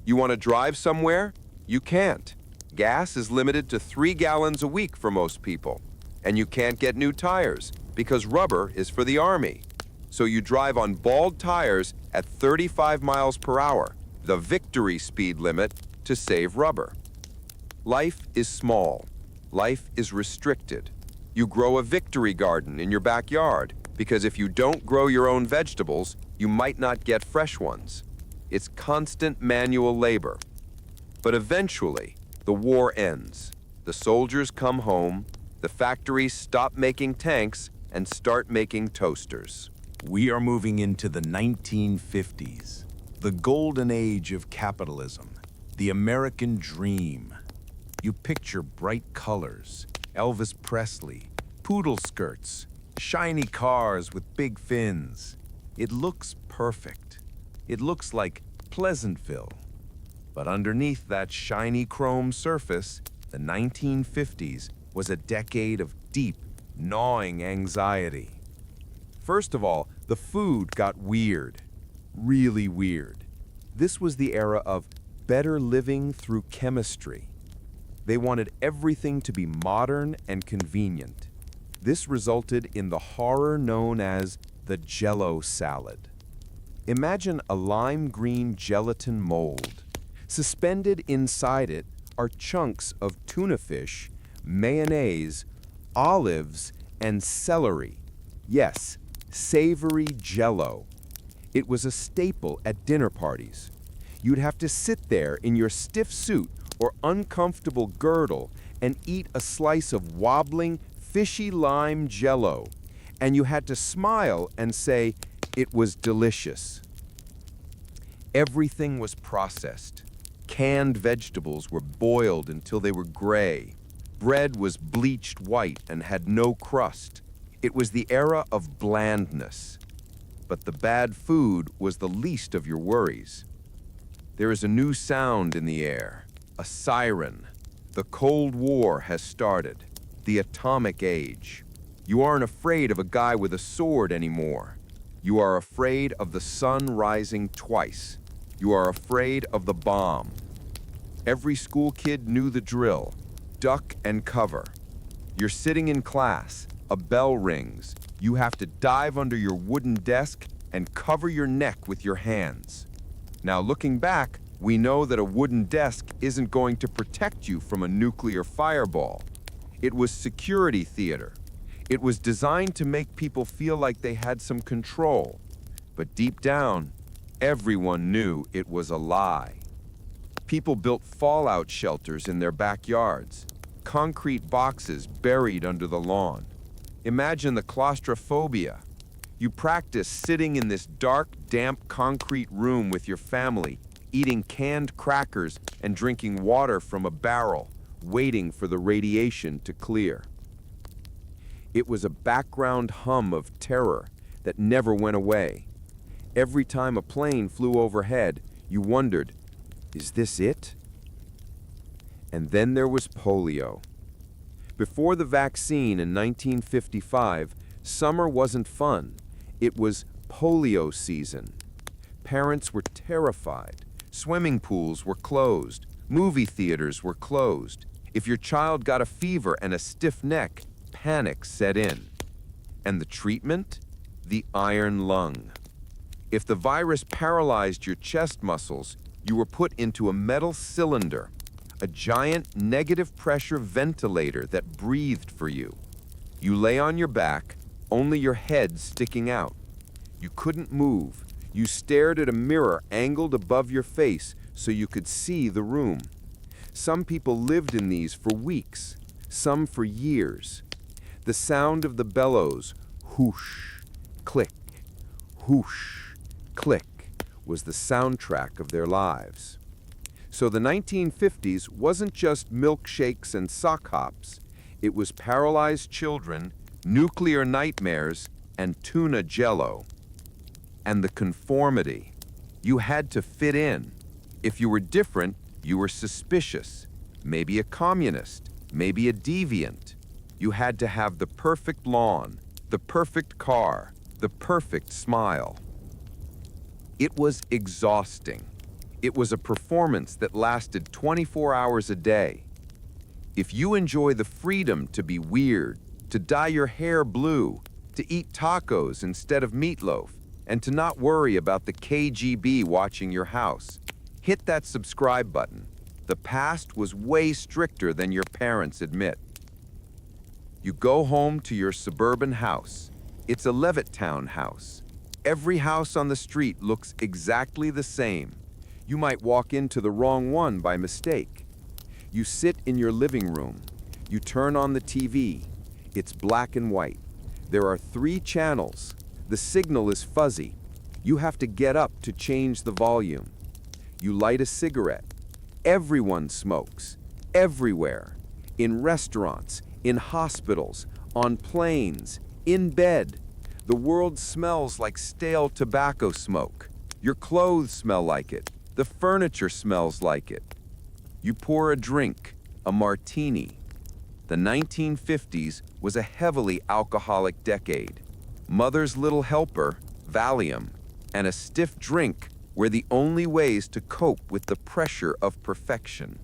You want to drive somewhere? You can't. Gas is limited to 3 gallons a week for most people. And you can't get new tires because rubber is for the army. So you drive on bald tires at 35 miles per hour, the victory speed limit, to save rubber. Life is small. Life is restricted. You grow a victory garden in your backyard because if you don't grow your own vegetables, you might not get fresh ones. It's constant manual labor. But eventually, the war ends. The soldiers come home, the factories stop making tanks and start making toasters. We are moving into the 1950s, the golden age of capitalism, the American dream. You picture bright colors, Elvis Presley, poodle skirts, shiny cars with big fins. It looks perfect. It looks like Pleasantville. But underneath that shiny chrome surface, the 1950s was a decade of deep, gnawing anxiety. First of all, the food got weird, really weird. This was the era of better living through chemistry. They wanted everything to be modern and convenient. This resulted in the horror known as the Jell-O salad. Imagine a lime green gelatin mold. Suspended inside it are chunks of tuna fish, mayonnaise, olives, and celery. Yes, savory Jell-O. It was a staple at dinner parties. You'd have to sit there in your stiff suit or uncomfortable girdle and eat a slice of wobbling, fishy lime Jell-O. And you had to smile and say it was delicious. Everything was processed. Canned vegetables were boiled until they were gray. Bread was bleached white and had no crust. It was the era of blandness. But the bad food was the least of your worries. There is a new sound in the air, a siren. The Cold War has started, the atomic age. You aren't afraid of a guy with a sword anymore. You are afraid of the sun rising twice. You are afraid of the bomb. Every school kid knew the drill. Duck and cover. You're sitting in class, a bell rings. You have to dive under your wooden desk and cover your neck with your hands. Now looking back, we know that a wooden desk isn't going to protect you from a nuclear fireball. It was security theater. It was designed to make people feel like they had some control. But deep down, everyone knew it was a lie. People built fallout shelters in their backyards, concrete boxes buried under the lawn. Imagine the claustrophobia. You practice sitting in this dark, damp concrete room with your family, eating canned crackers and drinking water from a barrel, waiting for the radiation to clear. It was a background hum of terror that never went away. Every time a plane flew overhead, you wondered, is this it? And then there was polio. Before the vaccine in 1955, summer wasn't fun. It was polio season. Parents were terrified. Swimming pools were closed. Movie theaters were closed. If your child got a fever and a stiff neck, panic set in. And the treatment? The iron lung. If the virus paralyzed your chest muscles, you were put into a metal cylinder, a giant negative pressure ventilator that breathed for you. You lay on your back, only your head sticking out. You couldn't move. You stared at a mirror angled above your face so you could see the room. Some people lived in these for weeks, some for years. The sound of the bellows, whoosh, click, whoosh, click, was the soundtrack of their lives. So the 1950s wasn't just milkshakes and sock hops. It was paralyzed children, nuclear nightmares, and tuna jello. And the conformity. You had to fit in. If you were different, you were suspicious. Maybe a communist, maybe a deviant. You had to have the perfect lawn, the perfect car, the perfect smile. It was exhausting. It was a performance that lasted 24 hours a day. If you enjoy the freedom to be weird, to dye your hair blue, to eat tacos instead of meatloaf, and to not worry about the KGB watching your house, hit that subscribe button. The past was way stricter than your parents admit. You go home to your suburban house. It's a Levittown house. Every house on the street looks exactly the same. You might walk into the wrong one by mistake. You sit in your living room. You turn on the TV. It's black and white. There are 3 channels. The signal is fuzzy. You have to get up to change the volume. You light a cigarette. Everyone smokes. Everywhere. In restaurants, in hospitals, on planes, in bed. The world smells like stale tobacco smoke. Your clothes smell like it. The furniture smells like it. You pour a drink, a martini. The 1950s was a heavily alcoholic decade. Mother's Little Helper, Valium, and a stiff drink were the only ways to cope with the pressure of perfection.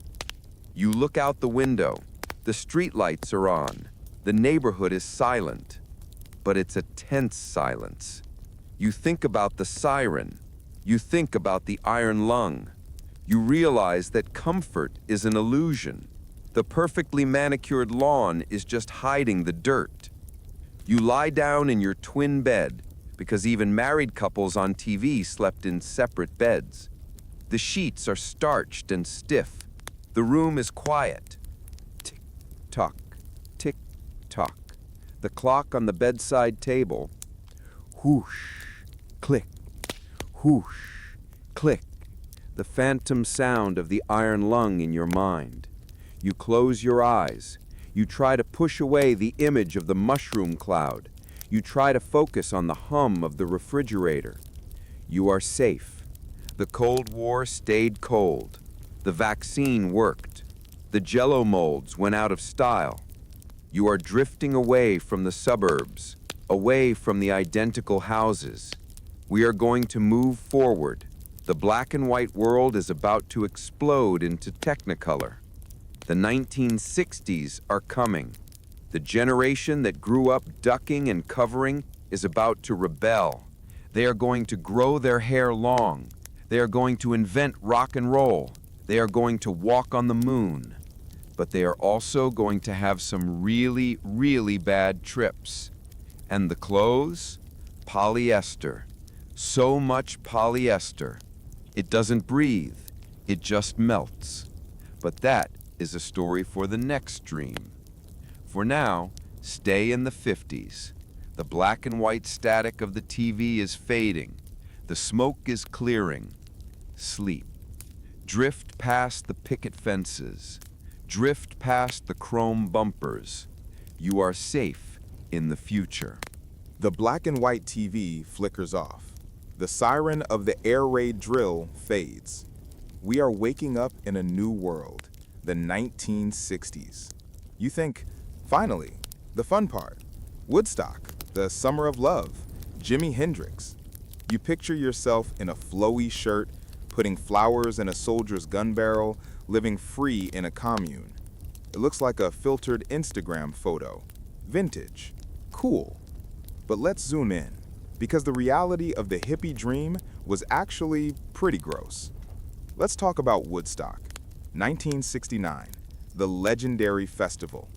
You look out the window. The streetlights are on. The neighborhood is silent. But it's a tense silence. You think about the siren. You think about the iron lung. You realize that comfort is an illusion. The perfectly manicured lawn is just hiding the dirt. You lie down in your twin bed, because even married couples on TV slept in separate beds. The sheets are starched and stiff. The room is quiet. Tick-tock, tick-tock. The clock on the bedside table, whoosh, click, whoosh, click. The phantom sound of the iron lung in your mind. You close your eyes. You try to push away the image of the mushroom cloud, You try to focus on the hum of the refrigerator. You are safe. The Cold War stayed cold. The vaccine worked. The Jell-O molds went out of style. You are drifting away from the suburbs, away from the identical houses. We are going to move forward. The black and white world is about to explode into Technicolor. The 1960s are coming. The generation that grew up ducking and covering is about to rebel. They are going to grow their hair long. They are going to invent rock and roll. They are going to walk on the moon. But they are also going to have some really, really bad trips. And the clothes? Polyester. So much polyester. It doesn't breathe. It just melts. But that is a story for the next dream. For now, stay in the 50s. The black and white static of the TV is fading. The smoke is clearing. Sleep. Drift past the picket fences. Drift past the chrome bumpers. You are safe in the future. The black and white TV flickers off. The siren of the air raid drill fades. We are waking up in a new world, the 1960s. You think, finally, the fun part. Woodstock, the summer of love, Jimi Hendrix. You picture yourself in a flowy shirt, putting flowers in a soldier's gun barrel, living free in a commune. It looks like a filtered Instagram photo. Vintage. Cool. But let's zoom in, because the reality of the hippie dream was actually pretty gross. Let's talk about Woodstock, 1969, the legendary festival.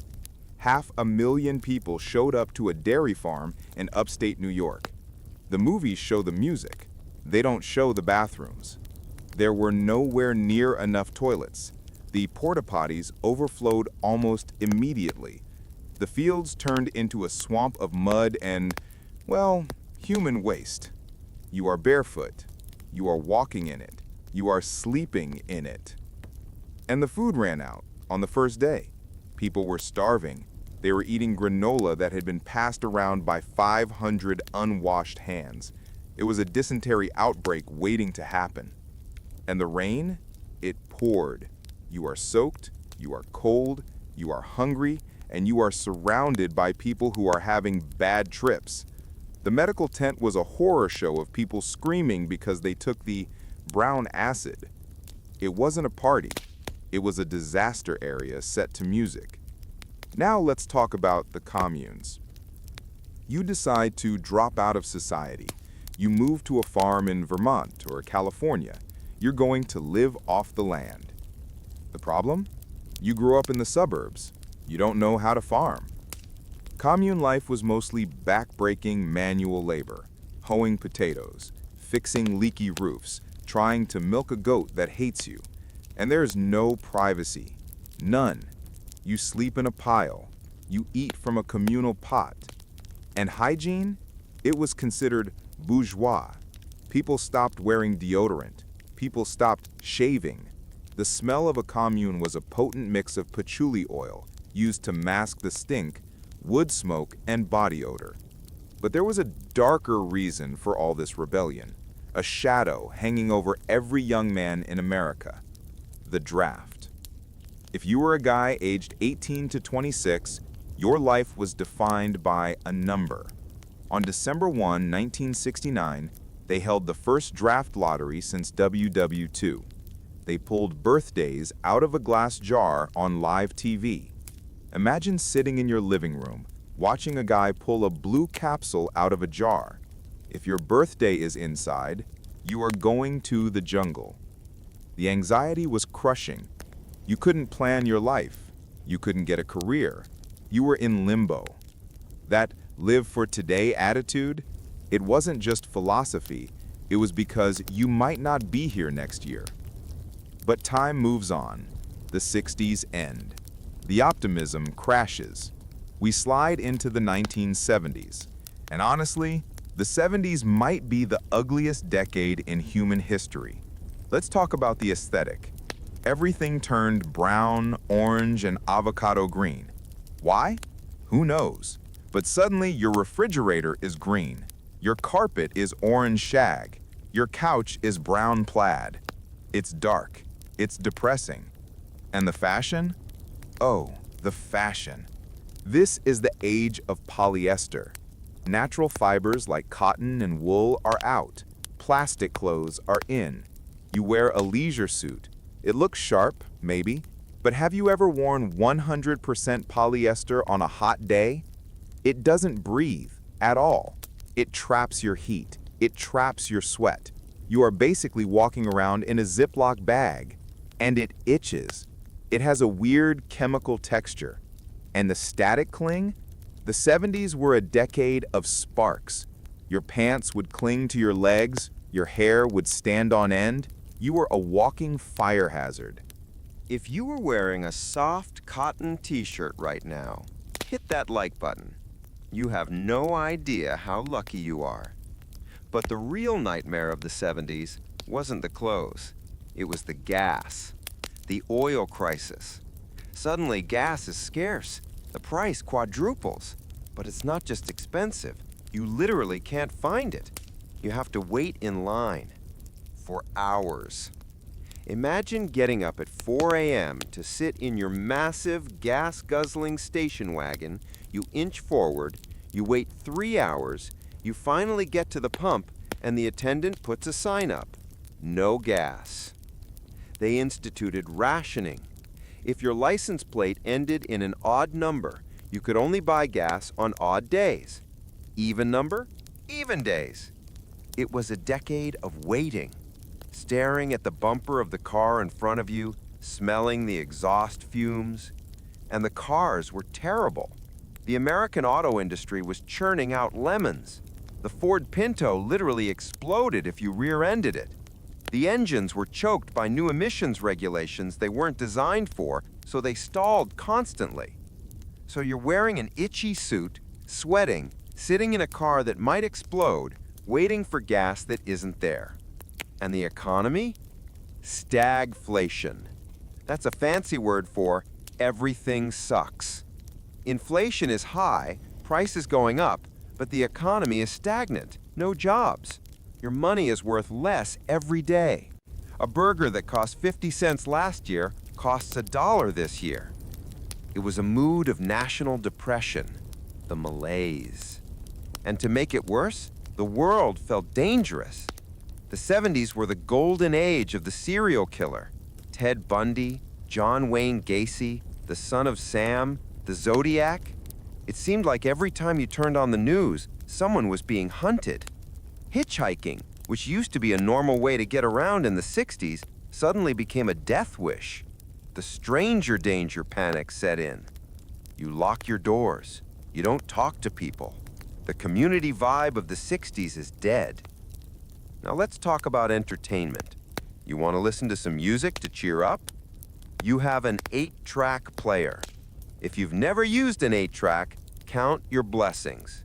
500,000 people showed up to a dairy farm in upstate New York. The movies show the music. They don't show the bathrooms. There were nowhere near enough toilets. The porta potties overflowed almost immediately. The fields turned into a swamp of mud and, well, human waste. You are barefoot. You are walking in it. You are sleeping in it. And the food ran out on the first day. People were starving. They were eating granola that had been passed around by 500 unwashed hands. It was a dysentery outbreak waiting to happen. And the rain? It poured. You are soaked, you are cold, you are hungry, and you are surrounded by people who are having bad trips. The medical tent was a horror show of people screaming because they took the brown acid. It wasn't a party. It was a disaster area set to music. Now let's talk about the communes. You decide to drop out of society. You move to a farm in Vermont or California. You're going to live off the land. The problem? You grew up in the suburbs. You don't know how to farm. Commune life was mostly back-breaking manual labor, hoeing potatoes, fixing leaky roofs, trying to milk a goat that hates you. And there's no privacy. None. You sleep in a pile. You eat from a communal pot. And hygiene? It was considered bourgeois. People stopped wearing deodorant. People stopped shaving. The smell of a commune was a potent mix of patchouli oil, used to mask the stink, wood smoke, and body odor. But there was a darker reason for all this rebellion, a shadow hanging over every young man in America: the draft. If you were a guy aged 18 to 26, your life was defined by a number. On December 1, 1969, they held the first draft lottery since WW2. They pulled birthdays out of a glass jar on live TV. Imagine sitting in your living room, watching a guy pull a blue capsule out of a jar. If your birthday is inside, you are going to the jungle. The anxiety was crushing. You couldn't plan your life. You couldn't get a career. You were in limbo. That live for today attitude, it wasn't just philosophy, it was because you might not be here next year. But time moves on. The 60s end. The optimism crashes. We slide into the 1970s. And honestly, the 70s might be the ugliest decade in human history. Let's talk about the aesthetic. Everything turned brown, orange, and avocado green. Why? Who knows? But suddenly your refrigerator is green, your carpet is orange shag, your couch is brown plaid. It's dark, it's depressing. And the fashion? Oh, the fashion. This is the age of polyester. Natural fibers like cotton and wool are out. Plastic clothes are in. You wear a leisure suit. It looks sharp, maybe, but have you ever worn 100% polyester on a hot day? It doesn't breathe at all. It traps your heat. It traps your sweat. You are basically walking around in a Ziploc bag, and it itches. It has a weird chemical texture. And the static cling? The 70s were a decade of sparks. Your pants would cling to your legs, your hair would stand on end. You were a walking fire hazard. If you were wearing a soft cotton t-shirt right now, hit that like button. You have no idea how lucky you are. But the real nightmare of the 70s wasn't the clothes. It was the gas. The oil crisis. Suddenly, gas is scarce. The price quadruples. But it's not just expensive. You literally can't find it. You have to wait in line for hours. Imagine getting up at 4 a.m. to sit in your massive gas-guzzling station wagon. You inch forward, you wait 3 hours, you finally get to the pump, and the attendant puts a sign up. No gas. They instituted rationing. If your license plate ended in an odd number, you could only buy gas on odd days. Even number? Even days. It was a decade of waiting, staring at the bumper of the car in front of you, smelling the exhaust fumes. And the cars were terrible. The American auto industry was churning out lemons. The Ford Pinto literally exploded if you rear-ended it. The engines were choked by new emissions regulations they weren't designed for, so they stalled constantly. So you're wearing an itchy suit, sweating, sitting in a car that might explode, waiting for gas that isn't there. And the economy? Stagflation. That's a fancy word for everything sucks. Inflation is high, prices going up, but the economy is stagnant, no jobs. Your money is worth less every day. A burger that cost 50 cents last year costs $1 this year. It was a mood of national depression, the malaise. And to make it worse, the world felt dangerous. The 70s were the golden age of the serial killer. Ted Bundy, John Wayne Gacy, the Son of Sam, the Zodiac. It seemed like every time you turned on the news, someone was being hunted. Hitchhiking, which used to be a normal way to get around in the 60s, suddenly became a death wish. The stranger danger panic set in. You lock your doors. You don't talk to people. The community vibe of the 60s is dead. Now let's talk about entertainment. You want to listen to some music to cheer up? You have an 8-track player. If you've never used an 8-track, count your blessings.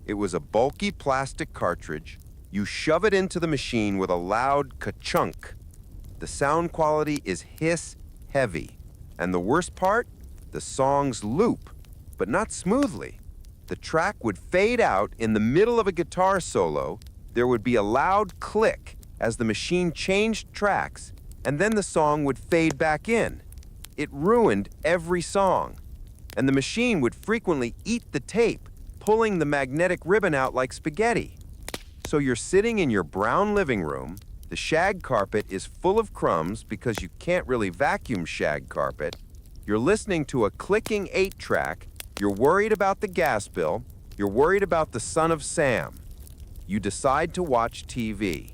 It was a bulky plastic cartridge. You shove it into the machine with a loud ka-chunk. The sound quality is hiss-heavy. And the worst part? The songs loop, but not smoothly. The track would fade out in the middle of a guitar solo. There would be a loud click as the machine changed tracks, and then the song would fade back in. It ruined every song. And the machine would frequently eat the tape, pulling the magnetic ribbon out like spaghetti. So you're sitting in your brown living room, the shag carpet is full of crumbs because you can't really vacuum shag carpet, you're listening to a clicking 8-track, you're worried about the gas bill, you're worried about the Son of Sam. You decide to watch TV.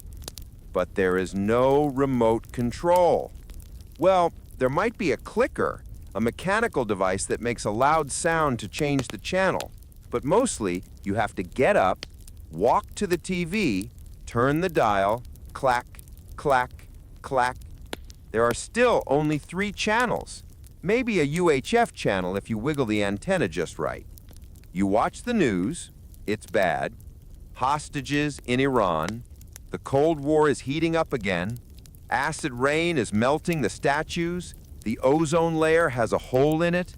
But there is no remote control. Well, there might be a clicker, a mechanical device that makes a loud sound to change the channel. But mostly, you have to get up, walk to the TV, turn the dial, clack, clack, clack. There are still only 3 channels. Maybe a UHF channel if you wiggle the antenna just right. You watch the news, it's bad. Hostages in Iran. The Cold War is heating up again. Acid rain is melting the statues. The ozone layer has a hole in it.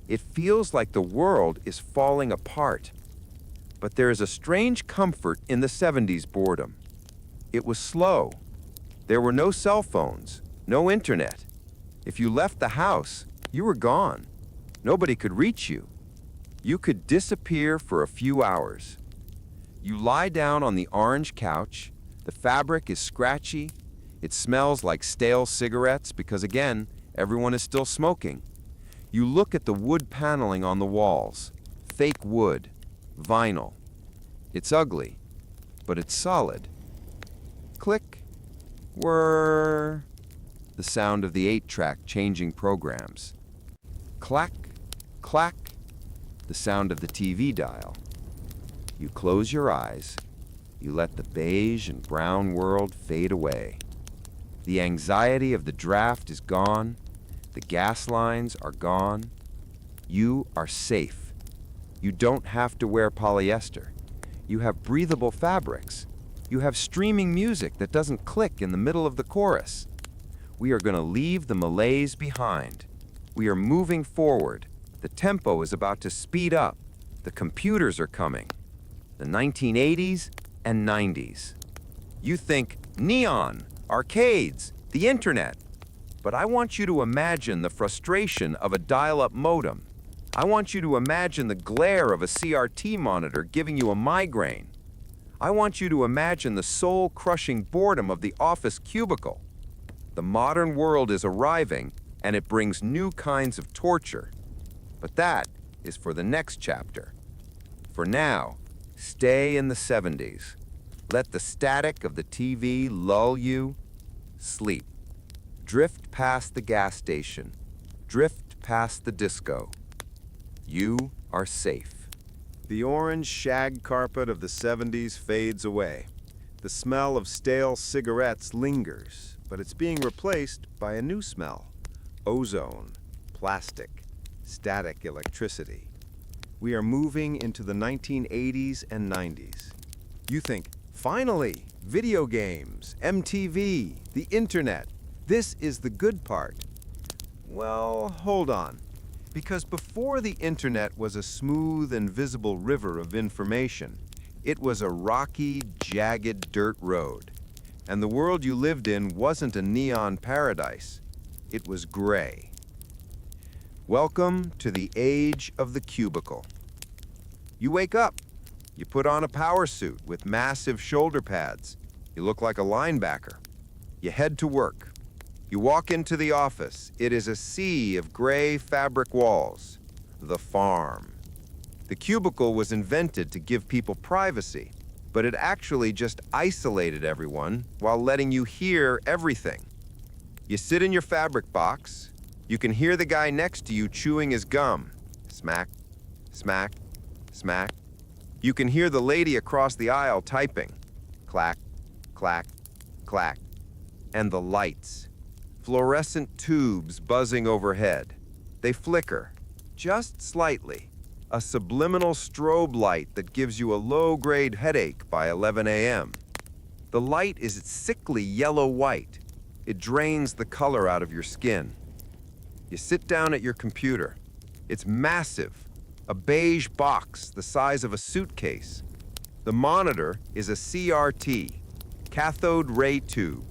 It feels like the world is falling apart. But there is a strange comfort in the 70s boredom. It was slow. There were no cell phones, no internet. If you left the house, you were gone. Nobody could reach you. You could disappear for a few hours. You lie down on the orange couch. The fabric is scratchy. It smells like stale cigarettes because, again, everyone is still smoking. You look at the wood paneling on the walls. Fake wood. Vinyl. It's ugly, but it's solid. Click. Whir. The sound of the 8-track changing programs. Clack. Clack. The sound of the TV dial. You close your eyes. You let the beige and brown world fade away. The anxiety of the draft is gone. The gas lines are gone. You are safe. You don't have to wear polyester. You have breathable fabrics. You have streaming music that doesn't click in the middle of the chorus. We are going to leave the malaise behind. We are moving forward. The tempo is about to speed up. The computers are coming. The 1980s and 90s. You think neon, arcades, the internet. But I want you to imagine the frustration of a dial-up modem. I want you to imagine the glare of a CRT monitor giving you a migraine. I want you to imagine the soul-crushing boredom of the office cubicle. The modern world is arriving, and it brings new kinds of torture. But that is for the next chapter. For now, stay in the 70s. Let the static of the TV lull you. Sleep. Drift past the gas station. Drift past the disco. You are safe. The orange shag carpet of the 70s fades away. The smell of stale cigarettes lingers, but it's being replaced by a new smell. Ozone, plastic, static electricity. We are moving into the 1980s and 90s. You think, finally, video games, MTV, the internet. This is the good part. Well, hold on. Because before the internet was a smooth and visible river of information, it was a rocky, jagged dirt road. And the world you lived in wasn't a neon paradise. It was gray. Welcome to the age of the cubicle. You wake up. You put on a power suit with massive shoulder pads. You look like a linebacker. You head to work. You walk into the office. It is a sea of gray fabric walls. The farm. The cubicle was invented to give people privacy, but it actually just isolated everyone while letting you hear everything. You sit in your fabric box. You can hear the guy next to you chewing his gum. Smack, smack, smack. You can hear the lady across the aisle typing. Clack, clack, clack. And the lights. Fluorescent tubes buzzing overhead. They flicker, just slightly. A subliminal strobe light that gives you a low-grade headache by 11 a.m. The light is sickly yellow-white. It drains the color out of your skin. You sit down at your computer. It's massive, a beige box the size of a suitcase. The monitor is a CRT, cathode ray tube.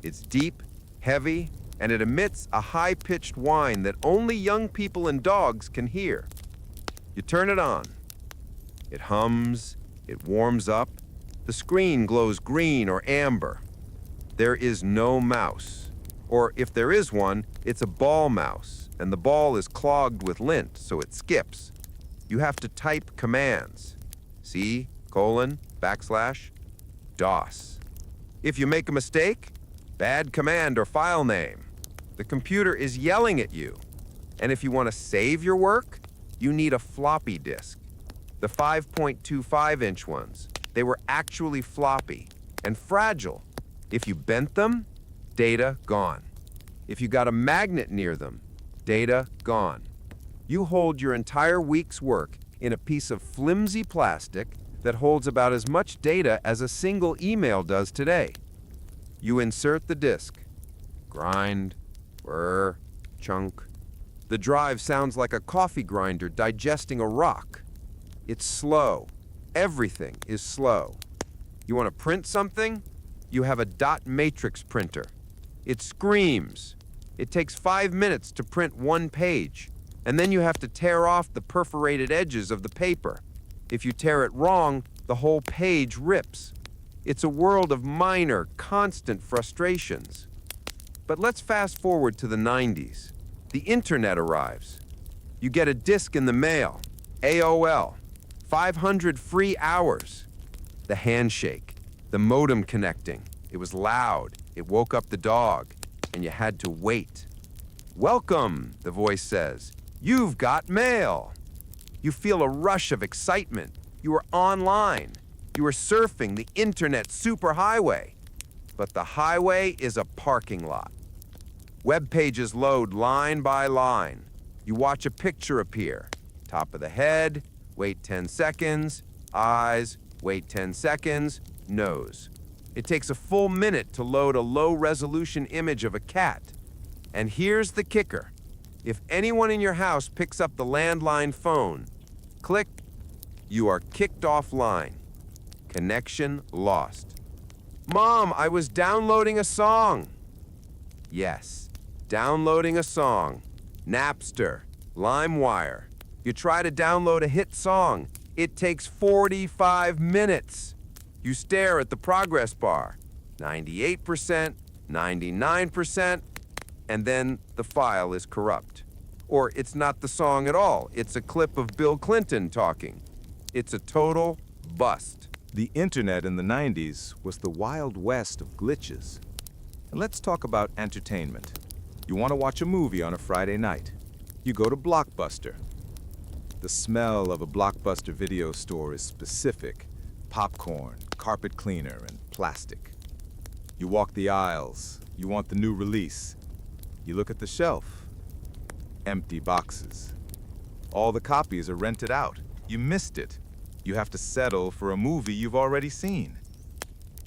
It's deep, heavy, and it emits a high-pitched whine that only young people and dogs can hear. You turn it on. It hums, it warms up. The screen glows green or amber. There is no mouse. Or if there is one, it's a ball mouse, and the ball is clogged with lint, so it skips. You have to type commands. C, colon, backslash, DOS. If you make a mistake, bad command or file name. The computer is yelling at you. And if you want to save your work, you need a floppy disk. The 5.25-inch ones, they were actually floppy and fragile. If you bent them, data gone. If you got a magnet near them, data gone. You hold your entire week's work in a piece of flimsy plastic that holds about as much data as a single email does today. You insert the disk. Grind, whir, chunk. The drive sounds like a coffee grinder digesting a rock. It's slow, Everything is slow. You want to print something? You have a dot matrix printer. It screams. It takes 5 minutes to print 1 page, and then you have to tear off the perforated edges of the paper. If you tear it wrong, the whole page rips. It's a world of minor, constant frustrations. But let's fast forward to the 90s. The internet arrives. You get a disk in the mail, AOL, 500 free hours. The handshake, the modem connecting. It was loud, it woke up the dog, and you had to wait. "Welcome," the voice says. "You've got mail." You feel a rush of excitement. You are online. You are surfing the internet superhighway. But the highway is a parking lot. Web pages load line by line. You watch a picture appear. Top of the head, wait 10 seconds, eyes, wait 10 seconds, nose. It takes a full minute to load a low-resolution image of a cat. And here's the kicker. If anyone in your house picks up the landline phone, click, you are kicked offline. Connection lost. "Mom, I was downloading a song." Yes, downloading a song. Napster, LimeWire. You try to download a hit song. It takes 45 minutes. You stare at the progress bar. 98%, 99%, and then the file is corrupt. Or it's not the song at all. It's a clip of Bill Clinton talking. It's a total bust. The internet in the 90s was the Wild West of glitches. And let's talk about entertainment. You want to watch a movie on a Friday night. You go to Blockbuster. The smell of a Blockbuster video store is specific. Popcorn, carpet cleaner, and plastic. You walk the aisles. You want the new release. You look at the shelf. Empty boxes. All the copies are rented out. You missed it. You have to settle for a movie you've already seen.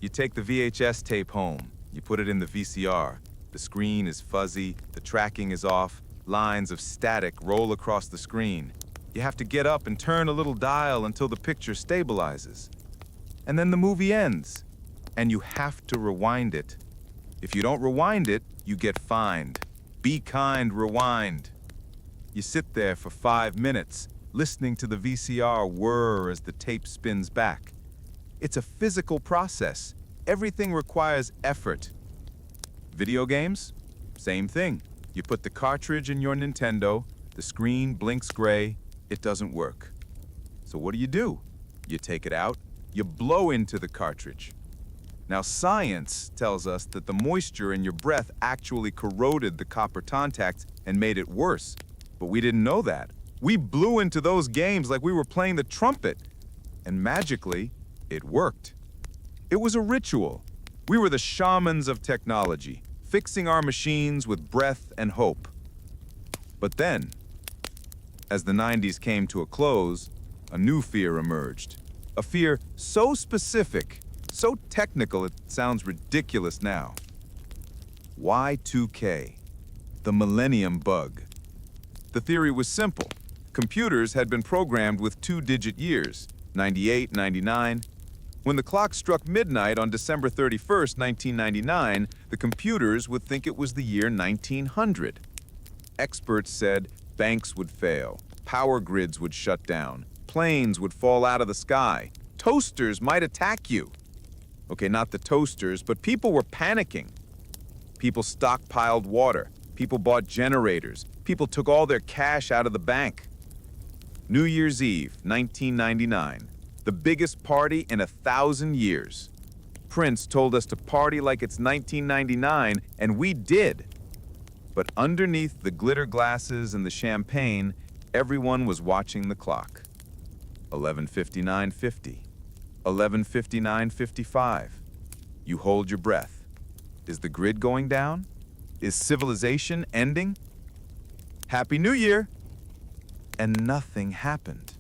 You take the VHS tape home. You put it in the VCR. The screen is fuzzy, the tracking is off, lines of static roll across the screen. You have to get up and turn a little dial until the picture stabilizes. And then the movie ends, and you have to rewind it. If you don't rewind it, you get fined. Be kind, rewind. You sit there for 5 minutes, listening to the VCR whir as the tape spins back. It's a physical process. Everything requires effort. Video games? Same thing. You put the cartridge in your Nintendo, the screen blinks gray, it doesn't work. So what do? You take it out, you blow into the cartridge. Now science tells us that the moisture in your breath actually corroded the copper contacts and made it worse. But we didn't know that. We blew into those games like we were playing the trumpet. And magically, it worked. It was a ritual. We were the shamans of technology, fixing our machines with breath and hope. But then, as the 90s came to a close, a new fear emerged. A fear so specific, so technical it sounds ridiculous now. Y2K, the Millennium Bug. The theory was simple. Computers had been programmed with 2-digit years, 98, 99. When the clock struck midnight on December 31st, 1999, the computers would think it was the year 1900. Experts said banks would fail, power grids would shut down, planes would fall out of the sky, toasters might attack you. Okay, not the toasters, but people were panicking. People stockpiled water, people bought generators, people took all their cash out of the bank. New Year's Eve, 1999. The biggest party in 1,000 years. Prince told us to party like it's 1999, and we did. But underneath the glitter glasses and the champagne, everyone was watching the clock. 11:59:50. 11:59:55. You hold your breath. Is the grid going down? Is civilization ending? Happy New Year! And nothing happened.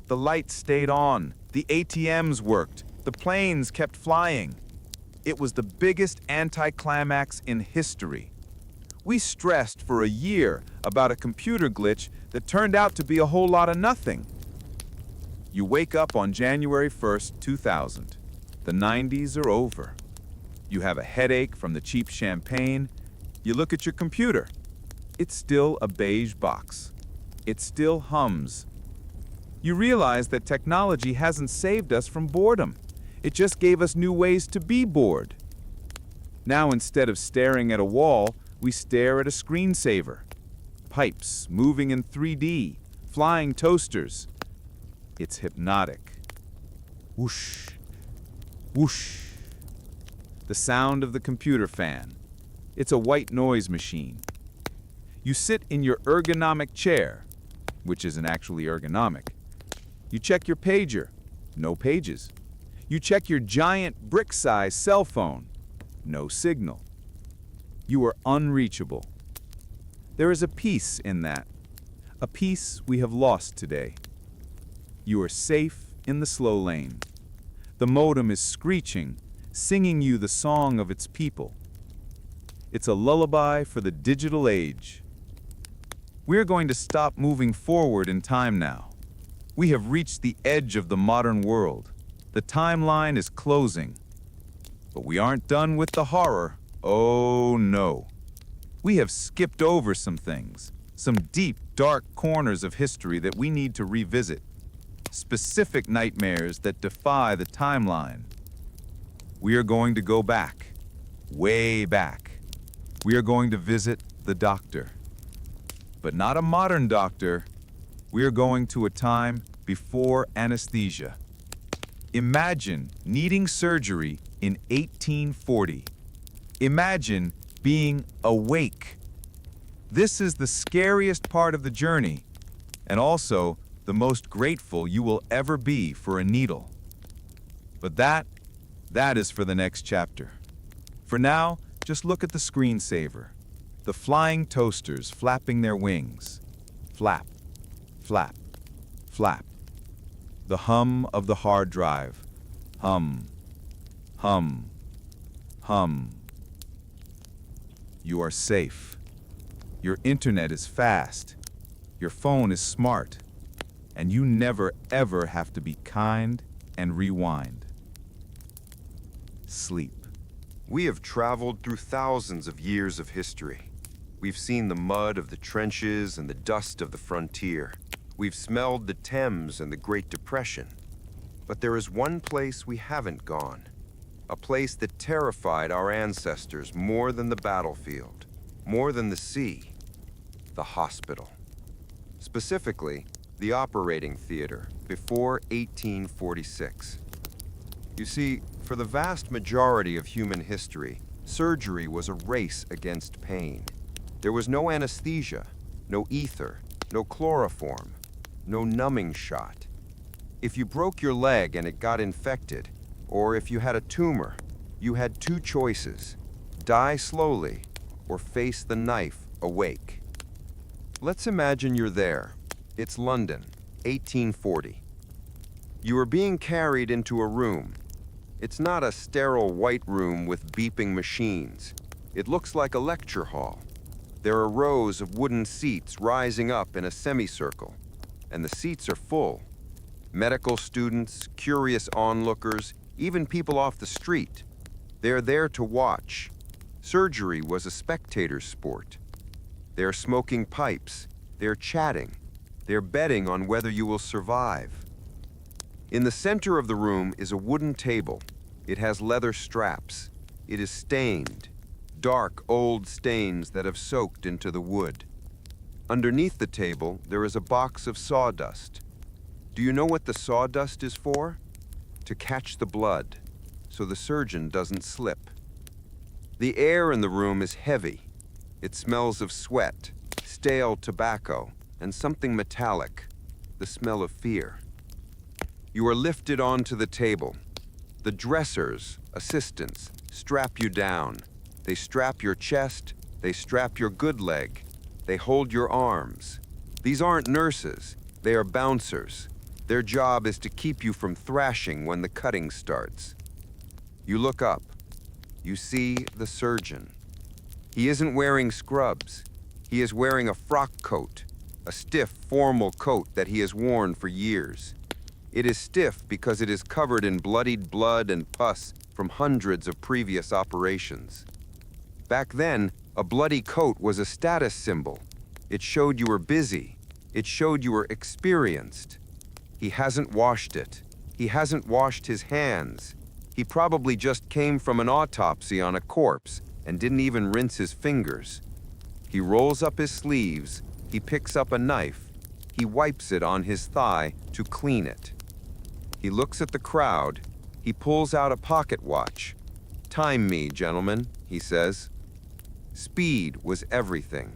The lights stayed on, the ATMs worked, the planes kept flying. It was the biggest anticlimax in history. We stressed for a year about a computer glitch that turned out to be a whole lot of nothing. You wake up on January 1st, 2000. The 90s are over. You have a headache from the cheap champagne. You look at your computer. It's still a beige box. It still hums. You realize that technology hasn't saved us from boredom. It just gave us new ways to be bored. Now, instead of staring at a wall, we stare at a screensaver. Pipes moving in 3D, flying toasters. It's hypnotic. Whoosh, whoosh. The sound of the computer fan. It's a white noise machine. You sit in your ergonomic chair, which isn't actually ergonomic. You check your pager. No pages. You check your giant brick-sized cell phone. No signal. You are unreachable. There is a peace in that. A peace we have lost today. You are safe in the slow lane. The modem is screeching, singing you the song of its people. It's a lullaby for the digital age. We're going to stop moving forward in time now. We have reached the edge of the modern world. The timeline is closing. But we aren't done with the horror. Oh no. We have skipped over some things, some deep, dark corners of history that we need to revisit. Specific nightmares that defy the timeline. We are going to go back, way back. We are going to visit the doctor. But not a modern doctor. We are going to a time before anesthesia. Imagine needing surgery in 1840. Imagine being awake. This is the scariest part of the journey, and also the most grateful you will ever be for a needle. But that is for the next chapter. For now, just look at the screensaver. The flying toasters flapping their wings. Flap, flap, flap. The hum of the hard drive. Hum, hum, hum. You are safe. Your internet is fast. Your phone is smart. And you never ever have to be kind and rewind. Sleep. We have traveled through thousands of years of history. We've seen the mud of the trenches and the dust of the frontier. We've smelled the Thames and the Great Depression. But there is one place we haven't gone. A place that terrified our ancestors more than the battlefield, more than the sea. The hospital. Specifically, the operating theater before 1846. You see, for the vast majority of human history, surgery was a race against pain. There was no anesthesia, no ether, no chloroform, no numbing shot. If you broke your leg and it got infected, or if you had a tumor, you had two choices: die slowly or face the knife awake. Let's imagine you're there. It's London, 1840. You are being carried into a room. It's not a sterile white room with beeping machines. It looks like a lecture hall. There are rows of wooden seats rising up in a semicircle, and the seats are full. Medical students, curious onlookers, even people off the street. They're there to watch. Surgery was a spectator sport. They're smoking pipes. They're chatting. They're betting on whether you will survive. In the center of the room is a wooden table. It has leather straps. It is stained. Dark, old stains that have soaked into the wood. Underneath the table, there is a box of sawdust. Do you know what the sawdust is for? To catch the blood, so the surgeon doesn't slip. The air in the room is heavy. It smells of sweat, stale tobacco, and something metallic, the smell of fear. You are lifted onto the table. The dressers, assistants, strap you down. They strap your chest, they strap your good leg, they hold your arms. These aren't nurses, they are bouncers. Their job is to keep you from thrashing when the cutting starts. You look up. You see the surgeon. He isn't wearing scrubs. He is wearing a frock coat, a stiff, formal coat that he has worn for years. It is stiff because it is covered in bloodied blood and pus from hundreds of previous operations. Back then, a bloody coat was a status symbol. It showed you were busy. It showed you were experienced. He hasn't washed it. He hasn't washed his hands. He probably just came from an autopsy on a corpse and didn't even rinse his fingers. He rolls up his sleeves. He picks up a knife. He wipes it on his thigh to clean it. He looks at the crowd. He pulls out a pocket watch. "Time me, gentlemen," he says. Speed was everything.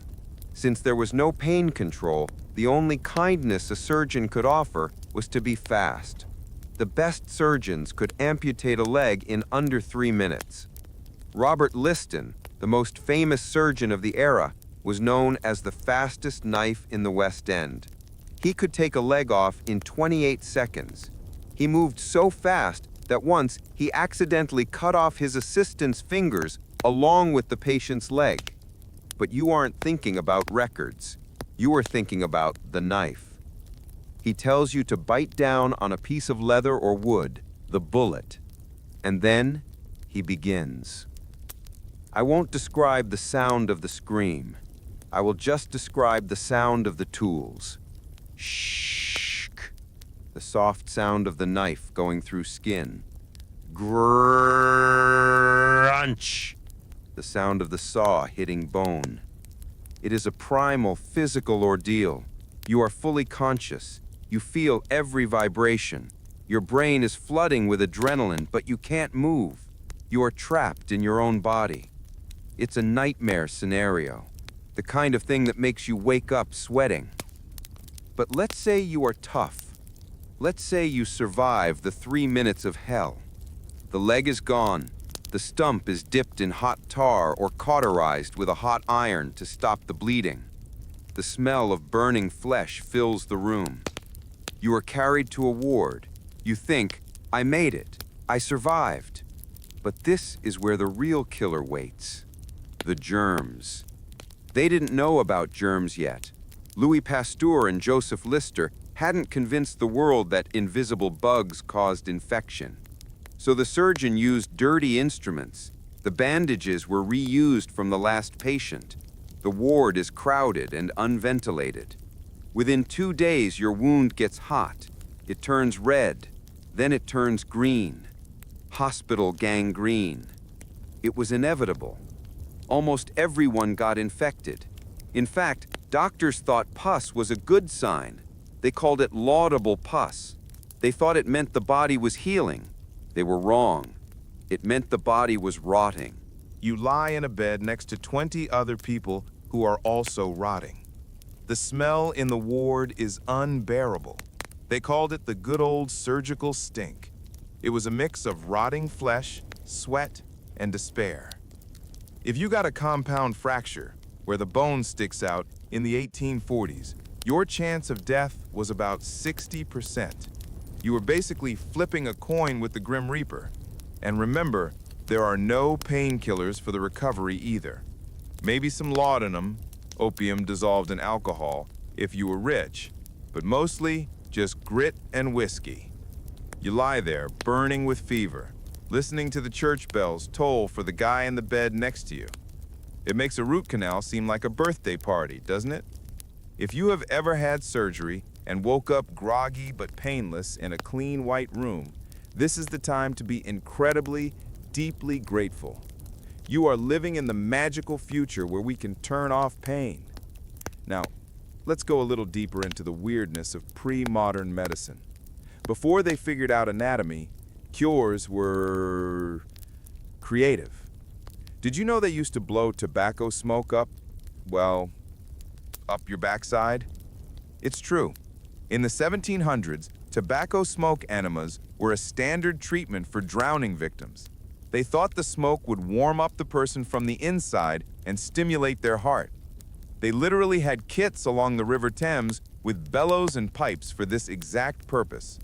Since there was no pain control, the only kindness a surgeon could offer was to be fast. The best surgeons could amputate a leg in under 3 minutes. Robert Liston, the most famous surgeon of the era, was known as the fastest knife in the West End. He could take a leg off in 28 seconds. He moved so fast that once he accidentally cut off his assistant's fingers along with the patient's leg. But you aren't thinking about records. You are thinking about the knife. He tells you to bite down on a piece of leather or wood, the bullet. And then he begins. I won't describe the sound of the scream. I will just describe the sound of the tools. Shh. The soft sound of the knife going through skin. Crunch. The sound of the saw hitting bone. It is a primal physical ordeal. You are fully conscious. You feel every vibration. Your brain is flooding with adrenaline, but you can't move. You are trapped in your own body. It's a nightmare scenario, the kind of thing that makes you wake up sweating. But let's say you are tough. Let's say you survive the 3 minutes of hell. The leg is gone. The stump is dipped in hot tar or cauterized with a hot iron to stop the bleeding. The smell of burning flesh fills the room. You are carried to a ward. You think, I made it. I survived. But this is where the real killer waits. The germs. They didn't know about germs yet. Louis Pasteur and Joseph Lister hadn't convinced the world that invisible bugs caused infection. So the surgeon used dirty instruments. The bandages were reused from the last patient. The ward is crowded and unventilated. Within 2 days, your wound gets hot. It turns red. Then it turns green. Hospital gangrene. It was inevitable. Almost everyone got infected. In fact, doctors thought pus was a good sign. They called it laudable pus. They thought it meant the body was healing. They were wrong. It meant the body was rotting. You lie in a bed next to 20 other people who are also rotting. The smell in the ward is unbearable. They called it the good old surgical stink. It was a mix of rotting flesh, sweat, and despair. If you got a compound fracture, where the bone sticks out in the 1840s, your chance of death was about 60%. You were basically flipping a coin with the Grim Reaper. And remember, there are no painkillers for the recovery either. Maybe some laudanum, opium dissolved in alcohol, if you were rich, but mostly just grit and whiskey. You lie there, burning with fever, listening to the church bells toll for the guy in the bed next to you. It makes a root canal seem like a birthday party, doesn't it? If you have ever had surgery and woke up groggy but painless in a clean white room, this is the time to be incredibly, deeply grateful. You are living in the magical future where we can turn off pain. Now, let's go a little deeper into the weirdness of pre-modern medicine. Before they figured out anatomy, cures were creative. Did you know they used to blow tobacco smoke up your backside? It's true. In the 1700s, tobacco smoke enemas were a standard treatment for drowning victims. They thought the smoke would warm up the person from the inside and stimulate their heart. They literally had kits along the River Thames with bellows and pipes for this exact purpose.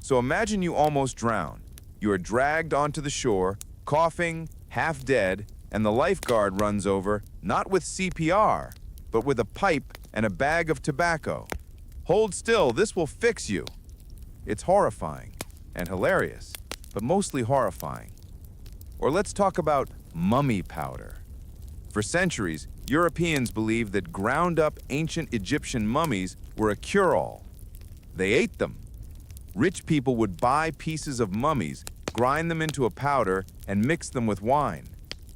So imagine you almost drown. You are dragged onto the shore, coughing, half dead, and the lifeguard runs over, not with CPR, but with a pipe and a bag of tobacco. Hold still, this will fix you. It's horrifying and hilarious, but mostly horrifying. Or let's talk about mummy powder. For centuries, Europeans believed that ground-up ancient Egyptian mummies were a cure-all. They ate them. Rich people would buy pieces of mummies, grind them into a powder, and mix them with wine.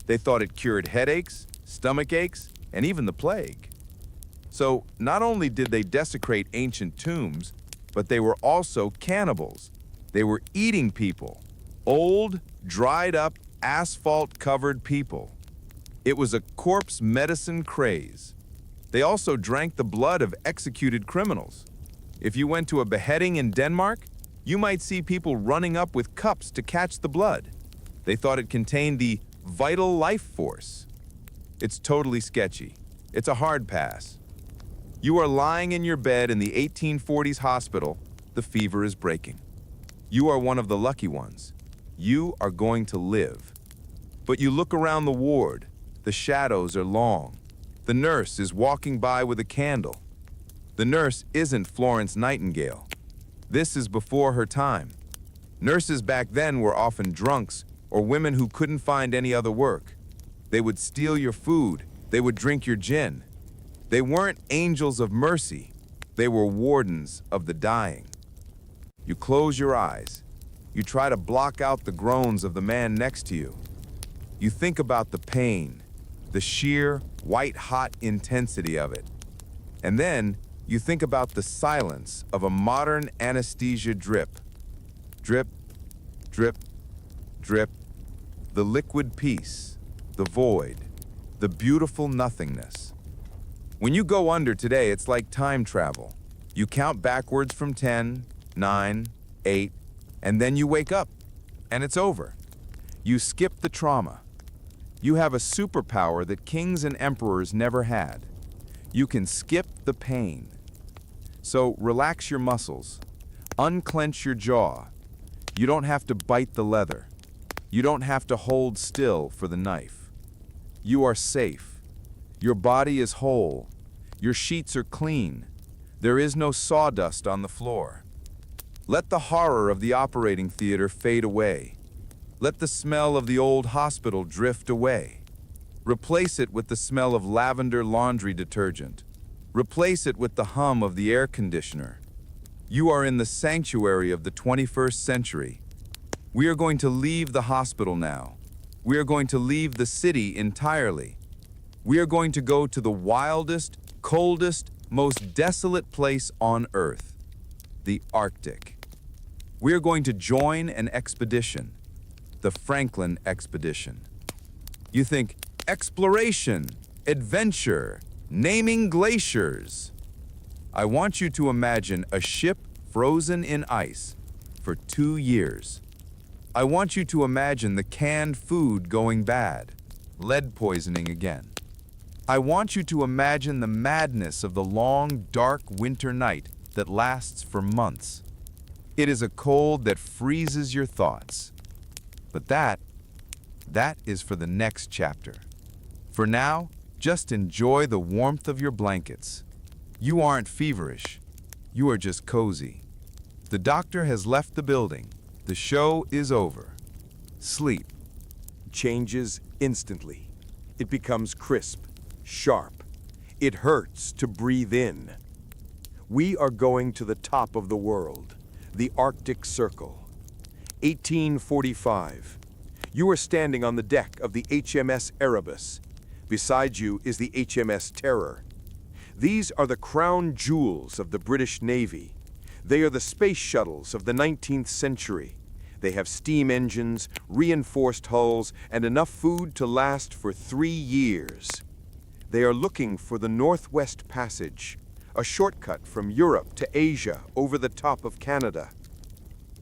They thought it cured headaches, stomach aches, and even the plague. So not only did they desecrate ancient tombs, but they were also cannibals. They were eating people, old, dried-up, asphalt-covered people. It was a corpse medicine craze. They also drank the blood of executed criminals. If you went to a beheading in Denmark, you might see people running up with cups to catch the blood. They thought it contained the vital life force. It's totally sketchy. It's a hard pass. You are lying in your bed in the 1840s hospital. The fever is breaking. You are one of the lucky ones. You are going to live. But you look around the ward. The shadows are long. The nurse is walking by with a candle. The nurse isn't Florence Nightingale. This is before her time. Nurses back then were often drunks or women who couldn't find any other work. They would steal your food. They would drink your gin. They weren't angels of mercy. They were wardens of the dying. You close your eyes. You try to block out the groans of the man next to you. You think about the pain, the sheer, white-hot intensity of it. And then you think about the silence of a modern anesthesia drip. Drip, drip, drip. The liquid peace, the void, the beautiful nothingness. When you go under today, it's like time travel. You count backwards from 10, 9, 8, and then you wake up, and it's over. You skip the trauma. You have a superpower that kings and emperors never had. You can skip the pain. So relax your muscles. Unclench your jaw. You don't have to bite the leather. You don't have to hold still for the knife. You are safe. Your body is whole. Your sheets are clean. There is no sawdust on the floor. Let the horror of the operating theater fade away. Let the smell of the old hospital drift away. Replace it with the smell of lavender laundry detergent. Replace it with the hum of the air conditioner. You are in the sanctuary of the 21st century. We are going to leave the hospital now. We are going to leave the city entirely. We are going to go to the wildest, coldest, most desolate place on Earth, the Arctic. We are going to join an expedition, the Franklin Expedition. You think exploration, adventure, naming glaciers. I want you to imagine a ship frozen in ice for 2 years. I want you to imagine the canned food going bad, lead poisoning again. I want you to imagine the madness of the long, dark winter night that lasts for months. It is a cold that freezes your thoughts. But that is for the next chapter. For now, just enjoy the warmth of your blankets. You aren't feverish. You are just cozy. The doctor has left the building. The show is over. Sleep. Changes instantly. It becomes crisp, sharp. It hurts to breathe in. We are going to the top of the world, the Arctic Circle. 1845. You are standing on the deck of the HMS Erebus. Beside you is the HMS Terror. These are the crown jewels of the British Navy. They are the space shuttles of the 19th century. They have steam engines, reinforced hulls, and enough food to last for 3 years. They are looking for the Northwest Passage, a shortcut from Europe to Asia over the top of Canada.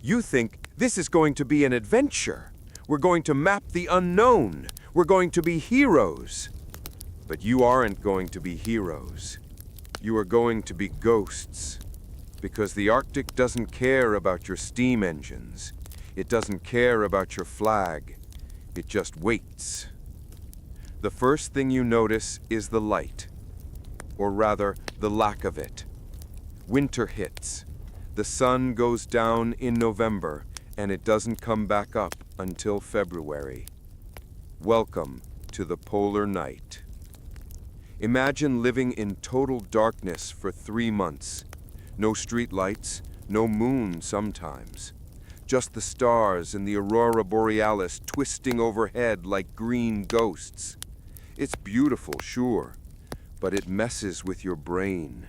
You think this is going to be an adventure. We're going to map the unknown. We're going to be heroes. But you aren't going to be heroes. You are going to be ghosts. Because the Arctic doesn't care about your steam engines. It doesn't care about your flag. It just waits. The first thing you notice is the light. Or rather, the lack of it. Winter hits. The sun goes down in November, and it doesn't come back up until February. Welcome to the polar night. Imagine living in total darkness for 3 months. No streetlights, no moon sometimes. Just the stars and the aurora borealis twisting overhead like green ghosts. It's beautiful, sure, but it messes with your brain.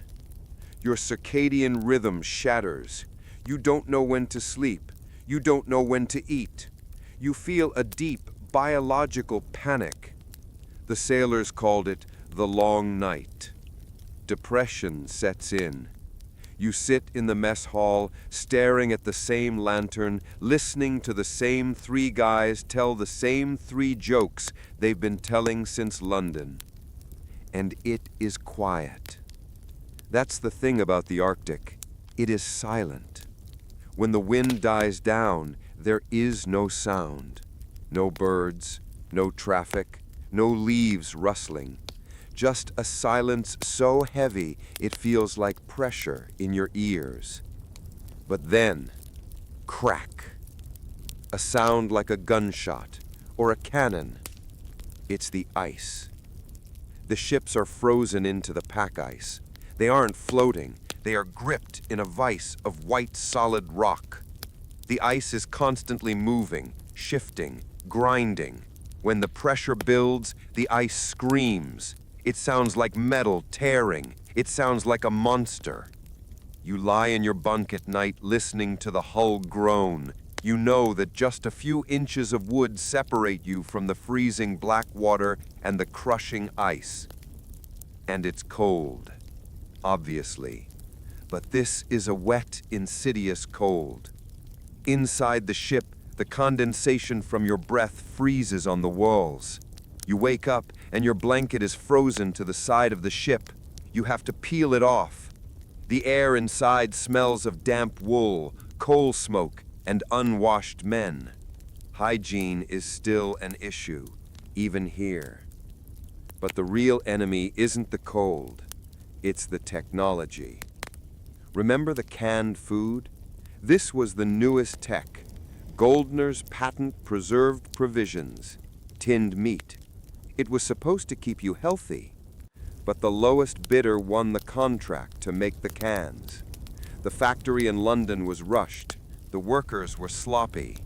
Your circadian rhythm shatters. You don't know when to sleep. You don't know when to eat. You feel a deep biological panic. The sailors called it the long night. Depression sets in. You sit in the mess hall, staring at the same lantern, listening to the same 3 guys tell the same 3 jokes they've been telling since London. And it is quiet. That's the thing about the Arctic. It is silent. When the wind dies down, there is no sound. No birds, no traffic, no leaves rustling. Just a silence so heavy it feels like pressure in your ears. But then, crack. A sound like a gunshot or a cannon. It's the ice. The ships are frozen into the pack ice. They aren't floating. They are gripped in a vise of white solid rock. The ice is constantly moving, shifting, grinding. When the pressure builds, the ice screams. It sounds like metal tearing. It sounds like a monster. You lie in your bunk at night listening to the hull groan. You know that just a few inches of wood separate you from the freezing black water and the crushing ice. And it's cold, obviously. But this is a wet, insidious cold. Inside the ship, the condensation from your breath freezes on the walls. You wake up and your blanket is frozen to the side of the ship. You have to peel it off. The air inside smells of damp wool, coal smoke, and unwashed men. Hygiene is still an issue, even here. But the real enemy isn't the cold, it's the technology. Remember the canned food? This was the newest tech. Goldner's patent preserved provisions, tinned meat. It was supposed to keep you healthy, but the lowest bidder won the contract to make the cans. The factory in London was rushed. The workers were sloppy.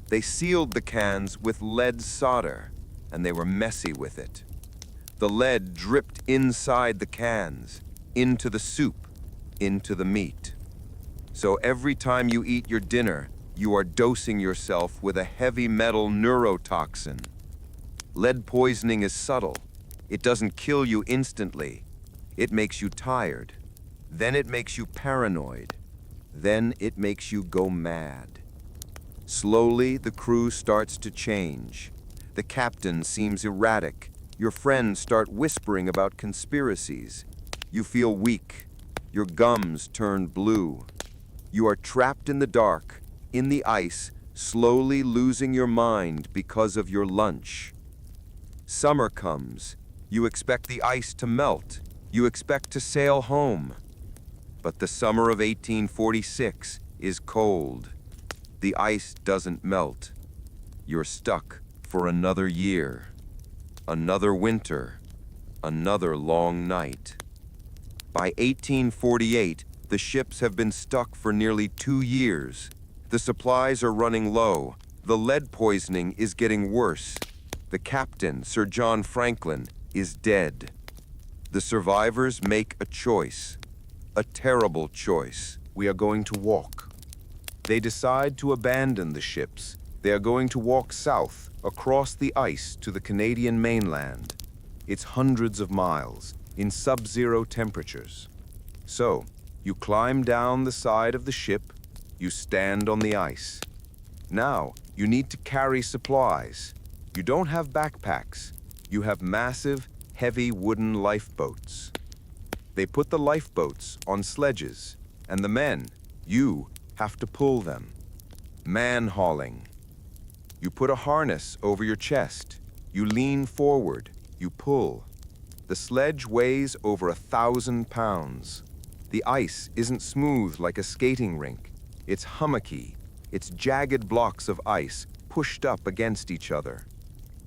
They sealed the cans with lead solder, and they were messy with it. The lead dripped inside the cans, into the soup, into the meat. So every time you eat your dinner, you are dosing yourself with a heavy metal neurotoxin. Lead poisoning is subtle. It doesn't kill you instantly. It makes you tired. Then it makes you paranoid. Then it makes you go mad. Slowly, the crew starts to change. The captain seems erratic. Your friends start whispering about conspiracies. You feel weak. Your gums turn blue. You are trapped in the dark, in the ice, slowly losing your mind because of your lunch. Summer comes. You expect the ice to melt. You expect to sail home. But the summer of 1846 is cold. The ice doesn't melt. You're stuck for another year, another winter, another long night. By 1848, the ships have been stuck for nearly 2 years. The supplies are running low. The lead poisoning is getting worse. The captain, Sir John Franklin, is dead. The survivors make a choice. A terrible choice. We are going to walk. They decide to abandon the ships. They are going to walk south, across the ice to the Canadian mainland. It's hundreds of miles, in sub-zero temperatures. So, you climb down the side of the ship, you stand on the ice. Now, you need to carry supplies. You don't have backpacks. You have massive, heavy wooden lifeboats. They put the lifeboats on sledges, and the men, you, have to pull them. Man-hauling. You put a harness over your chest. You lean forward. You pull. The sledge weighs over 1,000 pounds. The ice isn't smooth like a skating rink. It's hummocky. It's jagged blocks of ice pushed up against each other.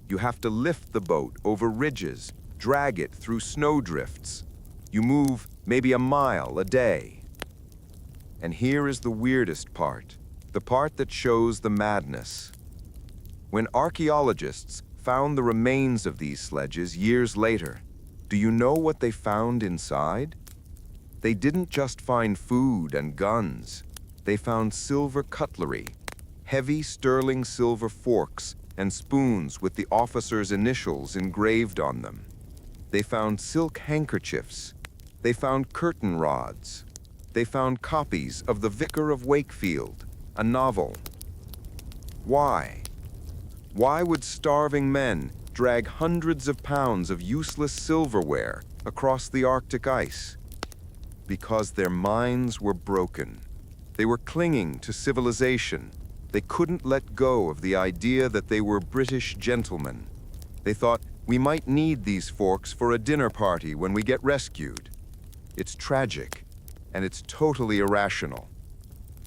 You have to lift the boat over ridges, drag it through snowdrifts. You move maybe a mile a day. And here is the weirdest part, the part that shows the madness. When archaeologists found the remains of these sledges years later, do you know what they found inside? They didn't just find food and guns. They found silver cutlery, heavy sterling silver forks and spoons with the officers' initials engraved on them. They found silk handkerchiefs. They found curtain rods. They found copies of The Vicar of Wakefield, a novel. Why? Why would starving men drag hundreds of pounds of useless silverware across the Arctic ice? Because their minds were broken. They were clinging to civilization. They couldn't let go of the idea that they were British gentlemen. They thought, we might need these forks for a dinner party when we get rescued. It's tragic, and it's totally irrational.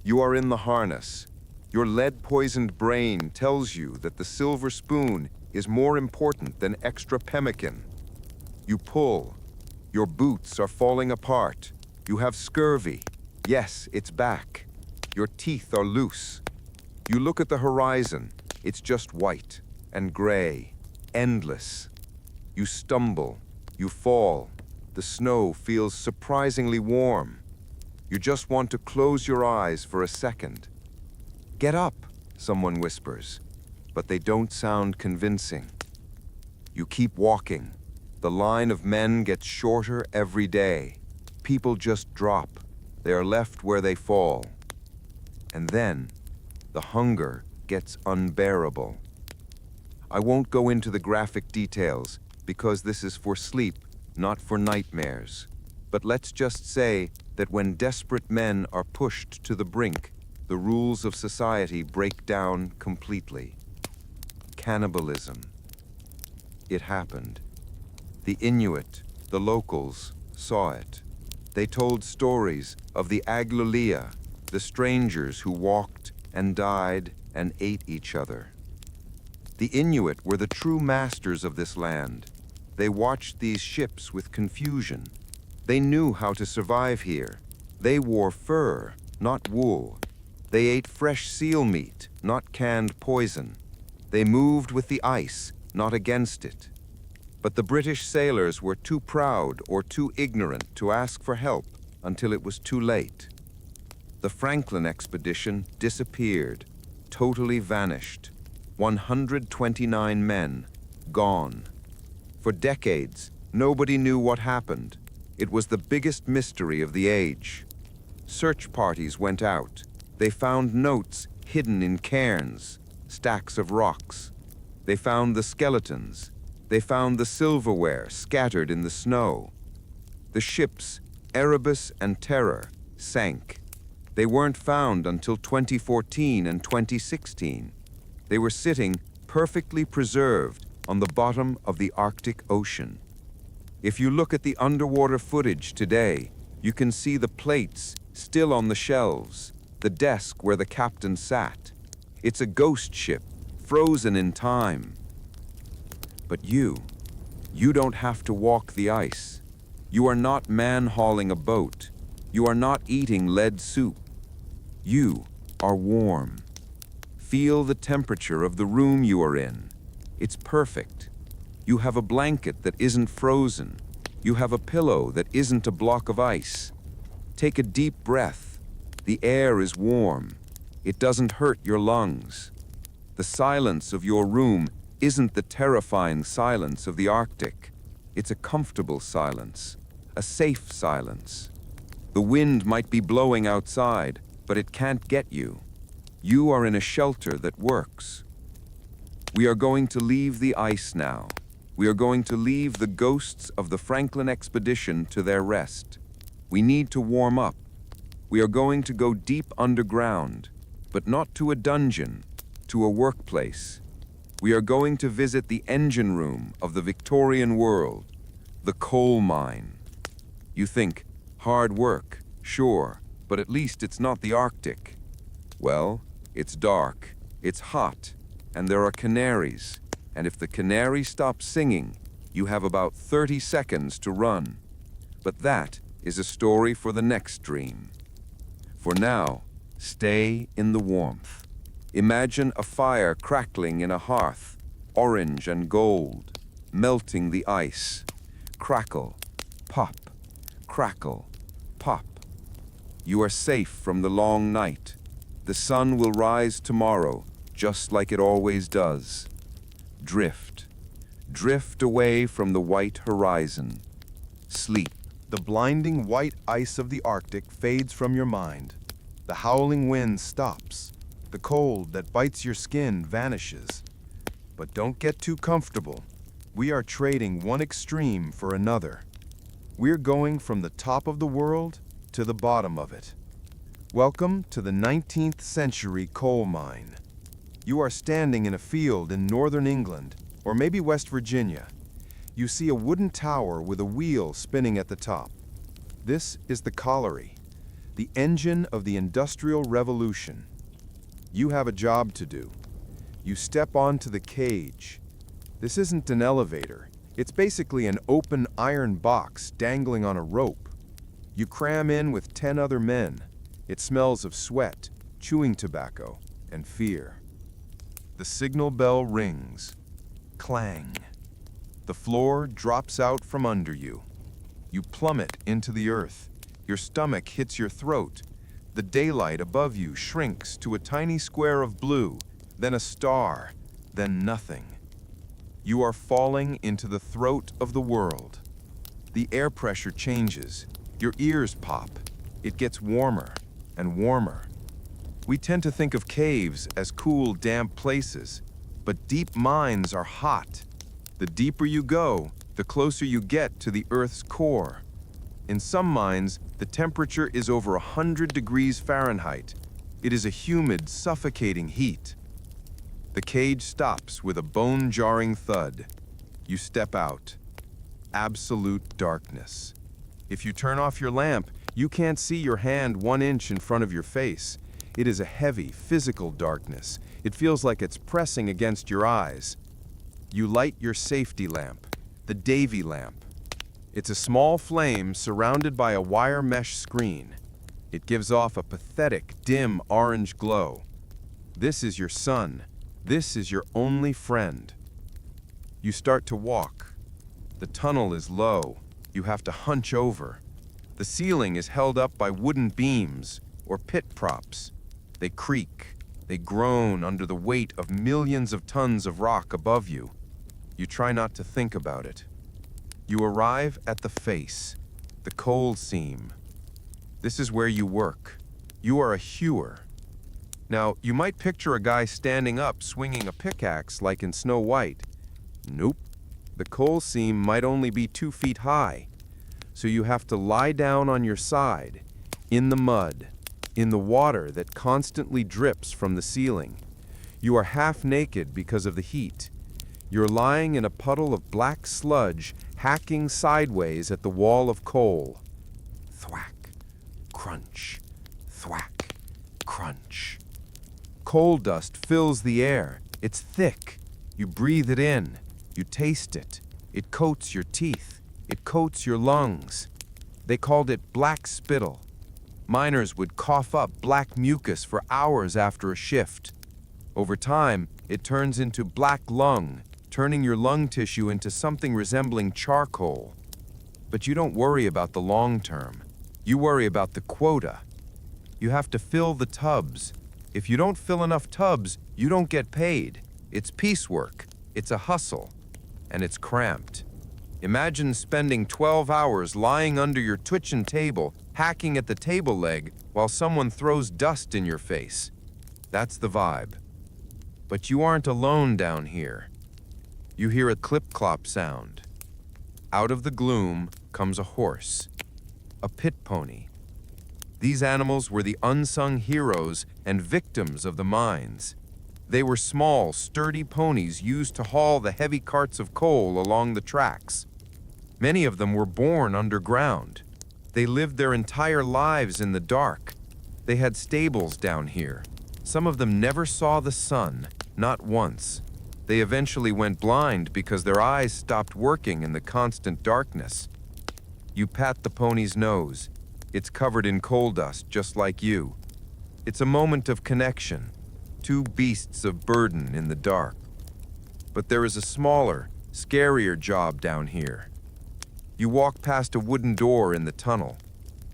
You are in the harness. Your lead-poisoned brain tells you that the silver spoon is more important than extra pemmican. You pull. Your boots are falling apart. You have scurvy. Yes, it's back. Your teeth are loose. You look at the horizon. It's just white and gray, endless. You stumble. You fall. The snow feels surprisingly warm. You just want to close your eyes for a second. Get up, someone whispers, but they don't sound convincing. You keep walking. The line of men gets shorter every day. People just drop. They are left where they fall. And then, the hunger gets unbearable. I won't go into the graphic details because this is for sleep, not for nightmares. But let's just say that when desperate men are pushed to the brink, the rules of society break down completely. Cannibalism. It happened. The Inuit, the locals, saw it. They told stories of the Aglalia, the strangers who walked and died and ate each other. The Inuit were the true masters of this land. They watched these ships with confusion. They knew how to survive here. They wore fur, not wool. They ate fresh seal meat, not canned poison. They moved with the ice, not against it. But the British sailors were too proud or too ignorant to ask for help until it was too late. The Franklin expedition disappeared, totally vanished. 129 men, gone. For decades, nobody knew what happened. It was the biggest mystery of the age. Search parties went out. They found notes hidden in cairns, stacks of rocks. They found the skeletons. They found the silverware scattered in the snow. The ships, Erebus and Terror, sank. They weren't found until 2014 and 2016. They were sitting perfectly preserved on the bottom of the Arctic Ocean. If you look at the underwater footage today, you can see the plates still on the shelves, the desk where the captain sat. It's a ghost ship, frozen in time. But you don't have to walk the ice. You are not man-hauling a boat. You are not eating lead soup. You are warm. Feel the temperature of the room you are in. It's perfect. You have a blanket that isn't frozen. You have a pillow that isn't a block of ice. Take a deep breath. The air is warm. It doesn't hurt your lungs. The silence of your room isn't the terrifying silence of the Arctic. It's a comfortable silence, a safe silence. The wind might be blowing outside, but it can't get you. You are in a shelter that works. We are going to leave the ice now. We are going to leave the ghosts of the Franklin expedition to their rest. We need to warm up. We are going to go deep underground, but not to a dungeon, to a workplace. We are going to visit the engine room of the Victorian world, the coal mine. You think, hard work, Sure, but at least it's not the Arctic. Well, it's dark, it's hot, and there are canaries. And if the canary stops singing, you have about 30 seconds to run. But that is a story for the next dream. For now, stay in the warmth. Imagine a fire crackling in a hearth, orange and gold, melting the ice. Crackle, pop, crackle, pop. You are safe from the long night. The sun will rise tomorrow, just like it always does. Drift. Drift away from the white horizon. Sleep. The blinding white ice of the Arctic fades from your mind. The howling wind stops. The cold that bites your skin vanishes. But don't get too comfortable. We are trading one extreme for another. We're going from the top of the world to the bottom of it. Welcome to the 19th century coal mine. You are standing in a field in northern England, or maybe West Virginia. You see a wooden tower with a wheel spinning at the top. This is the colliery, the engine of the Industrial Revolution. You have a job to do. You step onto the cage. This isn't an elevator. It's basically an open iron box dangling on a rope. You cram in with 10 other men. It smells of sweat, chewing tobacco, and fear. The signal bell rings. Clang. The floor drops out from under you. You plummet into the earth. Your stomach hits your throat. The daylight above you shrinks to a tiny square of blue, then a star, then nothing. You are falling into the throat of the world. The air pressure changes. Your ears pop. It gets warmer and warmer. We tend to think of caves as cool, damp places, but deep mines are hot. The deeper you go, the closer you get to the Earth's core. In some mines, the temperature is over 100 degrees Fahrenheit. It is a humid, suffocating heat. The cage stops with a bone-jarring thud. You step out. Absolute darkness. If you turn off your lamp, you can't see your hand 1 inch in front of your face. It is a heavy, physical darkness. It feels like it's pressing against your eyes. You light your safety lamp, the Davy lamp. It's a small flame surrounded by a wire mesh screen. It gives off a pathetic, dim orange glow. This is your sun. This is your only friend. You start to walk. The tunnel is low. You have to hunch over. The ceiling is held up by wooden beams or pit props. They creak. They groan under the weight of millions of tons of rock above you. You try not to think about it. You arrive at the face, the coal seam. This is where you work. You are a hewer. Now, you might picture a guy standing up swinging a pickaxe like in Snow White. Nope. The coal seam might only be 2 feet high. So you have to lie down on your side, in the mud, in the water that constantly drips from the ceiling. You are half naked because of the heat. You're lying in a puddle of black sludge, hacking sideways at the wall of coal. Thwack, crunch, thwack, crunch. Coal dust fills the air. It's thick. You breathe it in. You taste it. It coats your teeth. It coats your lungs. They called it black spittle. Miners would cough up black mucus for hours after a shift. Over time, it turns into black lung, turning your lung tissue into something resembling charcoal. But you don't worry about the long term. You worry about the quota. You have to fill the tubs. If you don't fill enough tubs, you don't get paid. It's piecework. It's a hustle. And it's cramped. Imagine spending 12 hours lying under your kitchen table, hacking at the table leg while someone throws dust in your face. That's the vibe. But you aren't alone down here. You hear a clip-clop sound. Out of the gloom comes a horse, a pit pony. These animals were the unsung heroes and victims of the mines. They were small, sturdy ponies used to haul the heavy carts of coal along the tracks. Many of them were born underground. They lived their entire lives in the dark. They had stables down here. Some of them never saw the sun, not once. They eventually went blind because their eyes stopped working in the constant darkness. You pat the pony's nose. It's covered in coal dust, just like you. It's a moment of connection. Two beasts of burden in the dark. But there is a smaller, scarier job down here. You walk past a wooden door in the tunnel.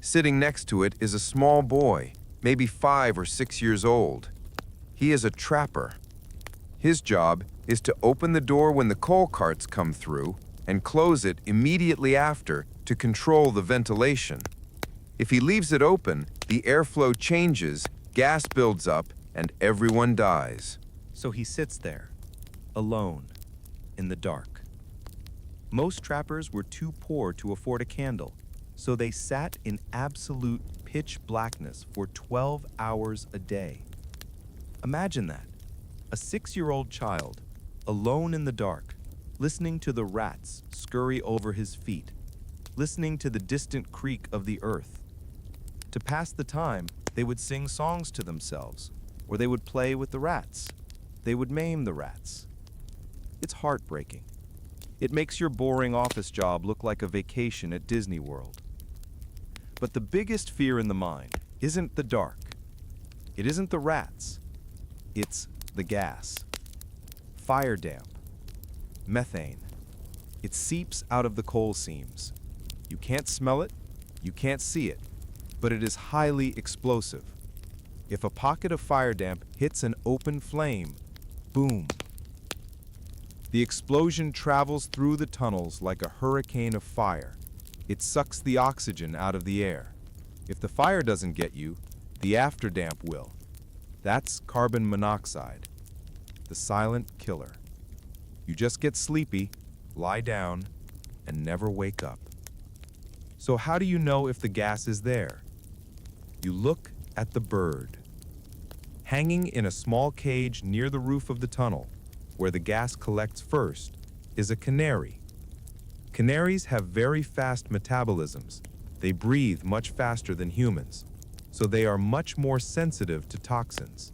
Sitting next to it is a small boy, maybe 5 or 6 years old. He is a trapper. His job is to open the door when the coal carts come through and close it immediately after to control the ventilation. If he leaves it open, the airflow changes, gas builds up, and everyone dies. So he sits there, alone, in the dark. Most trappers were too poor to afford a candle, so they sat in absolute pitch blackness for 12 hours a day. Imagine that. A 6-year-old child, alone in the dark, listening to the rats scurry over his feet, listening to the distant creak of the earth. To pass the time, they would sing songs to themselves, or they would play with the rats. They would maim the rats. It's heartbreaking. It makes your boring office job look like a vacation at Disney World. But the biggest fear in the mind isn't the dark. It isn't the rats. It's the gas. Fire damp. Methane. It seeps out of the coal seams. You can't smell it, you can't see it, but it is highly explosive. If a pocket of fire damp hits an open flame, boom. The explosion travels through the tunnels like a hurricane of fire. It sucks the oxygen out of the air. If the fire doesn't get you, the afterdamp will. That's carbon monoxide, the silent killer. You just get sleepy, lie down, and never wake up. So how do you know if the gas is there? You look at the bird. Hanging in a small cage near the roof of the tunnel, where the gas collects first, is a canary. Canaries have very fast metabolisms. They breathe much faster than humans, so they are much more sensitive to toxins.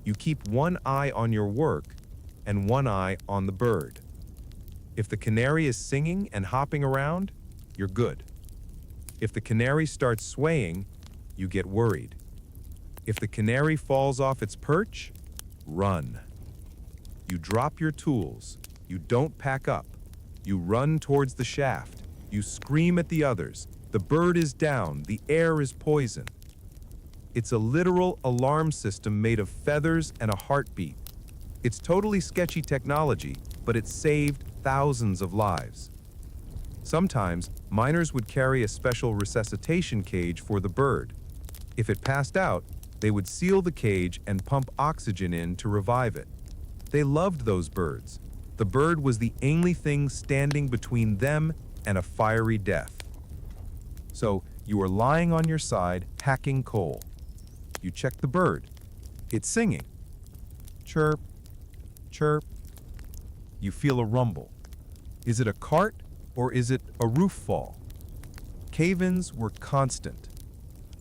You keep one eye on your work and one eye on the bird. If the canary is singing and hopping around, you're good. If the canary starts swaying, you get worried. If the canary falls off its perch, run. You drop your tools. You don't pack up. You run towards the shaft. You scream at the others. The bird is down. The air is poison. It's a literal alarm system made of feathers and a heartbeat. It's totally sketchy technology, but it saved thousands of lives. Sometimes, miners would carry a special resuscitation cage for the bird. If it passed out, they would seal the cage and pump oxygen in to revive it. They loved those birds. The bird was the only thing standing between them and a fiery death. So, you are lying on your side, hacking coal. You check the bird. It's singing. Chirp, chirp. You feel a rumble. Is it a cart or is it a roof fall? Cave-ins were constant.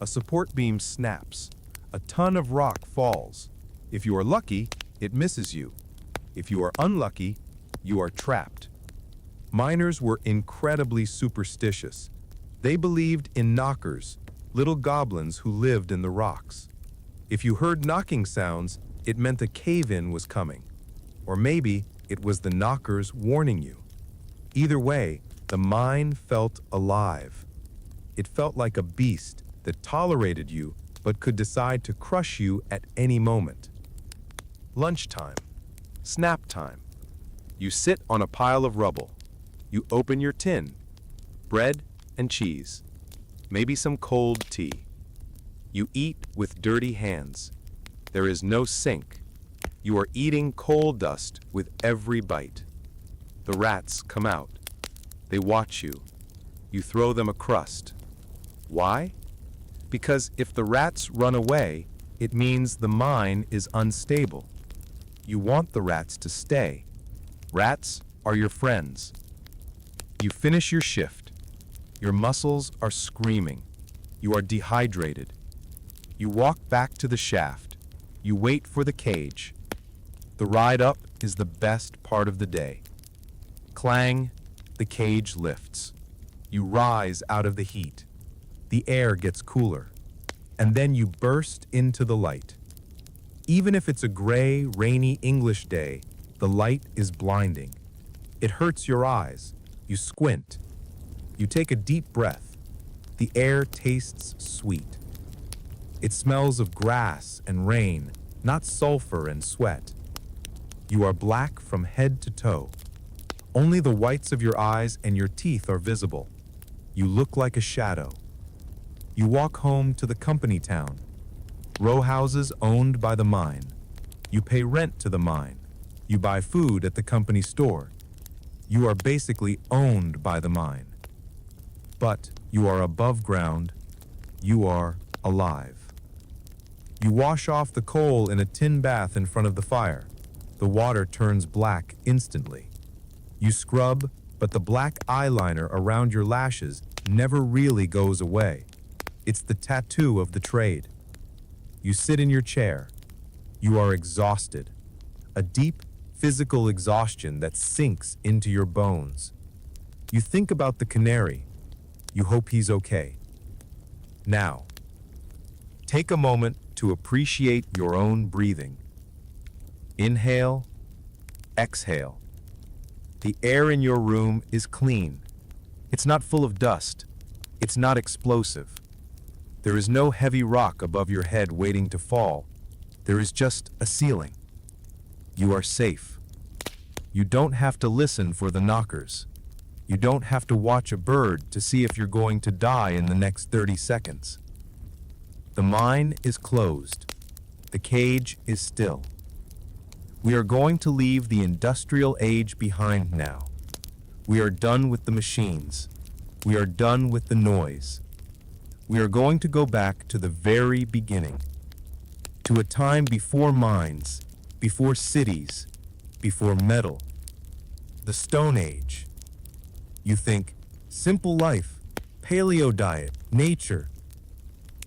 A support beam snaps. A ton of rock falls. If you are lucky, it misses you. If you are unlucky, you are trapped. Miners were incredibly superstitious. They believed in knockers, little goblins who lived in the rocks. If you heard knocking sounds, it meant a cave-in was coming. Or maybe it was the knockers warning you. Either way, the mine felt alive. It felt like a beast that tolerated you but could decide to crush you at any moment. Lunchtime. Snap time. You sit on a pile of rubble. You open your tin. Bread and cheese. Maybe some cold tea. You eat with dirty hands. There is no sink. You are eating coal dust with every bite. The rats come out. They watch you. You throw them a crust. Why? Because if the rats run away, it means the mine is unstable. You want the rats to stay. Rats are your friends. You finish your shift. Your muscles are screaming. You are dehydrated. You walk back to the shaft. You wait for the cage. The ride up is the best part of the day. Clang, the cage lifts. You rise out of the heat. The air gets cooler. And then you burst into the light. Even if it's a gray, rainy English day, the light is blinding. It hurts your eyes. You squint. You take a deep breath. The air tastes sweet. It smells of grass and rain, not sulfur and sweat. You are black from head to toe. Only the whites of your eyes and your teeth are visible. You look like a shadow. You walk home to the company town. Row houses owned by the mine. You pay rent to the mine. You buy food at the company store. You are basically owned by the mine. But you are above ground. You are alive. You wash off the coal in a tin bath in front of the fire. The water turns black instantly. You scrub, but the black eyeliner around your lashes never really goes away. It's the tattoo of the trade. You sit in your chair. You are exhausted. A deep physical exhaustion that sinks into your bones. You think about the canary. You hope he's okay. Now, take a moment to appreciate your own breathing. Inhale, exhale. The air in your room is clean. It's not full of dust. It's not explosive. There is no heavy rock above your head waiting to fall. There is just a ceiling. You are safe. You don't have to listen for the knockers. You don't have to watch a bird to see if you're going to die in the next 30 seconds. The mine is closed. The cage is still. We are going to leave the industrial age behind now. We are done with the machines. We are done with the noise. We are going to go back to the very beginning, to a time before mines, before cities, before metal. The Stone Age. You think, simple life, paleo diet, nature.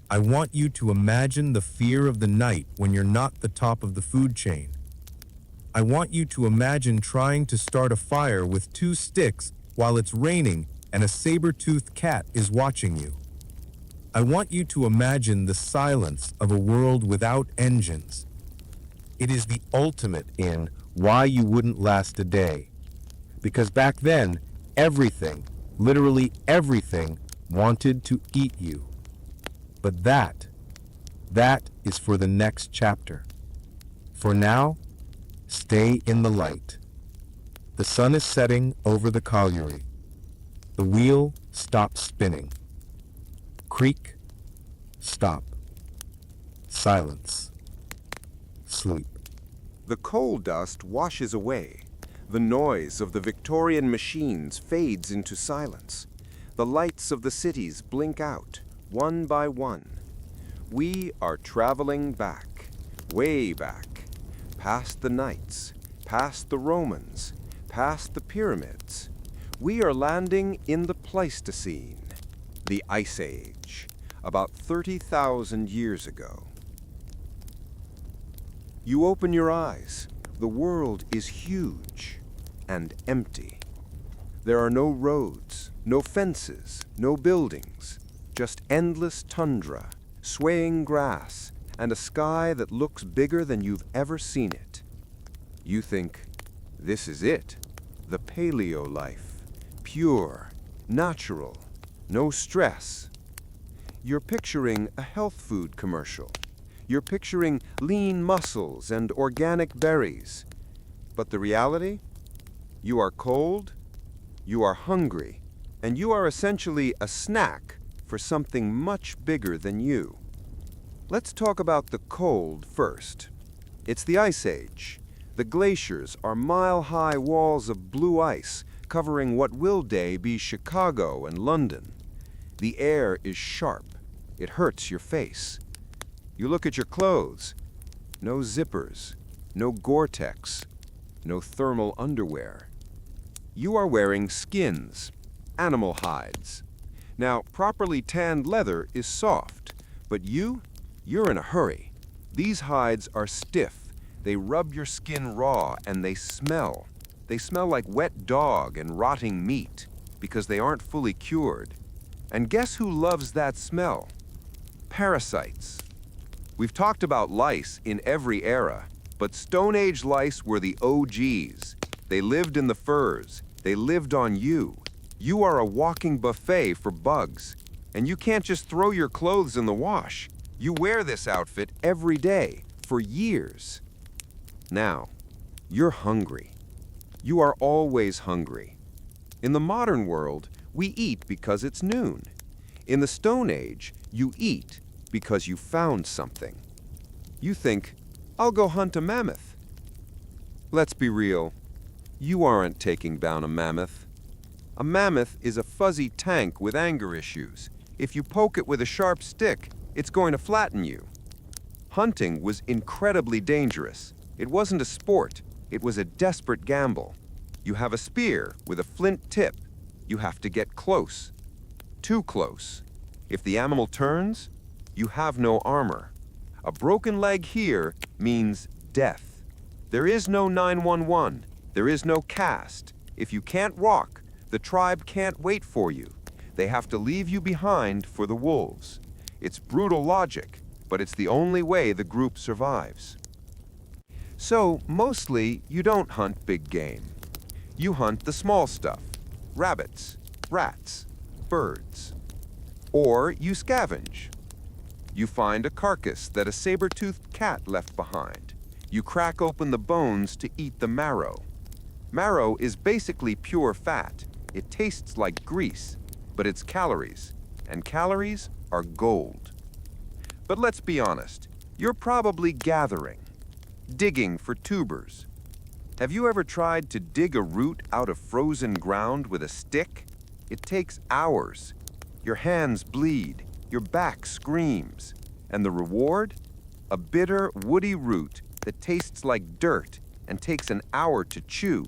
I want you to imagine the fear of the night when you're not the top of the food chain. I want you to imagine trying to start a fire with 2 sticks while it's raining and a saber-toothed cat is watching you. I want you to imagine the silence of a world without engines. It is the ultimate in why you wouldn't last a day. Because back then, everything, literally everything, wanted to eat you. But that is for the next chapter. For now, stay in the light. The sun is setting over the colliery. The wheel stops spinning. Creak, stop. Silence. Sleep. The coal dust washes away. The noise of the Victorian machines fades into silence. The lights of the cities blink out, one by one. We are traveling back, way back, past the knights, past the Romans, past the pyramids. We are landing in the Pleistocene, the Ice Age, about 30,000 years ago. You open your eyes. The world is huge and empty. There are no roads, no fences, no buildings, just endless tundra, swaying grass, and a sky that looks bigger than you've ever seen it. You think, this is it, the paleo life, pure, natural, no stress. You're picturing a health food commercial. You're picturing lean muscles and organic berries. But the reality? You are cold, you are hungry, and you are essentially a snack for something much bigger than you. Let's talk about the cold first. It's the Ice Age. The glaciers are mile-high walls of blue ice covering what will day be Chicago and London. The air is sharp. It hurts your face. You look at your clothes. No zippers, no Gore-Tex, no thermal underwear. You are wearing skins, animal hides. Now, properly tanned leather is soft, but you're in a hurry. These hides are stiff. They rub your skin raw and they smell. They smell like wet dog and rotting meat because they aren't fully cured. And guess who loves that smell? Parasites. We've talked about lice in every era, but Stone Age lice were the OGs. They lived in the furs. They lived on you. You are a walking buffet for bugs. And you can't just throw your clothes in the wash. You wear this outfit every day, for years. Now, you're hungry. You are always hungry. In the modern world, we eat because it's noon. In the Stone Age, you eat because you found something. You think, I'll go hunt a mammoth. Let's be real. You aren't taking down a mammoth. A mammoth is a fuzzy tank with anger issues. If you poke it with a sharp stick, it's going to flatten you. Hunting was incredibly dangerous. It wasn't a sport. It was a desperate gamble. You have a spear with a flint tip. You have to get close. Too close. If the animal turns, you have no armor. A broken leg here means death. There is no 911. There is no cast. If you can't walk, the tribe can't wait for you. They have to leave you behind for the wolves. It's brutal logic, but it's the only way the group survives. So, mostly, you don't hunt big game. You hunt the small stuff. Rabbits, rats, birds. Or you scavenge. You find a carcass that a saber-toothed cat left behind. You crack open the bones to eat the marrow. Marrow is basically pure fat. It tastes like grease, but it's calories, and calories are gold. But let's be honest, you're probably gathering, digging for tubers. Have you ever tried to dig a root out of frozen ground with a stick? It takes hours. Your hands bleed, your back screams. And the reward? A bitter, woody root that tastes like dirt and takes an hour to chew.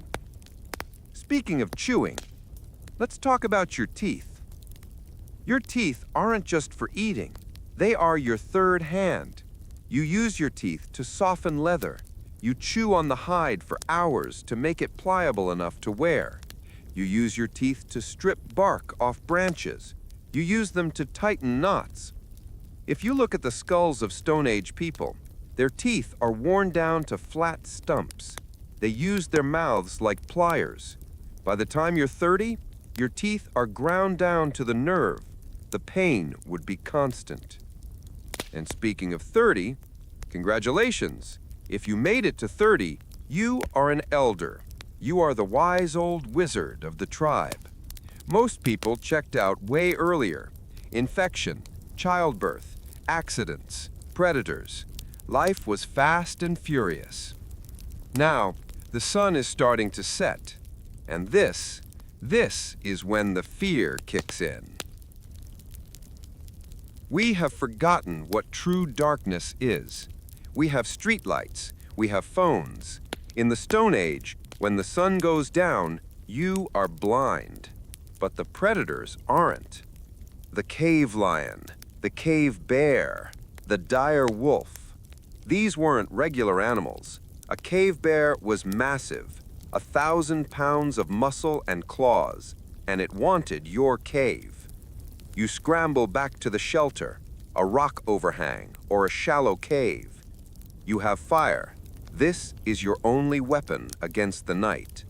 Speaking of chewing, let's talk about your teeth. Your teeth aren't just for eating. They are your third hand. You use your teeth to soften leather. You chew on the hide for hours to make it pliable enough to wear. You use your teeth to strip bark off branches. You use them to tighten knots. If you look at the skulls of Stone Age people, their teeth are worn down to flat stumps. They use their mouths like pliers. By the time you're 30, your teeth are ground down to the nerve. The pain would be constant. And speaking of 30, congratulations. If you made it to 30, you are an elder. You are the wise old wizard of the tribe. Most people checked out way earlier. Infection, childbirth, accidents, predators. Life was fast and furious. Now, the sun is starting to set. And this is when the fear kicks in. We have forgotten what true darkness is. We have streetlights, we have phones. In the Stone Age, when the sun goes down, you are blind. But the predators aren't. The cave lion, the cave bear, the dire wolf. These weren't regular animals. A cave bear was massive, 1,000 pounds of muscle and claws, and it wanted your cave. You scramble back to the shelter, a rock overhang or a shallow cave. You have fire. This is your only weapon against the night.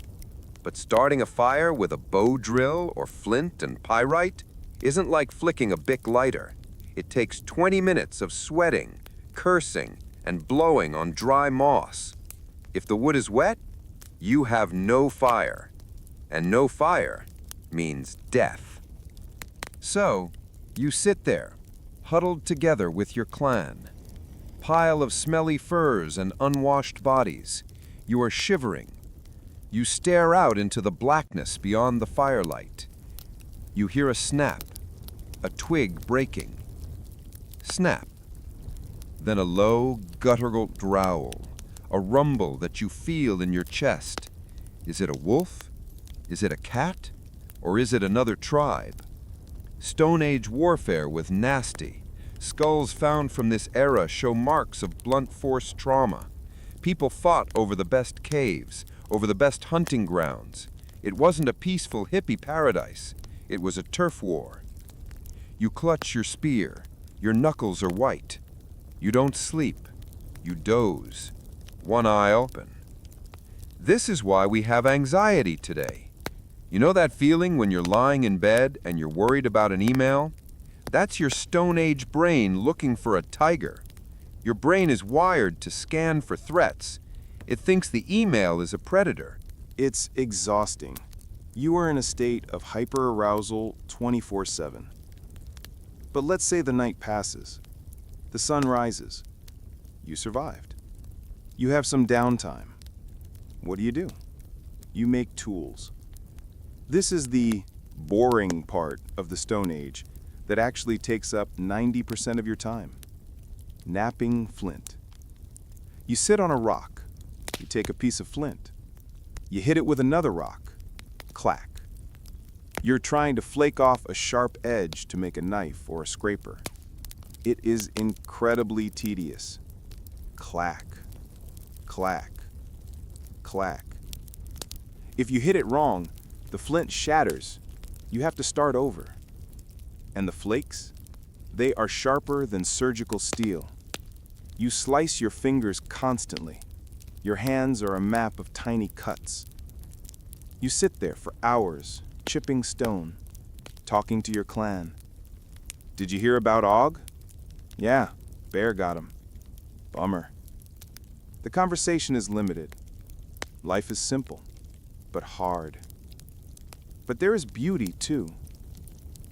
But starting a fire with a bow drill or flint and pyrite isn't like flicking a Bic lighter. It takes 20 minutes of sweating, cursing, and blowing on dry moss. If the wood is wet, you have no fire. And no fire means death. So, you sit there, huddled together with your clan. Pile of smelly furs and unwashed bodies. You are shivering. You stare out into the blackness beyond the firelight. You hear a snap, a twig breaking. Snap. Then a low, guttural growl, a rumble that you feel in your chest. Is it a wolf? Is it a cat? Or is it another tribe? Stone Age warfare was nasty. Skulls found from this era show marks of blunt force trauma. People fought over the best caves, over the best hunting grounds. It wasn't a peaceful hippie paradise. It was a turf war. You clutch your spear. Your knuckles are white. You don't sleep. You doze. One eye open. This is why we have anxiety today. You know that feeling when you're lying in bed and you're worried about an email? That's your Stone Age brain looking for a tiger. Your brain is wired to scan for threats. It thinks the email is a predator. It's exhausting. You are in a state of hyperarousal 24/7. But let's say the night passes. The sun rises. You survived. You have some downtime. What do? You make tools. This is the boring part of the Stone Age that actually takes up 90% of your time. Napping flint. You sit on a rock. You take a piece of flint. You hit it with another rock. Clack. You're trying to flake off a sharp edge to make a knife or a scraper. It is incredibly tedious. Clack. Clack. Clack. If you hit it wrong, the flint shatters. You have to start over. And the flakes? They are sharper than surgical steel. You slice your fingers constantly. Your hands are a map of tiny cuts. You sit there for hours, chipping stone, talking to your clan. Did you hear about Og? Yeah, bear got him. Bummer. The conversation is limited. Life is simple, but hard. But there is beauty, too.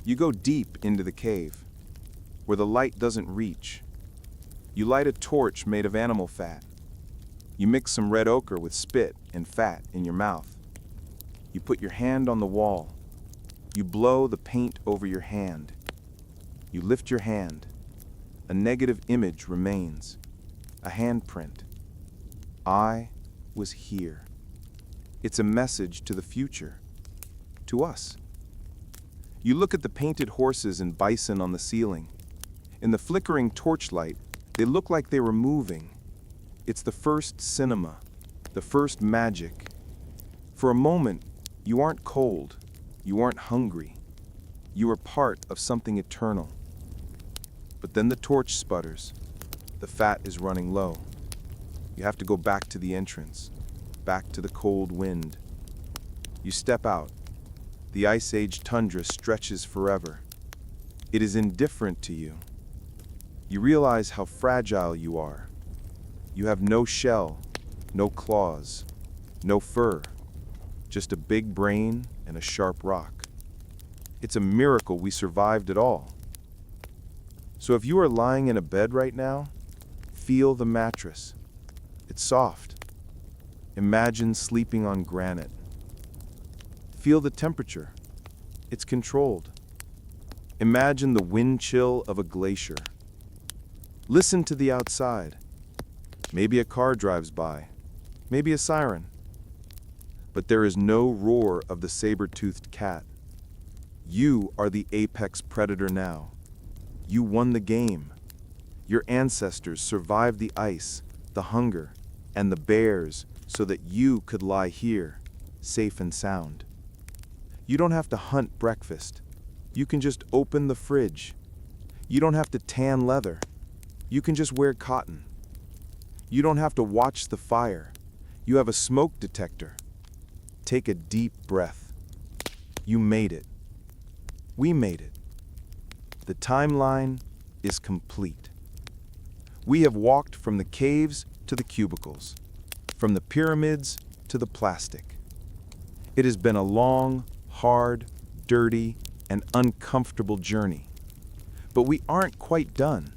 You go deep into the cave, where the light doesn't reach. You light a torch made of animal fat. You mix some red ochre with spit and fat in your mouth. You put your hand on the wall. You blow the paint over your hand. You lift your hand. A negative image remains, a handprint. I was here. It's a message to the future, to us. You look at the painted horses and bison on the ceiling. In the flickering torchlight, they look like they were moving. It's the first cinema, the first magic. For a moment, you aren't cold, you aren't hungry. You are part of something eternal. But then the torch sputters. The fat is running low. You have to go back to the entrance, back to the cold wind. You step out. The Ice Age tundra stretches forever. It is indifferent to you. You realize how fragile you are. You have no shell, no claws, no fur, just a big brain and a sharp rock. It's a miracle we survived at all. So if you are lying in a bed right now, feel the mattress. It's soft. Imagine sleeping on granite. Feel the temperature. It's controlled. Imagine the wind chill of a glacier. Listen to the outside. Maybe a car drives by. Maybe a siren. But there is no roar of the saber-toothed cat. You are the apex predator now. You won the game. Your ancestors survived the ice, the hunger, and the bears so that you could lie here, safe and sound. You don't have to hunt breakfast. You can just open the fridge. You don't have to tan leather. You can just wear cotton. You don't have to watch the fire. You have a smoke detector. Take a deep breath. You made it. We made it. The timeline is complete. We have walked from the caves to the cubicles, from the pyramids to the plastic. It has been a long, hard, dirty, and uncomfortable journey. But we aren't quite done.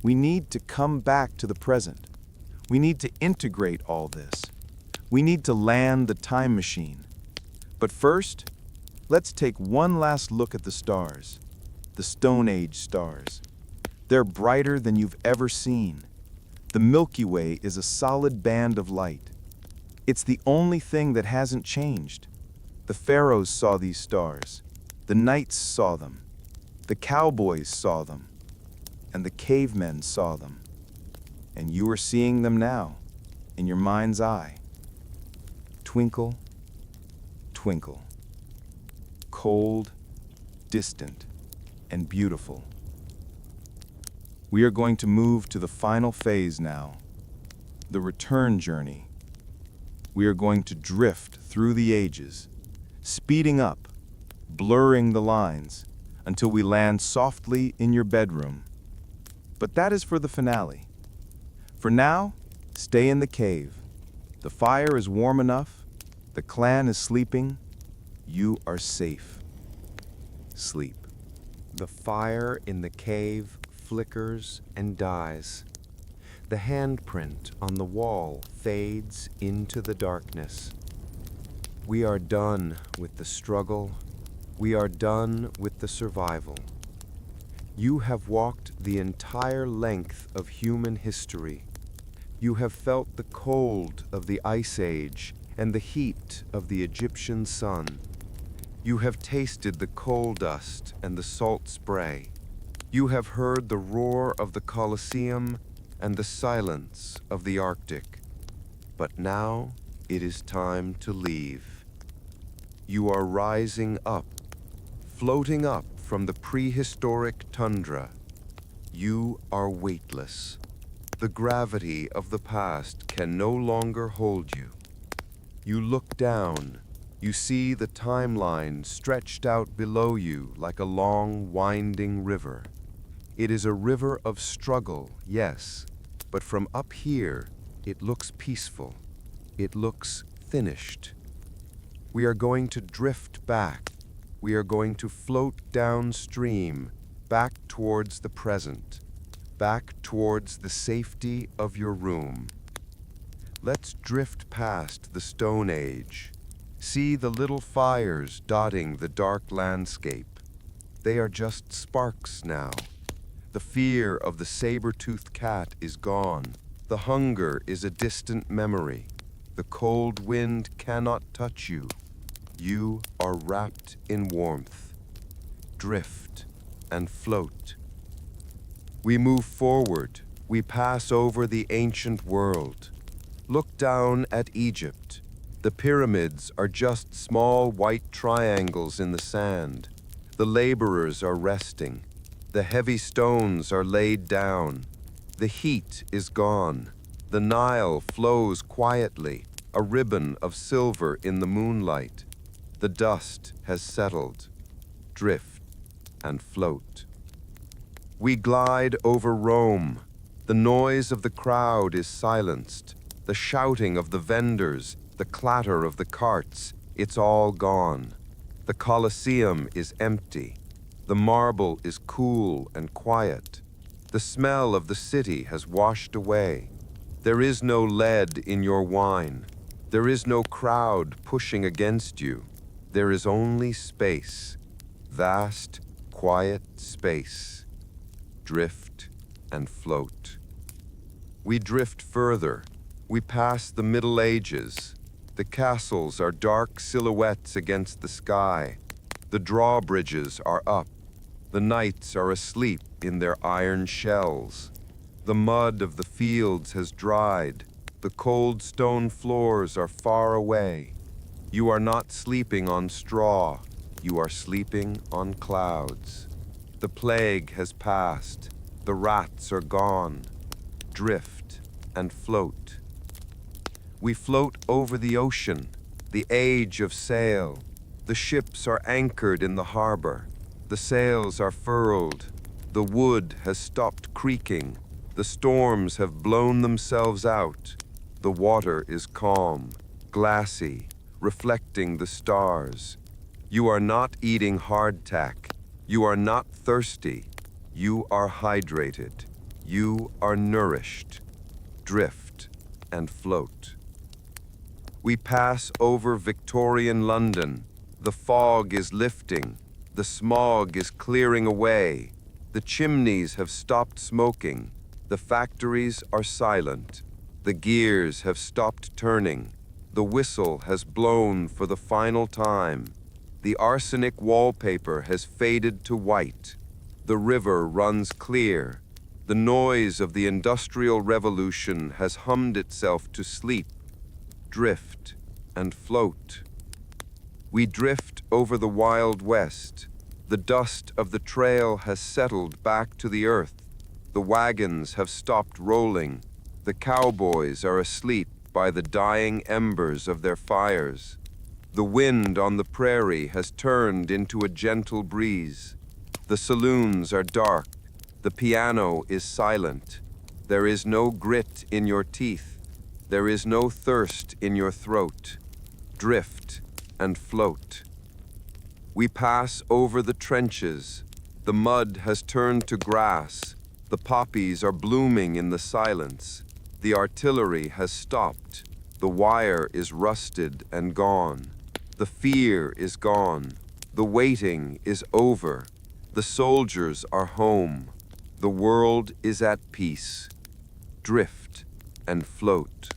We need to come back to the present. We need to integrate all this. We need to land the time machine. But first, let's take one last look at the stars, the Stone Age stars. They're brighter than you've ever seen. The Milky Way is a solid band of light. It's the only thing that hasn't changed. The pharaohs saw these stars. The knights saw them. The cowboys saw them, and the cavemen saw them, and you are seeing them now, in your mind's eye. Twinkle, twinkle. Cold, distant, and beautiful. We are going to move to the final phase now, the return journey. We are going to drift through the ages, speeding up, blurring the lines, until we land softly in your bedroom. But that is for the finale. For now, stay in the cave. The fire is warm enough, the clan is sleeping, you are safe. Sleep. The fire in the cave flickers and dies. The handprint on the wall fades into the darkness. We are done with the struggle. We are done with the survival. You have walked the entire length of human history. You have felt the cold of the Ice Age and the heat of the Egyptian sun. You have tasted the coal dust and the salt spray. You have heard the roar of the Colosseum and the silence of the Arctic. But now it is time to leave. You are rising up, floating up from the prehistoric tundra. You are weightless. The gravity of the past can no longer hold you. You look down. You see the timeline stretched out below you like a long, winding river. It is a river of struggle, yes, but from up here, it looks peaceful. It looks finished. We are going to drift back. We are going to float downstream, back towards the present, back towards the safety of your room. Let's drift past the Stone Age. See the little fires dotting the dark landscape. They are just sparks now. The fear of the saber-toothed cat is gone. The hunger is a distant memory. The cold wind cannot touch you. You are wrapped in warmth. Drift and float. We move forward. We pass over the ancient world. Look down at Egypt. The pyramids are just small white triangles in the sand. The laborers are resting. The heavy stones are laid down. The heat is gone. The Nile flows quietly, a ribbon of silver in the moonlight. The dust has settled. Drift and float. We glide over Rome. The noise of the crowd is silenced. The shouting of the vendors, the clatter of the carts, it's all gone. The Colosseum is empty. The marble is cool and quiet. The smell of the city has washed away. There is no lead in your wine. There is no crowd pushing against you. There is only space. Vast, quiet space. Drift and float. We drift further. We pass the Middle Ages. The castles are dark silhouettes against the sky. The drawbridges are up. The knights are asleep in their iron shells. The mud of the fields has dried. The cold stone floors are far away. You are not sleeping on straw. You are sleeping on clouds. The plague has passed. The rats are gone. Drift and float. We float over the ocean, the age of sail. The ships are anchored in the harbor. The sails are furled. The wood has stopped creaking. The storms have blown themselves out. The water is calm, glassy, reflecting the stars. You are not eating hardtack. You are not thirsty. You are hydrated. You are nourished. Drift and float. We pass over Victorian London. The fog is lifting. The smog is clearing away. The chimneys have stopped smoking. The factories are silent. The gears have stopped turning. The whistle has blown for the final time. The arsenic wallpaper has faded to white. The river runs clear. The noise of the Industrial Revolution has hummed itself to sleep, drift, and float. We drift over the Wild West. The dust of the trail has settled back to the earth. The wagons have stopped rolling. The cowboys are asleep by the dying embers of their fires. The wind on the prairie has turned into a gentle breeze. The saloons are dark. The piano is silent. There is no grit in your teeth. There is no thirst in your throat. Drift and float. We pass over the trenches. The mud has turned to grass. The poppies are blooming in the silence. The artillery has stopped. The wire is rusted and gone. The fear is gone. The waiting is over. The soldiers are home. The world is at peace. Drift and float.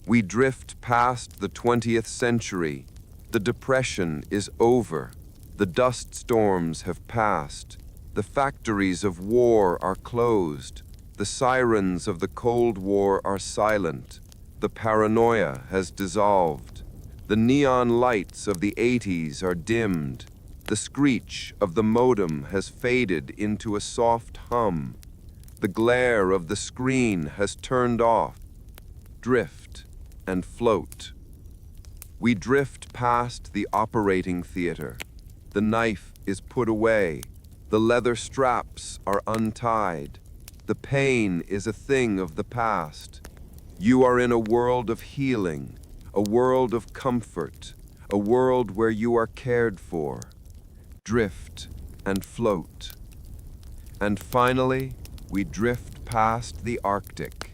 We drift past the 20th century. The Depression is over. The dust storms have passed. The factories of war are closed. The sirens of the Cold War are silent. The paranoia has dissolved. The neon lights of the 80s are dimmed. The screech of the modem has faded into a soft hum. The glare of the screen has turned off. Drift and float. We drift past the operating theater. The knife is put away. The leather straps are untied. The pain is a thing of the past. You are in a world of healing, a world of comfort, a world where you are cared for. Drift and float. And finally, we drift past the Arctic.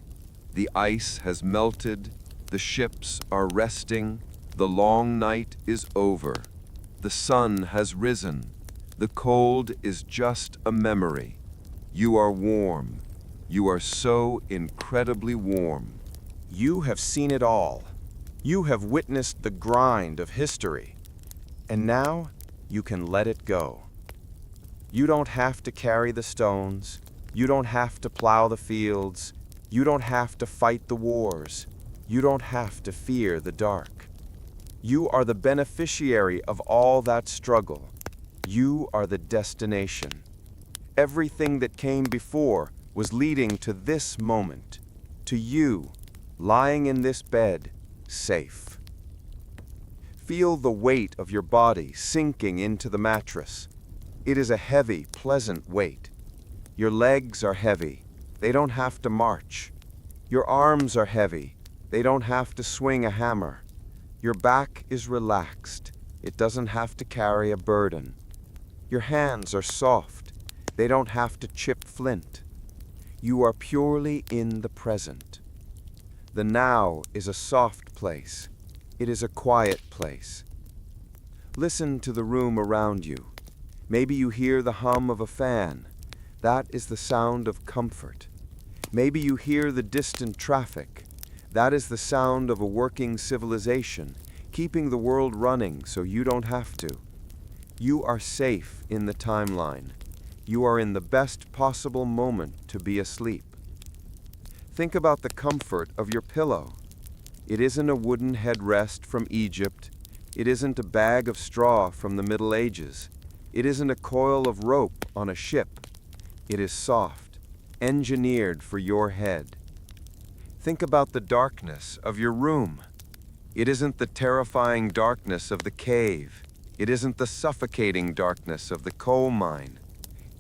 The ice has melted, the ships are resting, the long night is over. The sun has risen. The cold is just a memory. You are warm. You are so incredibly warm. You have seen it all. You have witnessed the grind of history. And now, you can let it go. You don't have to carry the stones. You don't have to plow the fields. You don't have to fight the wars. You don't have to fear the dark. You are the beneficiary of all that struggle. You are the destination. Everything that came before was leading to this moment, to you, lying in this bed, safe. Feel the weight of your body sinking into the mattress. It is a heavy, pleasant weight. Your legs are heavy. They don't have to march. Your arms are heavy. They don't have to swing a hammer. Your back is relaxed. It doesn't have to carry a burden. Your hands are soft. They don't have to chip flint. You are purely in the present. The now is a soft place. It is a quiet place. Listen to the room around you. Maybe you hear the hum of a fan. That is the sound of comfort. Maybe you hear the distant traffic. That is the sound of a working civilization, keeping the world running so you don't have to. You are safe in the timeline. You are in the best possible moment to be asleep. Think about the comfort of your pillow. It isn't a wooden headrest from Egypt. It isn't a bag of straw from the Middle Ages. It isn't a coil of rope on a ship. It is soft, engineered for your head. Think about the darkness of your room. It isn't the terrifying darkness of the cave. It isn't the suffocating darkness of the coal mine.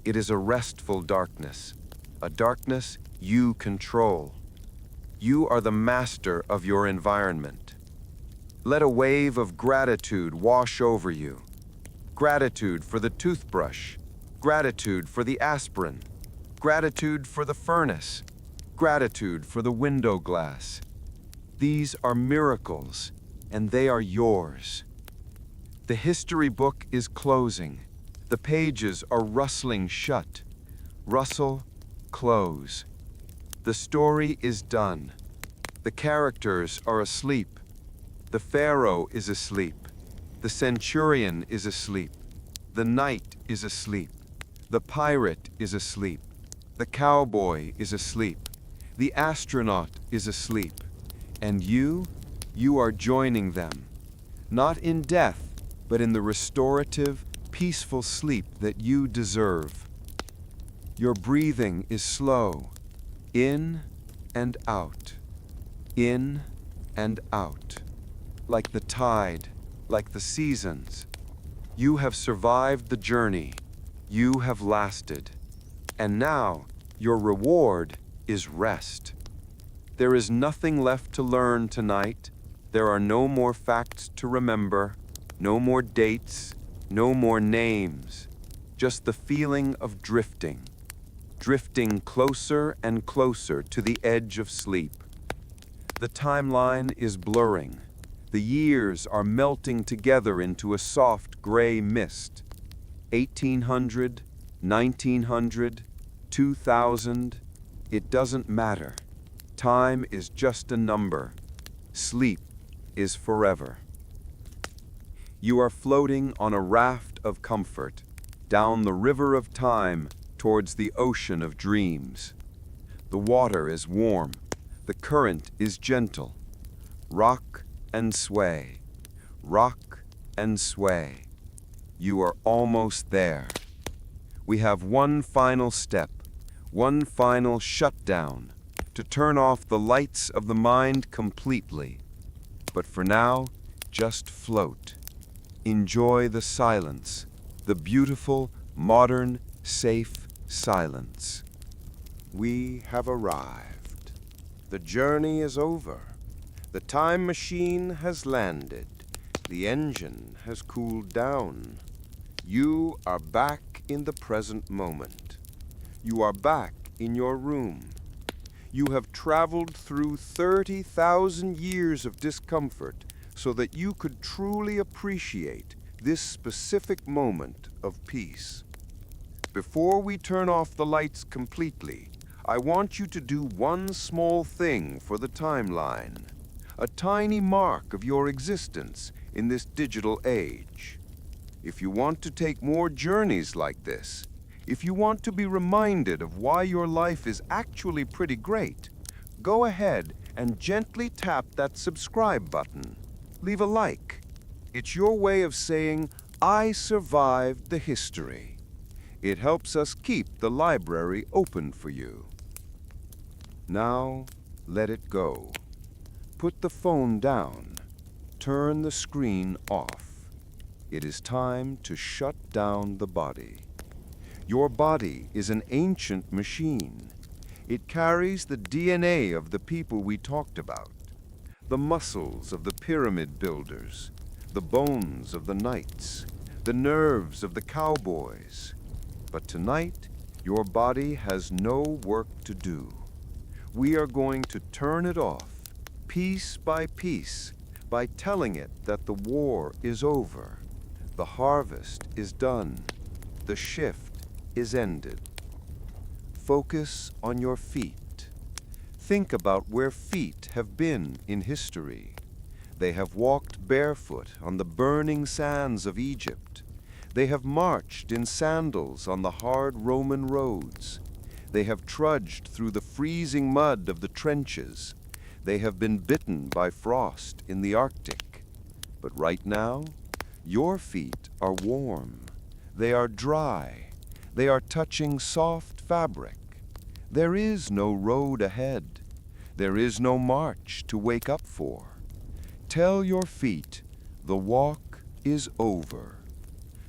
It is a restful darkness, a darkness you control. You are the master of your environment. Let a wave of gratitude wash over you. Gratitude for the toothbrush. Gratitude for the aspirin. Gratitude for the furnace. Gratitude for the window glass. These are miracles, and they are yours. The history book is closing. The pages are rustling shut. Rustle, close. The story is done. The characters are asleep. The pharaoh is asleep. The centurion is asleep. The knight is asleep. The pirate is asleep. The cowboy is asleep. The astronaut is asleep. And you are joining them. Not in death, but in the restorative, peaceful sleep that you deserve. Your breathing is slow, in and out, in and out, like the tide, like the seasons. You have survived the journey. You have lasted. And now, your reward is rest. There is nothing left to learn tonight. There are no more facts to remember, no more dates, no more names. Just the feeling of drifting. Drifting closer and closer to the edge of sleep. The timeline is blurring. The years are melting together into a soft gray mist. 1800, 1900, 2000, it doesn't matter. Time is just a number. Sleep is forever. You are floating on a raft of comfort, down the river of time towards the ocean of dreams. The water is warm. The current is gentle. Rock and sway. Rock and sway. You are almost there. We have one final step, one final shutdown, to turn off the lights of the mind completely. But for now, just float. Enjoy the silence, the beautiful, modern, safe silence. We have arrived. The journey is over. The time machine has landed. The engine has cooled down. You are back in the present moment. You are back in your room. You have traveled through 30,000 years of discomfort so that you could truly appreciate this specific moment of peace. Before we turn off the lights completely, I want you to do one small thing for the timeline, a tiny mark of your existence in this digital age. If you want to take more journeys like this, if you want to be reminded of why your life is actually pretty great, go ahead and gently tap that subscribe button. Leave a like. It's your way of saying, I survived the history. It helps us keep the library open for you. Now, let it go. Put the phone down. Turn the screen off. It is time to shut down the body. Your body is an ancient machine. It carries the DNA of the people we talked about, the muscles of the pyramid builders, the bones of the knights, the nerves of the cowboys. But tonight, your body has no work to do. We are going to turn it off, piece by piece, by telling it that the war is over. The harvest is done. The shift is ended. Focus on your feet. Think about where feet have been in history. They have walked barefoot on the burning sands of Egypt. They have marched in sandals on the hard Roman roads. They have trudged through the freezing mud of the trenches. They have been bitten by frost in the Arctic. But right now, your feet are warm. They are dry. They are touching soft fabric. There is no road ahead. There is no march to wake up for. Tell your feet the walk is over.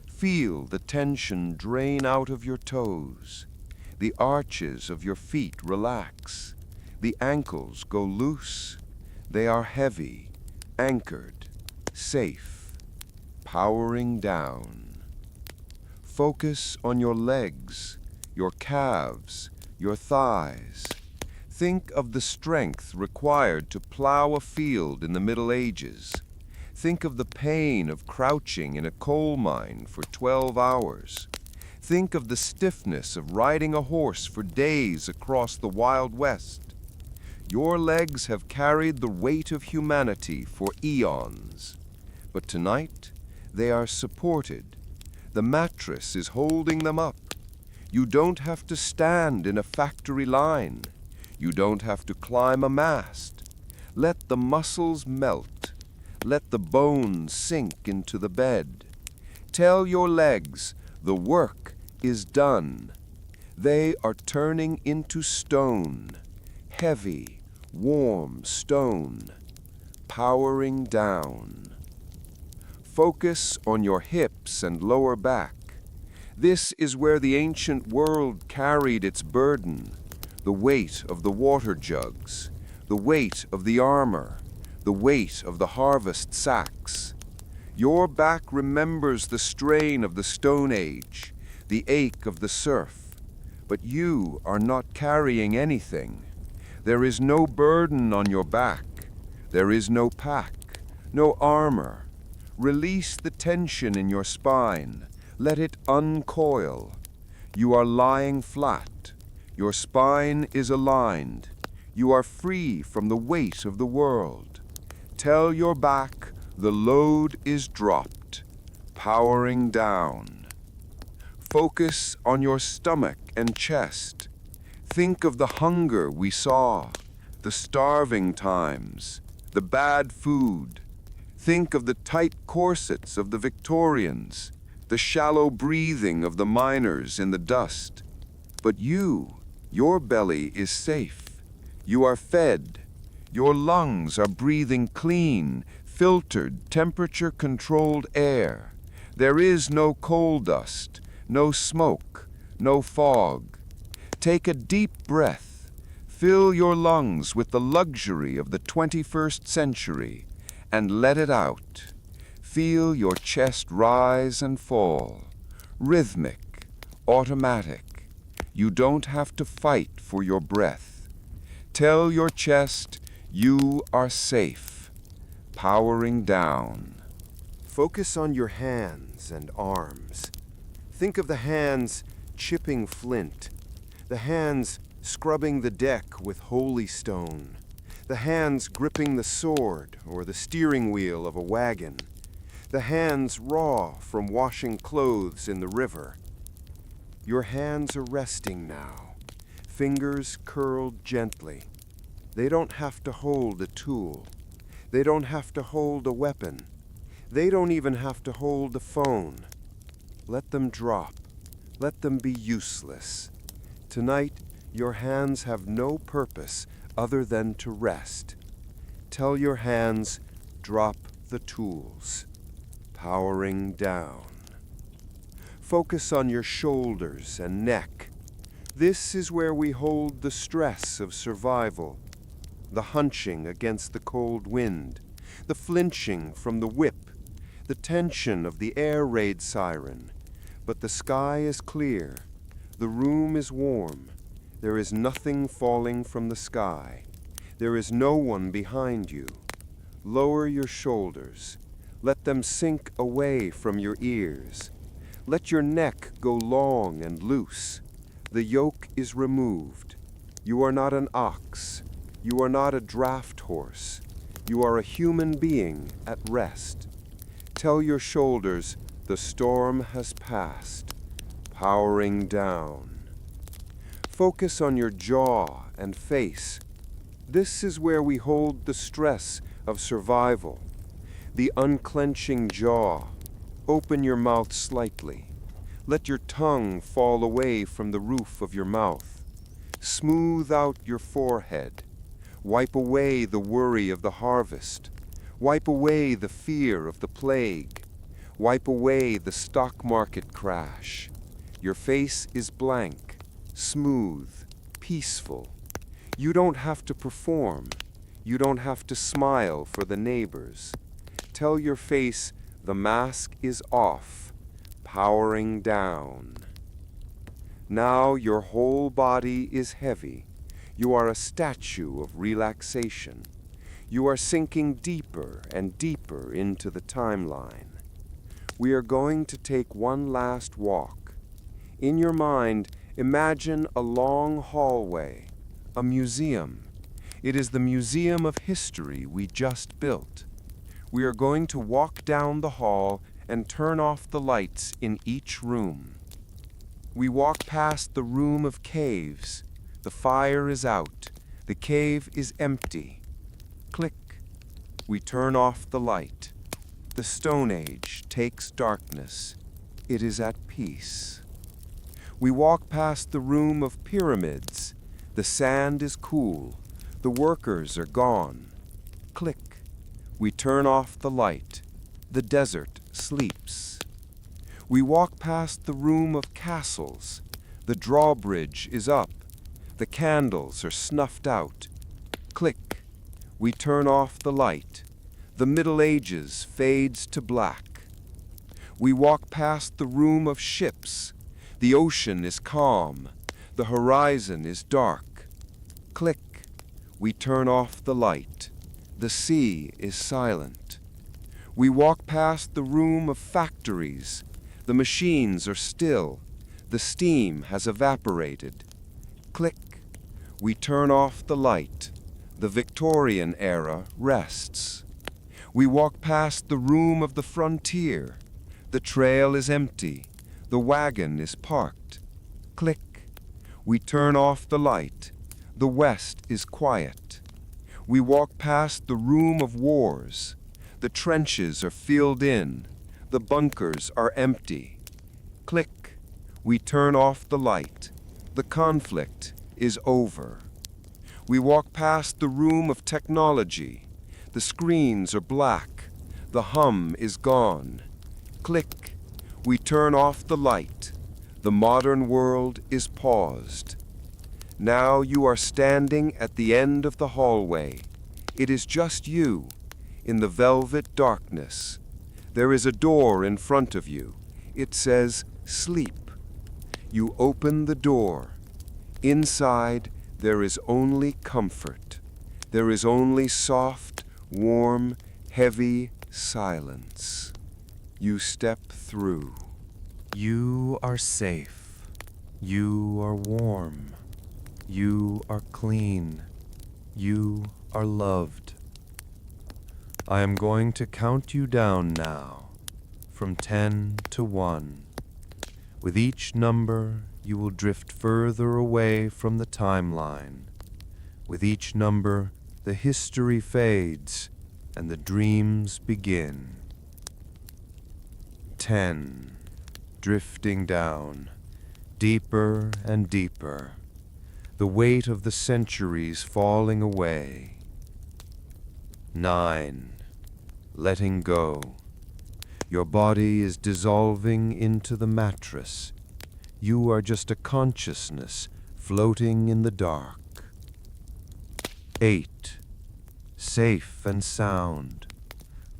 Feel the tension drain out of your toes. The arches of your feet relax. The ankles go loose. They are heavy, anchored, safe, powering down. Focus on your legs, your calves, your thighs. Think of the strength required to plow a field in the Middle Ages. Think of the pain of crouching in a coal mine for 12 hours. Think of the stiffness of riding a horse for days across the Wild West. Your legs have carried the weight of humanity for eons. But tonight, they are supported. The mattress is holding them up. You don't have to stand in a factory line. You don't have to climb a mast. Let the muscles melt. Let the bones sink into the bed. Tell your legs the work is done. They are turning into stone, heavy, warm stone, powering down. Focus on your hips and lower back. This is where the ancient world carried its burden, the weight of the water jugs, the weight of the armor, the weight of the harvest sacks. Your back remembers the strain of the Stone Age, the ache of the surf. But you are not carrying anything. There is no burden on your back. There is no pack, no armor. Release the tension in your spine. Let it uncoil. You are lying flat. Your spine is aligned. You are free from the weight of the world. Tell your back the load is dropped, powering down. Focus on your stomach and chest. Think of the hunger we saw, the starving times, the bad food. Think of the tight corsets of the Victorians, the shallow breathing of the miners in the dust. But your belly is safe. You are fed. Your lungs are breathing clean, filtered, temperature-controlled air. There is no coal dust, no smoke, no fog. Take a deep breath. Fill your lungs with the luxury of the 21st century and let it out. Feel your chest rise and fall. Rhythmic, automatic. You don't have to fight for your breath. Tell your chest you are safe. Powering down. Focus on your hands and arms. Think of the hands chipping flint, the hands scrubbing the deck with holy stone, the hands gripping the sword or the steering wheel of a wagon, the hands raw from washing clothes in the river. Your hands are resting now, fingers curled gently. They don't have to hold a tool. They don't have to hold a weapon. They don't even have to hold a phone. Let them drop. Let them be useless. Tonight, your hands have no purpose other than to rest. Tell your hands, drop the tools. Powering down. Focus on your shoulders and neck. This is where we hold the stress of survival. The hunching against the cold wind. The flinching from the whip. The tension of the air raid siren. But the sky is clear. The room is warm. There is nothing falling from the sky. There is no one behind you. Lower your shoulders. Let them sink away from your ears. Let your neck go long and loose. The yoke is removed. You are not an ox. You are not a draft horse. You are a human being at rest. Tell your shoulders the storm has passed, powering down. Focus on your jaw and face. This is where we hold the stress of survival. The unclenching jaw. Open your mouth slightly. Let your tongue fall away from the roof of your mouth. Smooth out your forehead. Wipe away the worry of the harvest. Wipe away the fear of the plague. Wipe away the stock market crash. Your face is blank, smooth, peaceful. You don't have to perform. You don't have to smile for the neighbors. Tell your face the mask is off, powering down. Now your whole body is heavy. You are a statue of relaxation. You are sinking deeper and deeper into the timeline. We are going to take one last walk. In your mind, imagine a long hallway, a museum. It is the museum of history we just built. We are going to walk down the hall and turn off the lights in each room. We walk past the room of caves. The fire is out. The cave is empty. Click. We turn off the light. The Stone Age takes darkness. It is at peace. We walk past the room of pyramids. The sand is cool. The workers are gone. Click. We turn off the light. The desert sleeps. We walk past the room of castles. The drawbridge is up. The candles are snuffed out. Click. We turn off the light. The Middle Ages fades to black. We walk past the room of ships. The ocean is calm. The horizon is dark. Click. We turn off the light. The sea is silent. We walk past the room of factories. The machines are still. The steam has evaporated. Click. We turn off the light. The Victorian era rests. We walk past the room of the frontier. The trail is empty. The wagon is parked. Click. We turn off the light. The west is quiet. We walk past the room of wars. The trenches are filled in. The bunkers are empty. Click. We turn off the light. The conflict is over. We walk past the room of technology. The screens are black. The hum is gone. Click. We turn off the light. The modern world is paused. Now you are standing at the end of the hallway. It is just you, in the velvet darkness. There is a door in front of you. It says, "Sleep." You open the door. Inside, there is only comfort. There is only soft, warm, heavy silence. You step through. You are safe. You are warm. You are clean. You are loved. I am going to count you down now, from 10 to 1. With each number, you will drift further away from the timeline. With each number, the history fades and the dreams begin. 10. Drifting down, deeper and deeper, the weight of the centuries falling away. 9. Letting go. Your body is dissolving into the mattress. You are just a consciousness floating in the dark. 8. Safe and sound.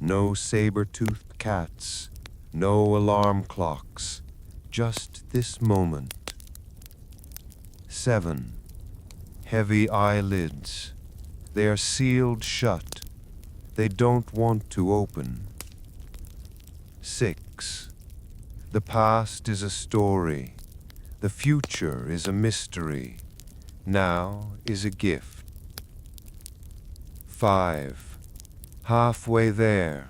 No saber-toothed cats. No alarm clocks. Just this moment. 7. Heavy eyelids. They are sealed shut. They don't want to open. 6. The past is a story. The future is a mystery. Now is a gift. 5. Halfway there,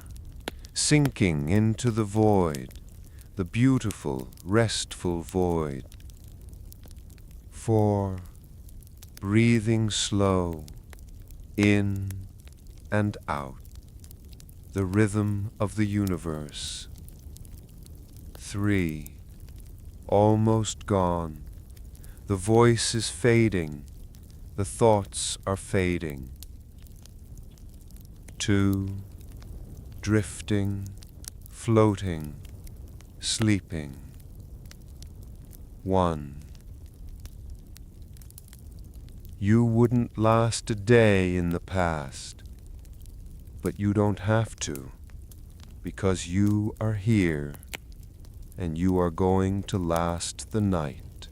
sinking into the void, the beautiful, restful void. 4. Breathing slow, in and out, the rhythm of the universe. 3. Almost gone. The voice is fading. The thoughts are fading. 2. Drifting, floating, sleeping. 1. You wouldn't last a day in the past, but you don't have to, because you are here, and you are going to last the night.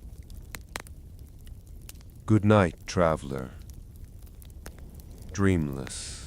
Good night, traveler. Dreamless.